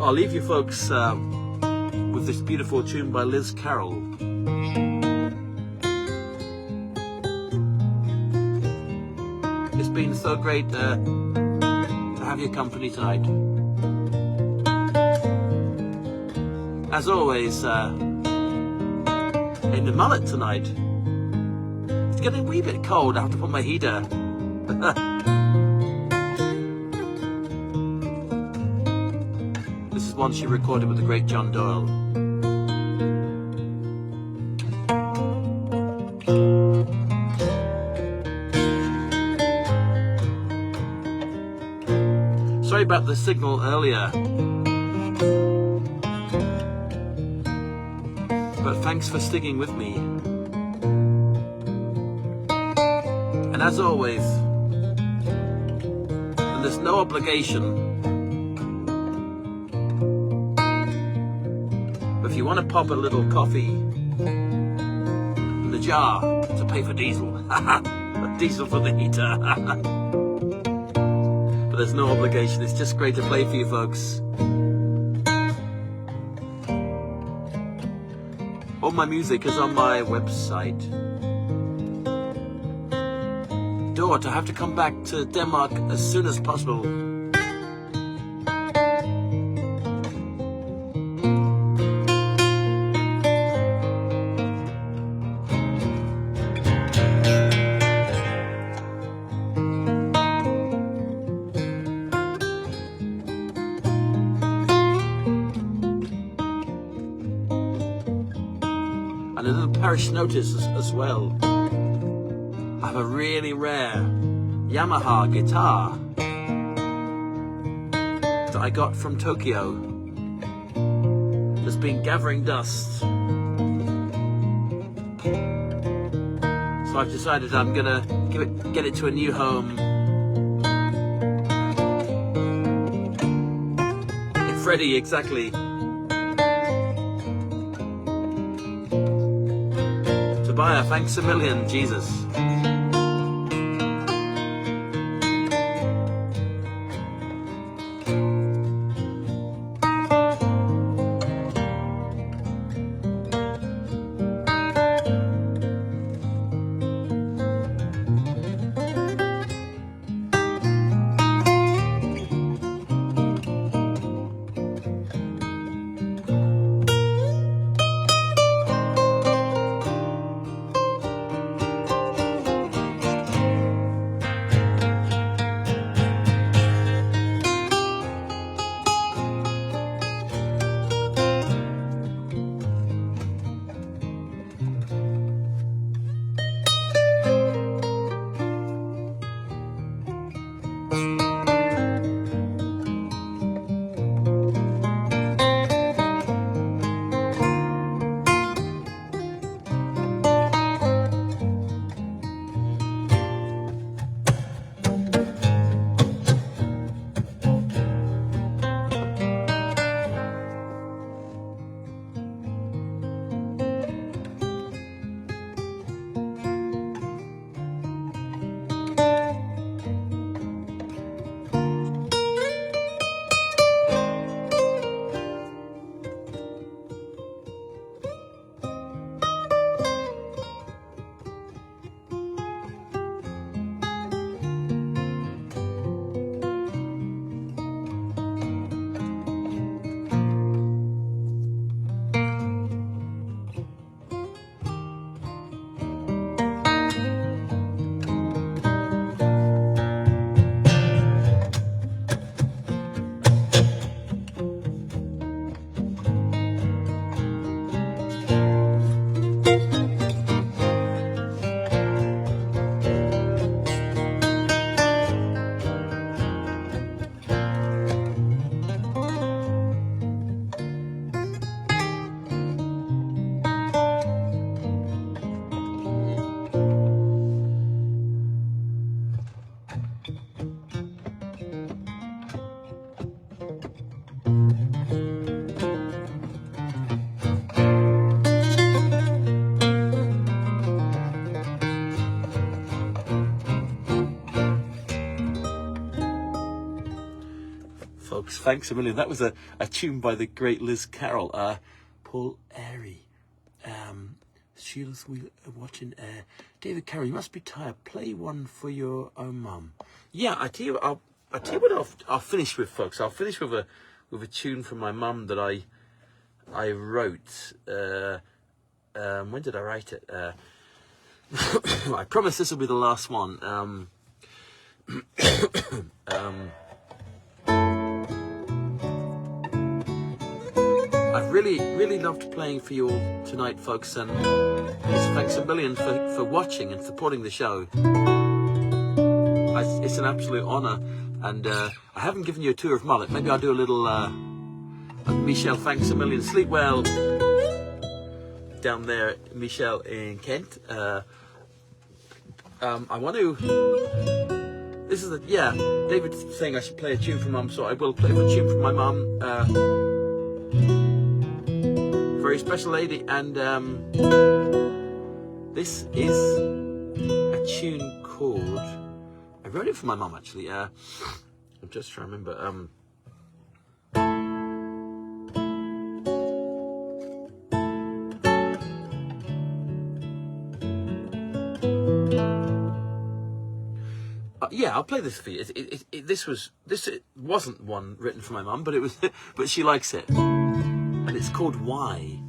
I'll leave you folks with this beautiful tune by Liz Carroll. It's been so great to have your company tonight. As always, in the Mullet tonight, it's getting a wee bit cold. I have to put my heater. This is one she recorded with the great John Doyle. Sorry about the signal earlier, but thanks for sticking with me. And as always, and there's no obligation, but if you want to pop a little coffee in the jar to pay for diesel, diesel for the heater. But there's no obligation, it's just great to play for you folks. All my music is on my website. Dort, I have to come back to Denmark as soon as possible. And a little parish notice as well. I have a really rare Yamaha guitar that I got from Tokyo. That's been gathering dust. So I've decided I'm gonna get it to a new home. In Freddie, exactly. Tobiah, thanks a million, Jesus. Folks, thanks a million. That was a tune by the great Liz Carroll. Paul Airy. Sheila's watching. David Carroll, you must be tired. Play one for your own mum. Yeah, I tell you what. I'll finish with, folks. I'll finish with a tune from my mum that I wrote. When did I write it? I promise this will be the last one. I've really loved playing for you all tonight, folks, and thanks a million for watching and supporting the show. It's an absolute honour, and I haven't given you a tour of Mullet. Maybe I'll do a little. Michelle, thanks a million. Sleep well down there, Michelle in Kent. I want to. This is David's saying I should play a tune from Mum, so I will play a tune from my mum. Very special lady, and this is a tune called. I wrote it for my mum actually. I'm just trying to remember. Yeah, I'll play this for you. This wasn't one written for my mum, but it was. But she likes it, and it's called Why.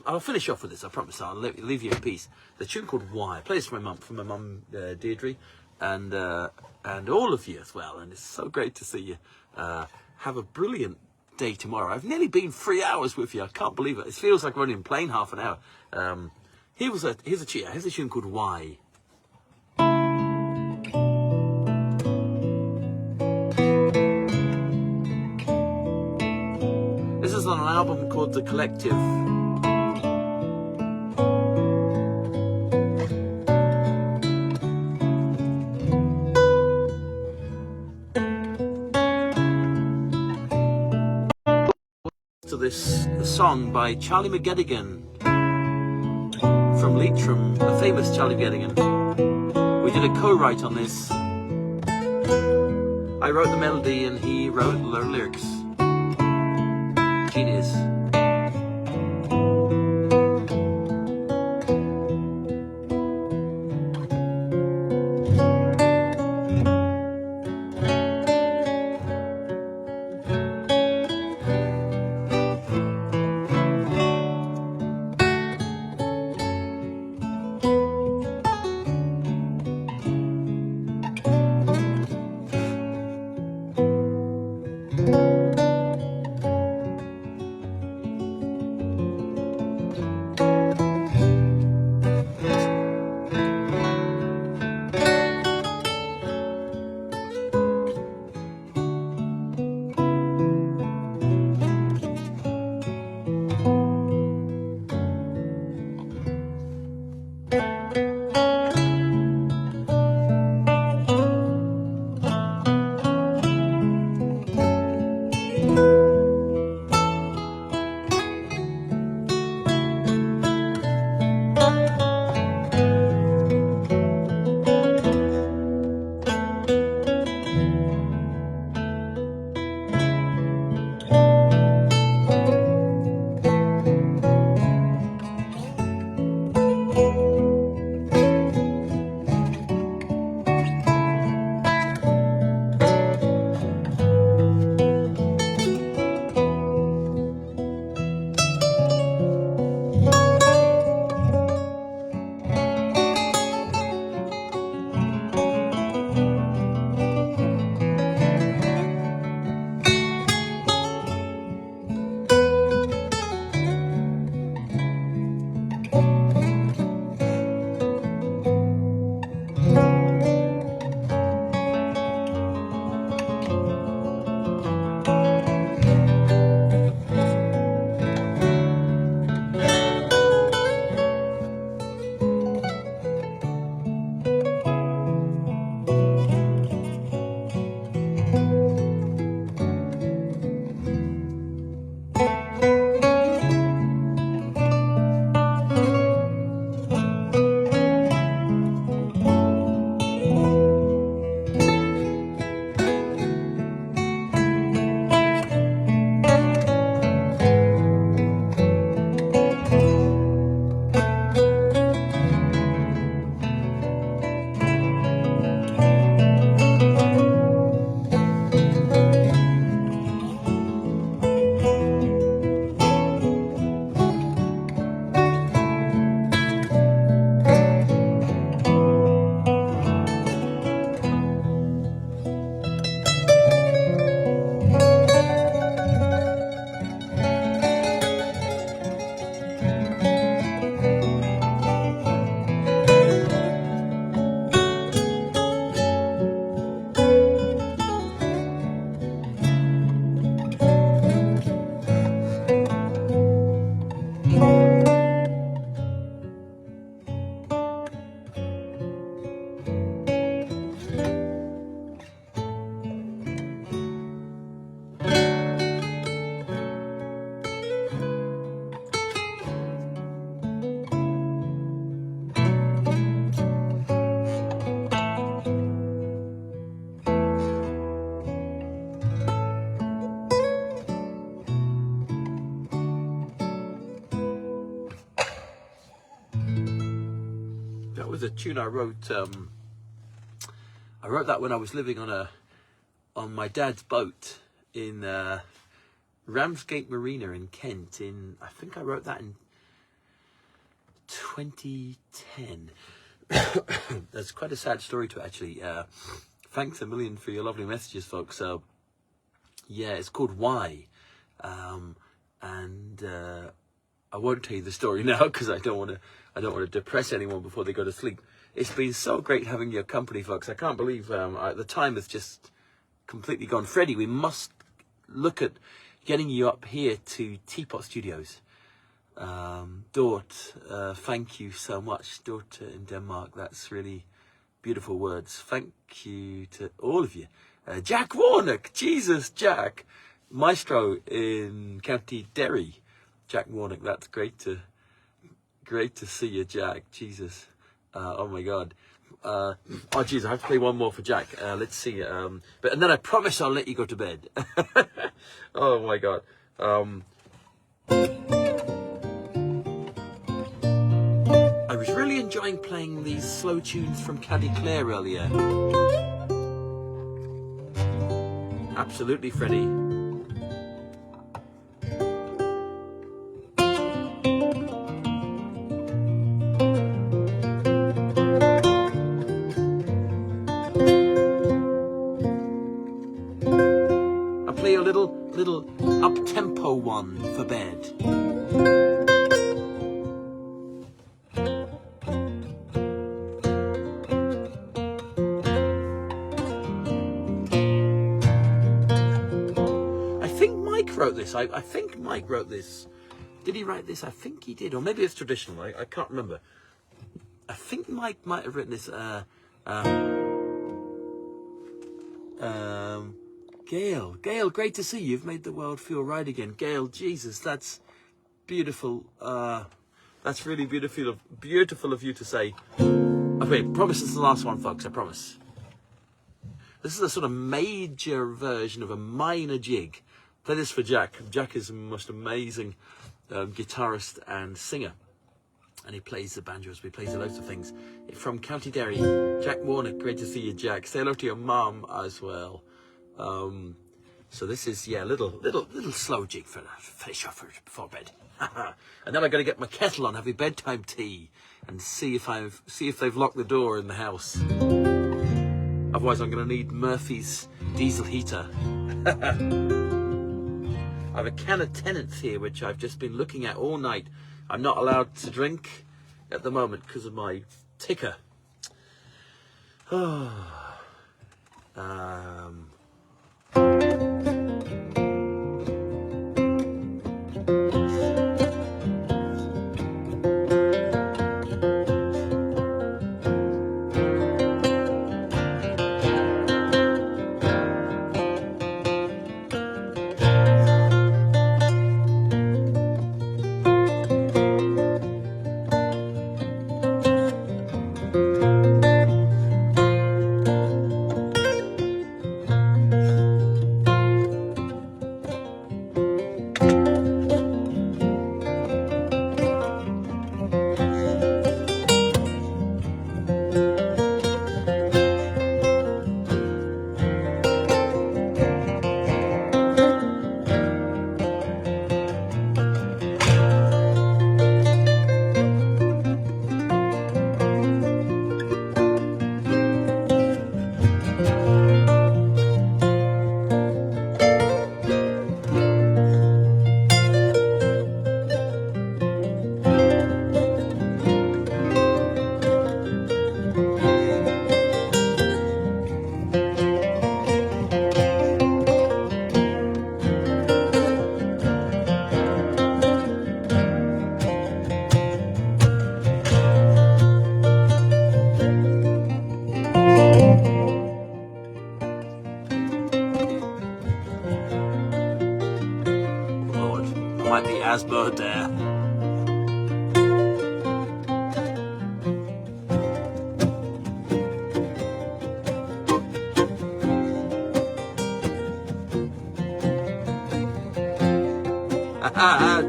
I'll finish off with this. I promise. I'll leave you in peace. The tune called Why. I play this for my mum, Deirdre, and all of you as well. And it's so great to see you. Have a brilliant day tomorrow. I've nearly been 3 hours with you. I can't believe it. It feels like I've only been playing half an hour. Here's a tune called Why. This is on an album called The Collective. To this song by Charlie McGettigan from Leitrim, the famous Charlie McGettigan. We did a co-write on this. I wrote the melody and he wrote the lyrics. Genius. was a tune I wrote. I wrote that when I was living on my dad's boat in Ramsgate Marina in Kent. I think I wrote that in 2010. That's quite a sad story to actually. Thanks a million for your lovely messages, folks. Yeah, it's called Why, and I won't tell you the story now because I don't want to depress anyone before they go to sleep. It's been so great having your company, folks. I can't believe the time has just completely gone. Freddie, we must look at getting you up here to Teapot Studios. Dort, thank you so much, Dort in Denmark. That's really beautiful words. Thank you to all of you. Jack Warnock, Jesus, Jack, Maestro in County Derry. Jack Warnock, that's great to see you, Jack. Jesus, oh my God. Oh geez, I have to play one more for Jack. Let's see. And then I promise I'll let you go to bed. Oh my God. I was really enjoying playing these slow tunes from Caddy Clare earlier. Absolutely, Freddie. I'll play a little up-tempo one for bed. I think Mike wrote this. Did he write this? I think he did, or maybe it's traditional. I can't remember. I think Mike might have written this. Gail, great to see you. You've made the world feel right again. Gail, Jesus, that's beautiful. That's really beautiful of you to say. Okay, promise this is the last one, folks. I promise. This is a sort of major version of a minor jig. Play this for Jack. Jack is the most amazing guitarist and singer. And he plays the banjos, he plays loads of things. From County Derry, Jack Warnock, great to see you, Jack. Say hello to your mum as well. So this is, yeah, little slow jig for finish off before bed. And then I'm going to get my kettle on, have a bedtime tea, and see if they've locked the door in the house. Otherwise I'm going to need Murphy's diesel heater. I have a can of Tennent's here, which I've just been looking at all night. I'm not allowed to drink at the moment because of my ticker. Asbo there.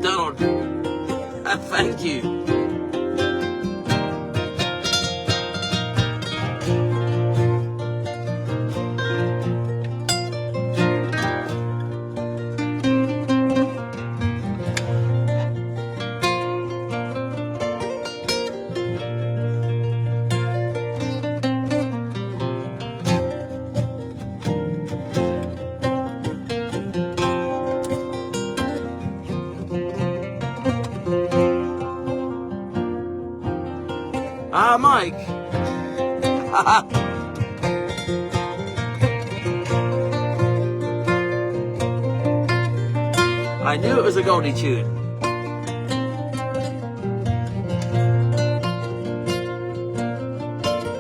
Donald, thank you. about Mike? I knew it was a Goldie tune.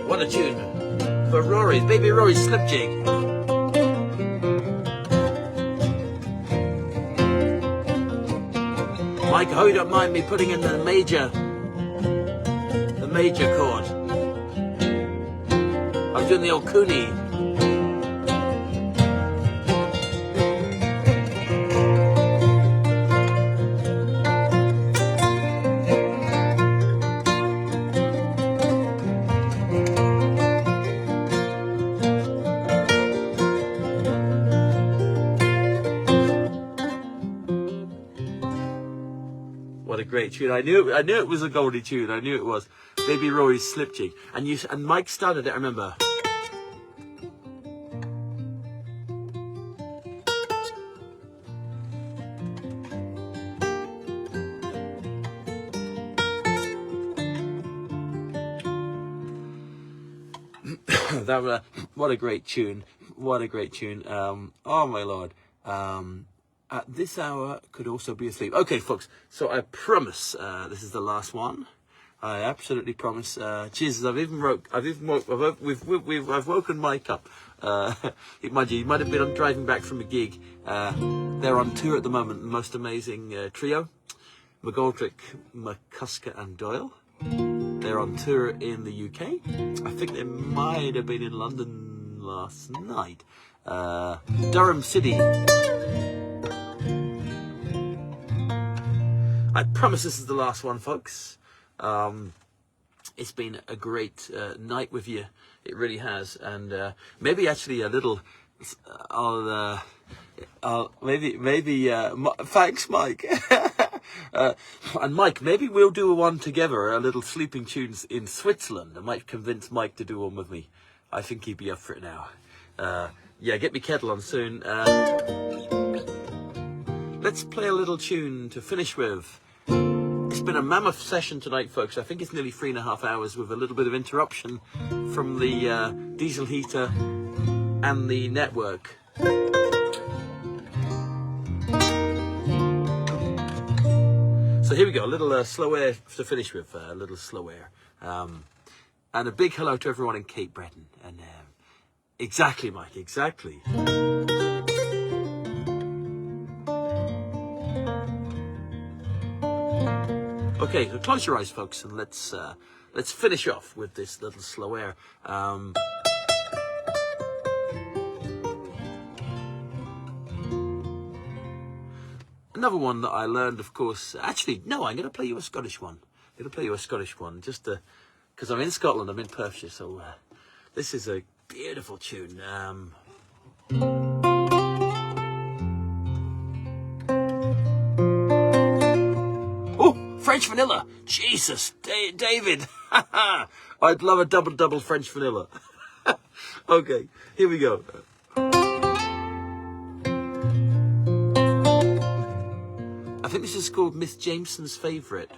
What a tune for Rory's, baby Rory's slip jig. Mike, I hope you don't mind me putting in the major chord. I'm doing the old Cooney. What a great tune. I knew it was a Goldie tune. I knew it was. Baby Rory's slip jig. And Mike started it, I remember. What a great tune. What a great tune. Oh my Lord. At this hour could also be asleep. Okay, folks. So I promise this is the last one. I absolutely promise. Jesus, I've woken Mike up. He might have been driving back from a gig. They're on tour at the moment. The most amazing trio: McGoldrick, McCusker, and Doyle. They're on tour in the UK. I think they might have been in London last night. Durham City. I promise this is the last one, folks. It's been a great night with you. It really has. And maybe actually a little... thanks, Mike. And Mike, maybe we'll do one together, a little sleeping tunes in Switzerland. I might convince Mike to do one with me. I think he'd be up for it now. Yeah, get me kettle on soon. Let's play a little tune to finish with. It's been a mammoth session tonight, folks. I think it's nearly 3.5 hours with a little bit of interruption from the diesel heater and the network. So here we go, a little slow air to finish with, a little slow air. And a big hello to everyone in Cape Breton. And exactly, Mike, exactly. Okay, so close your eyes, folks, and let's finish off with this little slow air. Another one that I learned, of course. Actually, no, I'm going to play you a Scottish one. I'm going to play you a Scottish one, just because I'm in Scotland, I'm in Perthshire, so this is a beautiful tune. French vanilla. Jesus, David. I'd love a double French vanilla. Okay, here we go. I think this is called Miss Jameson's Favourite.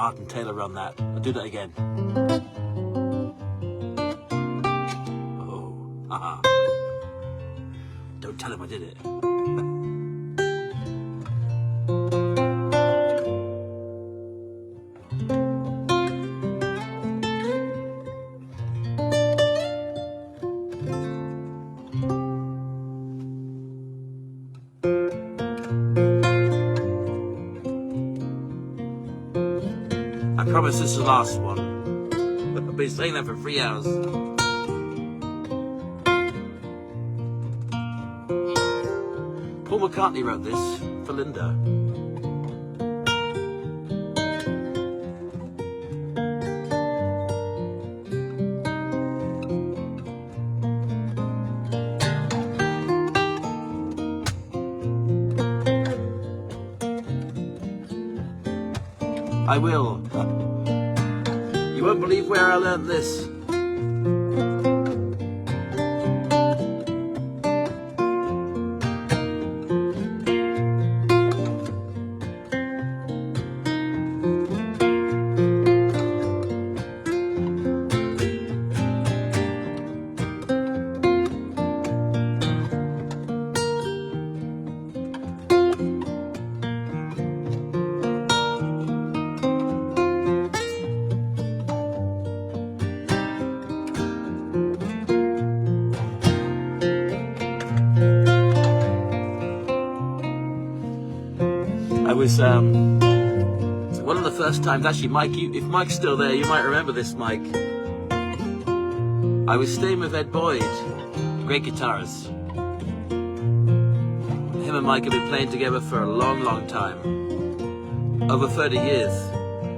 Martin Taylor run that. I'll do that again. Oh, haha. Don't tell him I did it. I promise this is the last one. I've been saying that for 3 hours. Paul McCartney wrote this for Linda. I will. You won't believe where I learned this. I was one of the first times, actually, Mike, if Mike's still there, you might remember this, Mike. I was staying with Ed Boyd, great guitarist. Him and Mike have been playing together for a long, long time, over 30 years.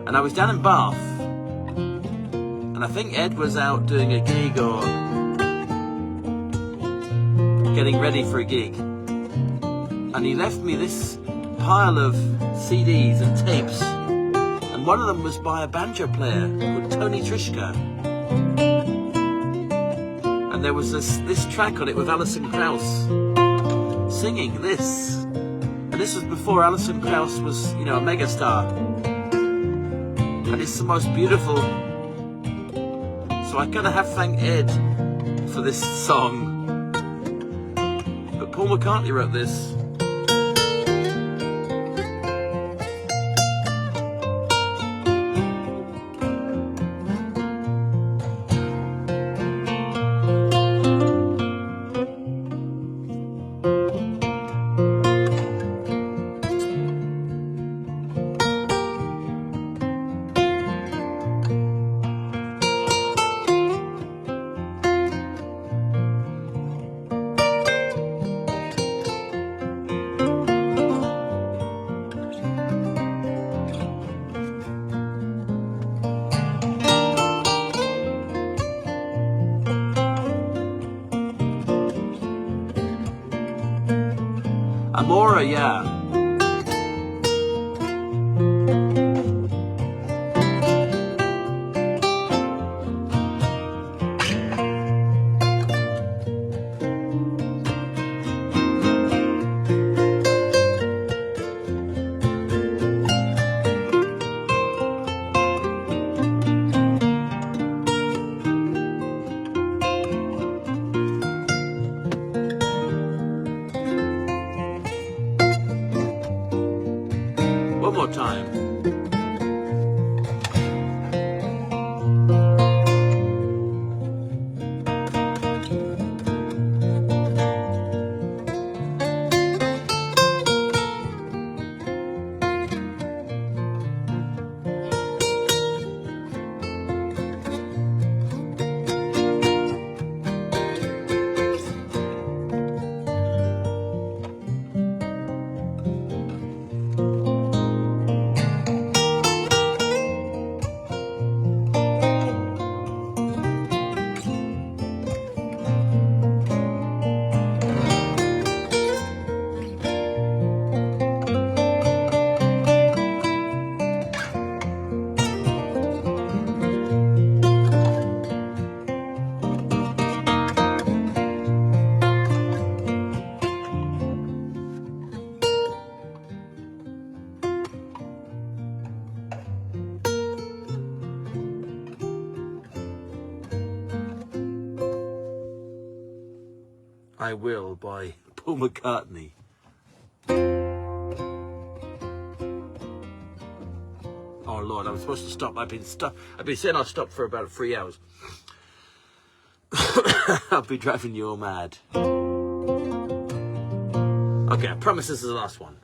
And I was down in Bath, and I think Ed was out doing a gig or getting ready for a gig. And he left me this pile of CDs and tapes, and one of them was by a banjo player called Tony Trishka, and there was this track on it with Alison Krauss singing this, and this was before Alison Krauss was, you know, a megastar, and it's the most beautiful. So I kind of have to thank Ed for this song, but Paul McCartney wrote this. Amora, yeah. One more time. I Will by Paul McCartney. Oh Lord, I'm supposed to stop. I've been saying I'll stop for about 3 hours. I'll be driving you all mad. Okay, I promise this is the last one.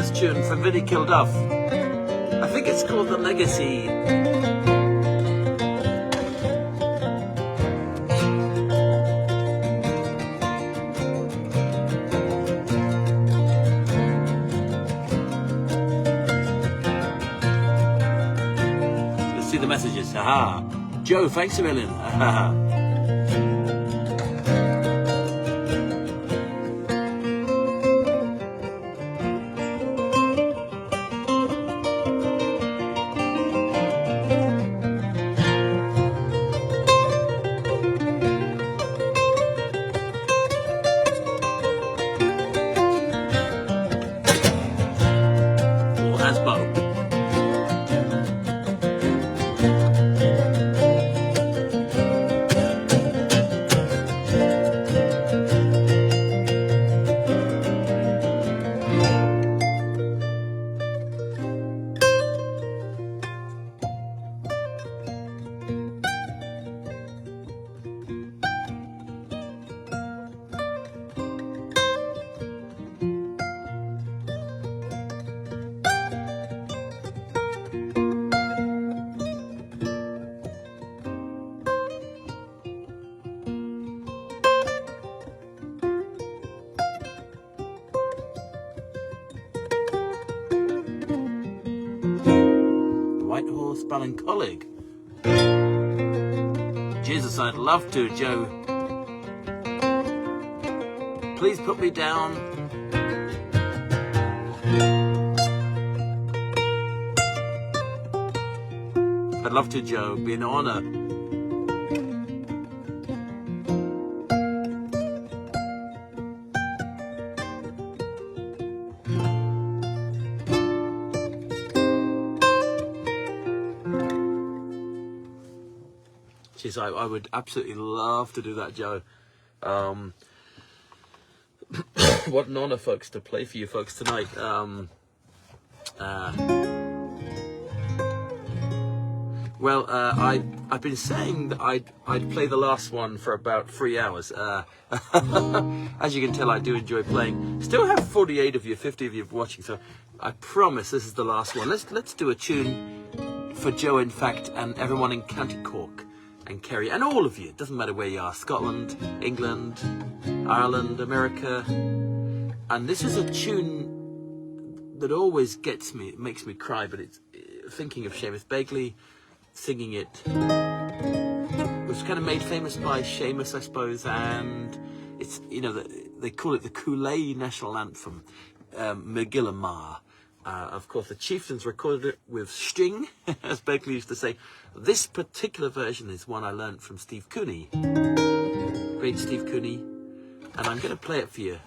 this tune from Vinnie Kilduff. I think it's called The Legacy. Let's see the messages. Aha. Joe, thanks a million. Horse Ballincollig. Jesus, I'd love to, Joe. Please put me down. I'd love to, Joe. It'd be an honor. Jeez, I would absolutely love to do that, Joe. What an honor, folks, to play for you folks tonight. Well, I've been saying that I'd play the last one for about 3 hours. As you can tell, I do enjoy playing. Still have 48 of you, 50 of you watching, so I promise this is the last one. Let's do a tune for Joe, in fact, and everyone in County Cork and Kerry, and all of you. It doesn't matter where you are: Scotland, England, Ireland, America. And this is a tune that always gets me. It makes me cry. But it's thinking of Seamus Begley singing it. It was kind of made famous by Seamus, I suppose, and it's, you know, they call it the Kool-Aid national anthem, Magillamar. Of course, the Chieftains recorded it with Sting, as Begley used to say. This particular version is one I learned from Steve Cooney, great Steve Cooney, and I'm going to play it for you.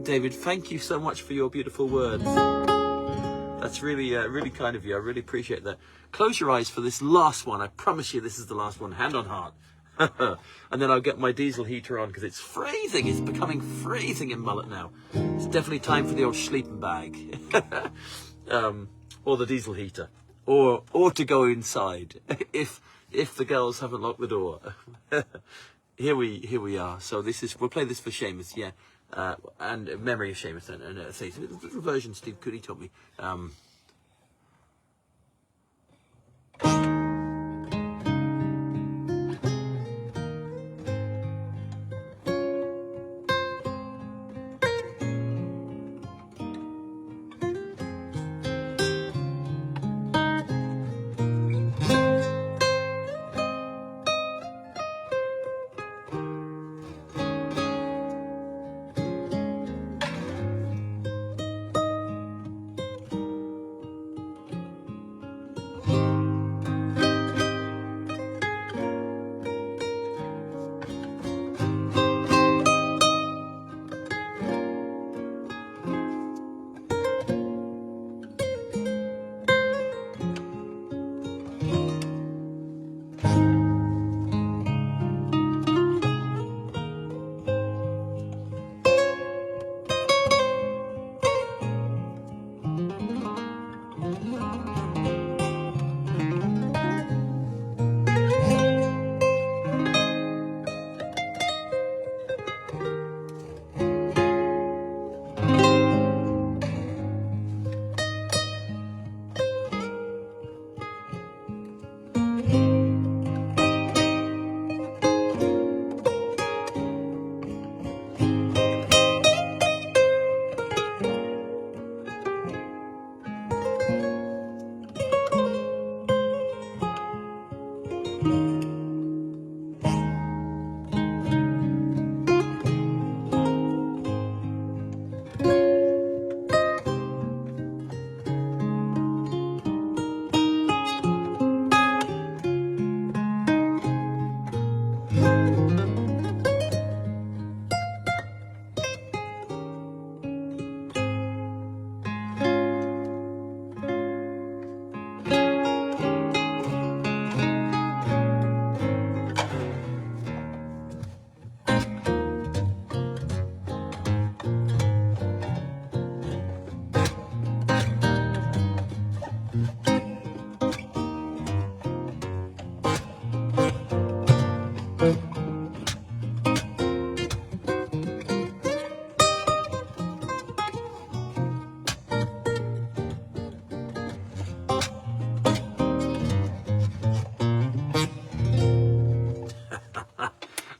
David, thank you so much for your beautiful words. That's really, really kind of you. I really appreciate that. Close your eyes for this last one. I promise you this is the last one. Hand on heart. And then I'll get my diesel heater on because it's freezing. It's becoming freezing in Mullet now. It's definitely time for the old sleeping bag. Or the diesel heater. Or to go inside if the girls haven't locked the door. Here we are. So we'll play this for Seamus, yeah. And memory of Seamus, and say it's a little version Steve Cooney taught me.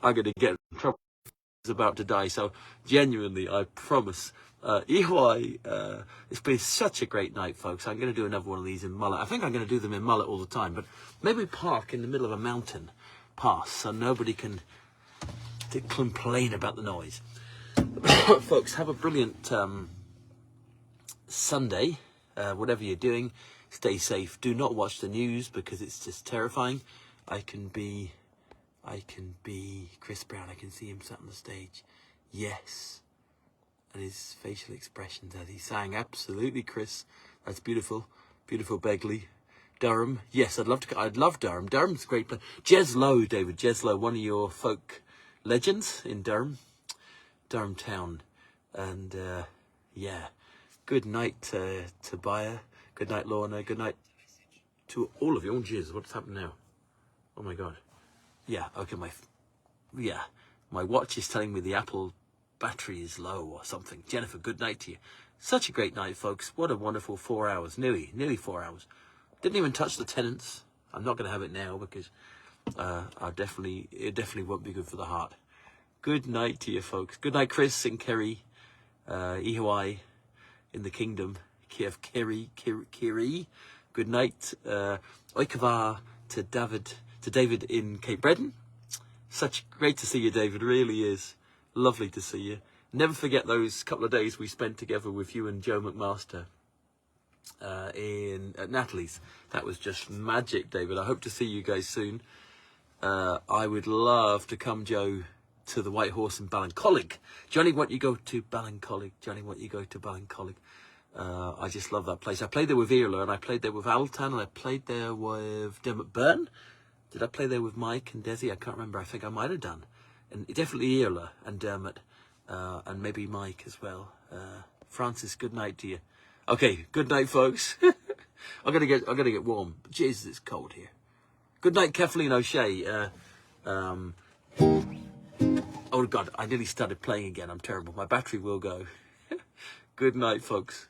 I'm going to get in trouble about to die. So genuinely, I promise. EY, it's been such a great night, folks. I'm going to do another one of these in Mullet. I think I'm going to do them in Mullet all the time, but maybe park in the middle of a mountain pass so nobody can complain about the noise. Folks, have a brilliant Sunday. Whatever you're doing, stay safe. Do not watch the news because it's just terrifying. I can be Chris Brown. I can see him sat on the stage. Yes. And his facial expressions as he sang. Absolutely, Chris. That's beautiful. Beautiful Begley. Durham. Yes, I'd love Durham. Durham's a great place. Jez Lowe, David. Jez Lowe, one of your folk legends in Durham. Durham town. And, yeah. Good night, Tobiah. Good night, Lorna. Good night to all of you. Oh, jeez, what's happened now? Oh, my God. Yeah, okay, my watch is telling me the Apple battery is low or something. Jennifer, good night to you. Such a great night, folks. What a wonderful 4 hours. Nearly 4 hours. Didn't even touch the tenants. I'm not going to have it now because it definitely won't be good for the heart. Good night to you, folks. Good night, Chris and Kerry. Ihuai in the kingdom. Kiev, Kiri. Good night. Oikava to David in Cape Breton. Such great to see you, David. Really is. Lovely to see you. Never forget those couple of days we spent together with you and Joe McMaster at Natalie's. That was just magic, David. I hope to see you guys soon. I would love to come, Joe, to the White Horse in Ballincollig. Johnny, won't you go to Ballincollig? Johnny, won't you go to Ballincollig? I just love that place. I played there with Irla, and I played there with Altan, and I played there with Dermot Byrne. Did I play there with Mike and Desi? I can't remember. I think I might have done. And definitely Irla and Dermot, and maybe Mike as well. Francis, good night to you. Okay, good night, folks. I'm gonna get warm. Jesus, it's cold here. Good night, Kathleen O'Shea. Oh God, I nearly started playing again. I'm terrible. My battery will go. Good night, folks.